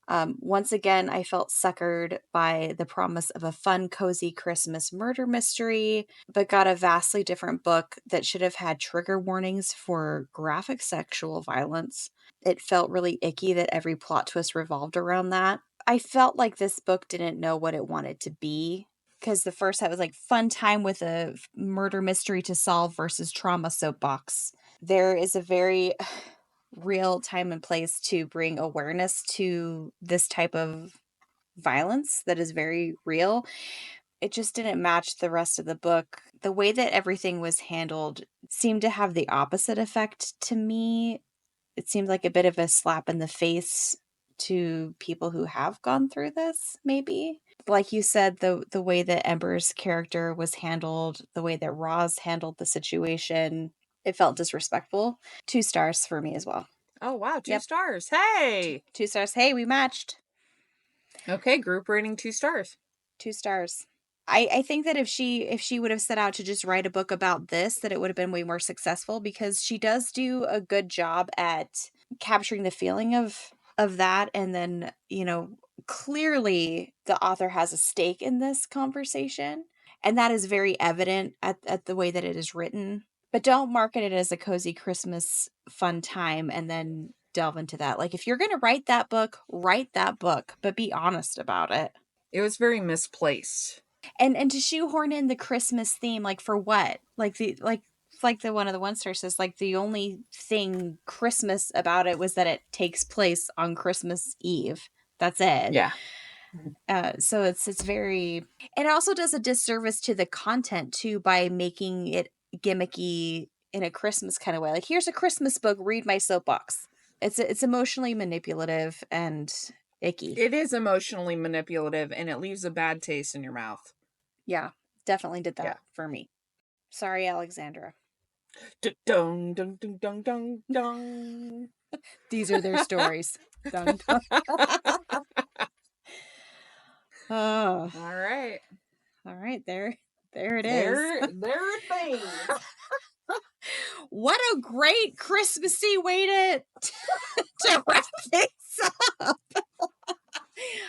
Once again, I felt suckered by the promise of a fun, cozy Christmas murder mystery, but got a vastly different book that should have had trigger warnings for graphic sexual violence. It felt really icky that every plot twist revolved around that. I felt like this book didn't know what it wanted to be, because the first half was like fun time with a murder mystery to solve versus trauma soapbox. There is a very real time and place to bring awareness to this type of violence that is very real. It just didn't match the rest of the book. The way that everything was handled seemed to have the opposite effect to me. It seemed like a bit of a slap in the face to people who have gone through this, maybe. Like you said, the way that Ember's character was handled, the way that Roz handled the situation, it felt disrespectful. 2 stars for me as well. Oh, wow. 2 stars. Hey! 2 stars. Hey, we matched. Okay, group rating 2 stars. 2 stars. I think that if she would have set out to just write a book about this, that it would have been way more successful, because she does do a good job at capturing the feeling of that. And then, clearly the author has a stake in this conversation. And that is very evident at the way that it is written. But don't market it as a cozy Christmas fun time and then delve into that. Like, if you're going to write that book, but be honest about it. It was very misplaced. And to shoehorn in the Christmas theme, like, for what? Like the one of the one-star says, like, the only thing Christmas about it was that it takes place on Christmas Eve. That's it. Yeah. So it's very, and it also does a disservice to the content too by making it gimmicky in a Christmas kind of way. Like, here's a Christmas book, read my soapbox. It's emotionally manipulative and icky. It is emotionally manipulative, and it leaves a bad taste in your mouth. Yeah, definitely did that for me. Sorry, Alexandra. Dun, dun, dun, dun, dun, dun. These are their stories. Dun, dun. Oh. All right. There it is. There it is. What a great Christmassy way to wrap things up.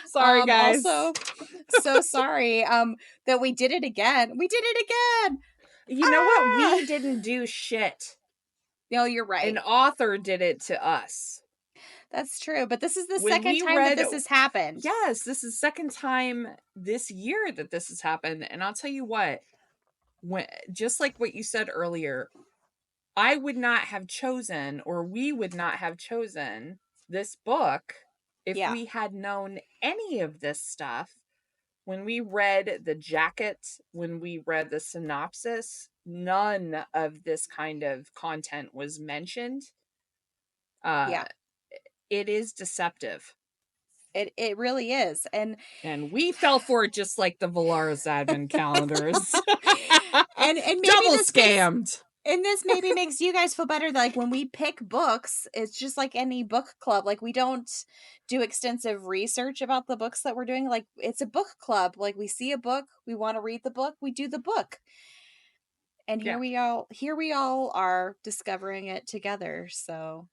Sorry, guys. Also, so sorry that we did it again. You know what? We didn't do shit. No, you're right. An author did it to us. That's true, but this is the second time that this has happened. Yes, this is the second time this year that this has happened. And I'll tell you what, just like what you said earlier, I would not have chosen, or we would not have chosen this book if we had known any of this stuff. When we read the jacket, when we read the synopsis, none of this kind of content was mentioned. It is deceptive. It really is. And we fell for it just like the Valaris advent calendars. and maybe double scammed. And this maybe makes you guys feel better. Like, when we pick books, it's just like any book club. Like, we don't do extensive research about the books that we're doing. Like, it's a book club. Like, we see a book, we want to read the book, we do the book. And here we all are discovering it together. So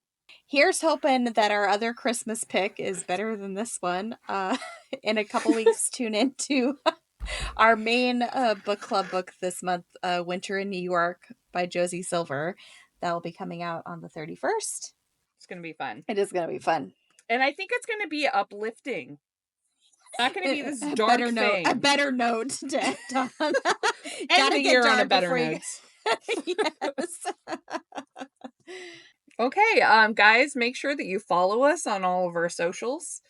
here's hoping that our other Christmas pick is better than this one. In a couple weeks, tune into our main book club book this month, Winter in New York by Josie Silver. That will be coming out on the 31st. It's going to be fun. It is going to be fun. And I think it's going to be uplifting. Not going to be this dark thing. A better note to end on. End the year on a better note. Yes. Okay, guys, make sure that you follow us on all of our socials.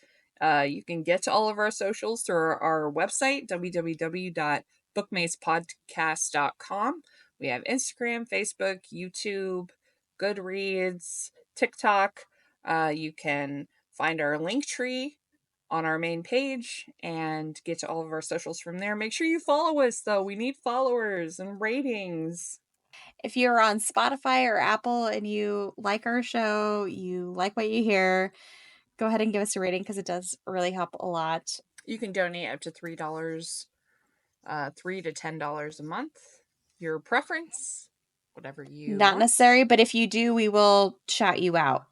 You can get to all of our socials through our website, www.bookmatespodcast.com. We have Instagram, Facebook, YouTube, Goodreads, TikTok. You can find our link tree on our main page and get to all of our socials from there. Make sure you follow us, though. We need followers and ratings. If you're on Spotify or Apple and you like our show, you like what you hear, go ahead and give us a rating, because it does really help a lot. You can donate up to $3, $3 to $10 a month. Your preference, whatever you Not want. necessary, but if you do, we will shout you out.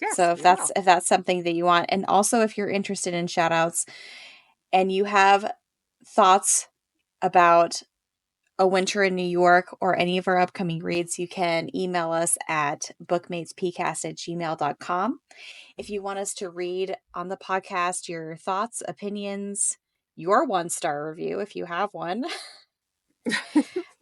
Yes, so if that's something that you want, and also if you're interested in shout outs and you have thoughts about A Winter in New York or any of our upcoming reads, you can email us at bookmatespcast@gmail.com. If you want us to read on the podcast your thoughts, opinions, your 1-star review, if you have one,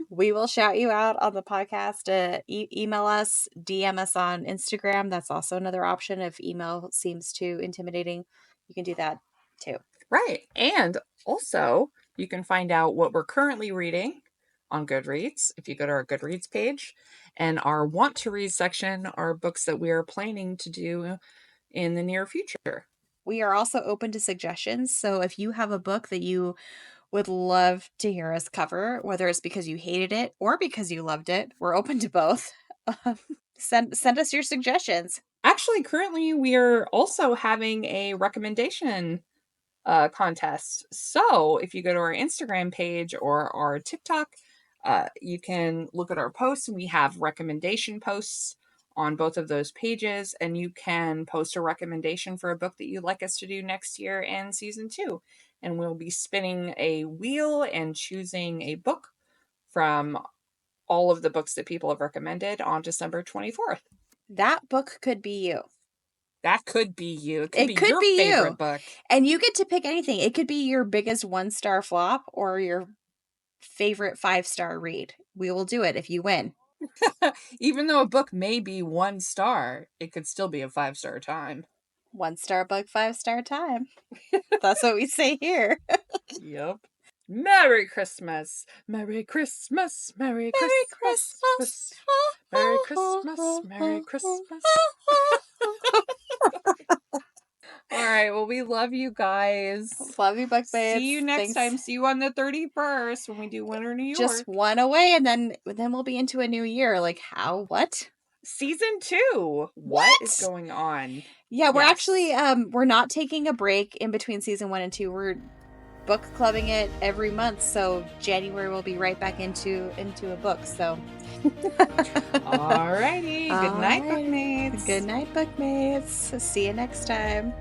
we will shout you out on the podcast. Email us, DM us on Instagram. That's also another option. If email seems too intimidating, you can do that too. Right. And also, you can find out what we're currently reading on Goodreads if you go to our Goodreads page. And our want to read section are books that we are planning to do in the near future. We are also open to suggestions. So if you have a book that you would love to hear us cover, whether it's because you hated it or because you loved it, we're open to both. Send us your suggestions. Actually, currently we are also having a recommendation contest. So if you go to our Instagram page or our TikTok, you can look at our posts, and we have recommendation posts on both of those pages, and you can post a recommendation for a book that you'd like us to do next year in season 2. And we'll be spinning a wheel and choosing a book from all of the books that people have recommended on December 24th. That book could be you. That could be you. It It could be your favorite book. And you get to pick anything. It could be your biggest 1-star flop or your favorite 5-star read. We will do it if you win. Even though a book may be 1 star, it could still be a 5-star time. 1-star book, 5-star time. That's what we say here. Yep. Merry Christmas. Merry Christmas. Merry Christmas. Merry Christmas. Merry Christmas. All right. Well, we love you guys. Love you, Bookmates. See you next time. See you on the 31st when we do Winter New York. Just one away, and then we'll be into a new year. Like, how? What? Season 2. What is going on? Yeah, we're actually we're not taking a break in between season 1 and 2. We're book clubbing it every month, so January we'll be right back into a book. So alrighty. Good night, Bookmates. Good night, Bookmates. See you next time.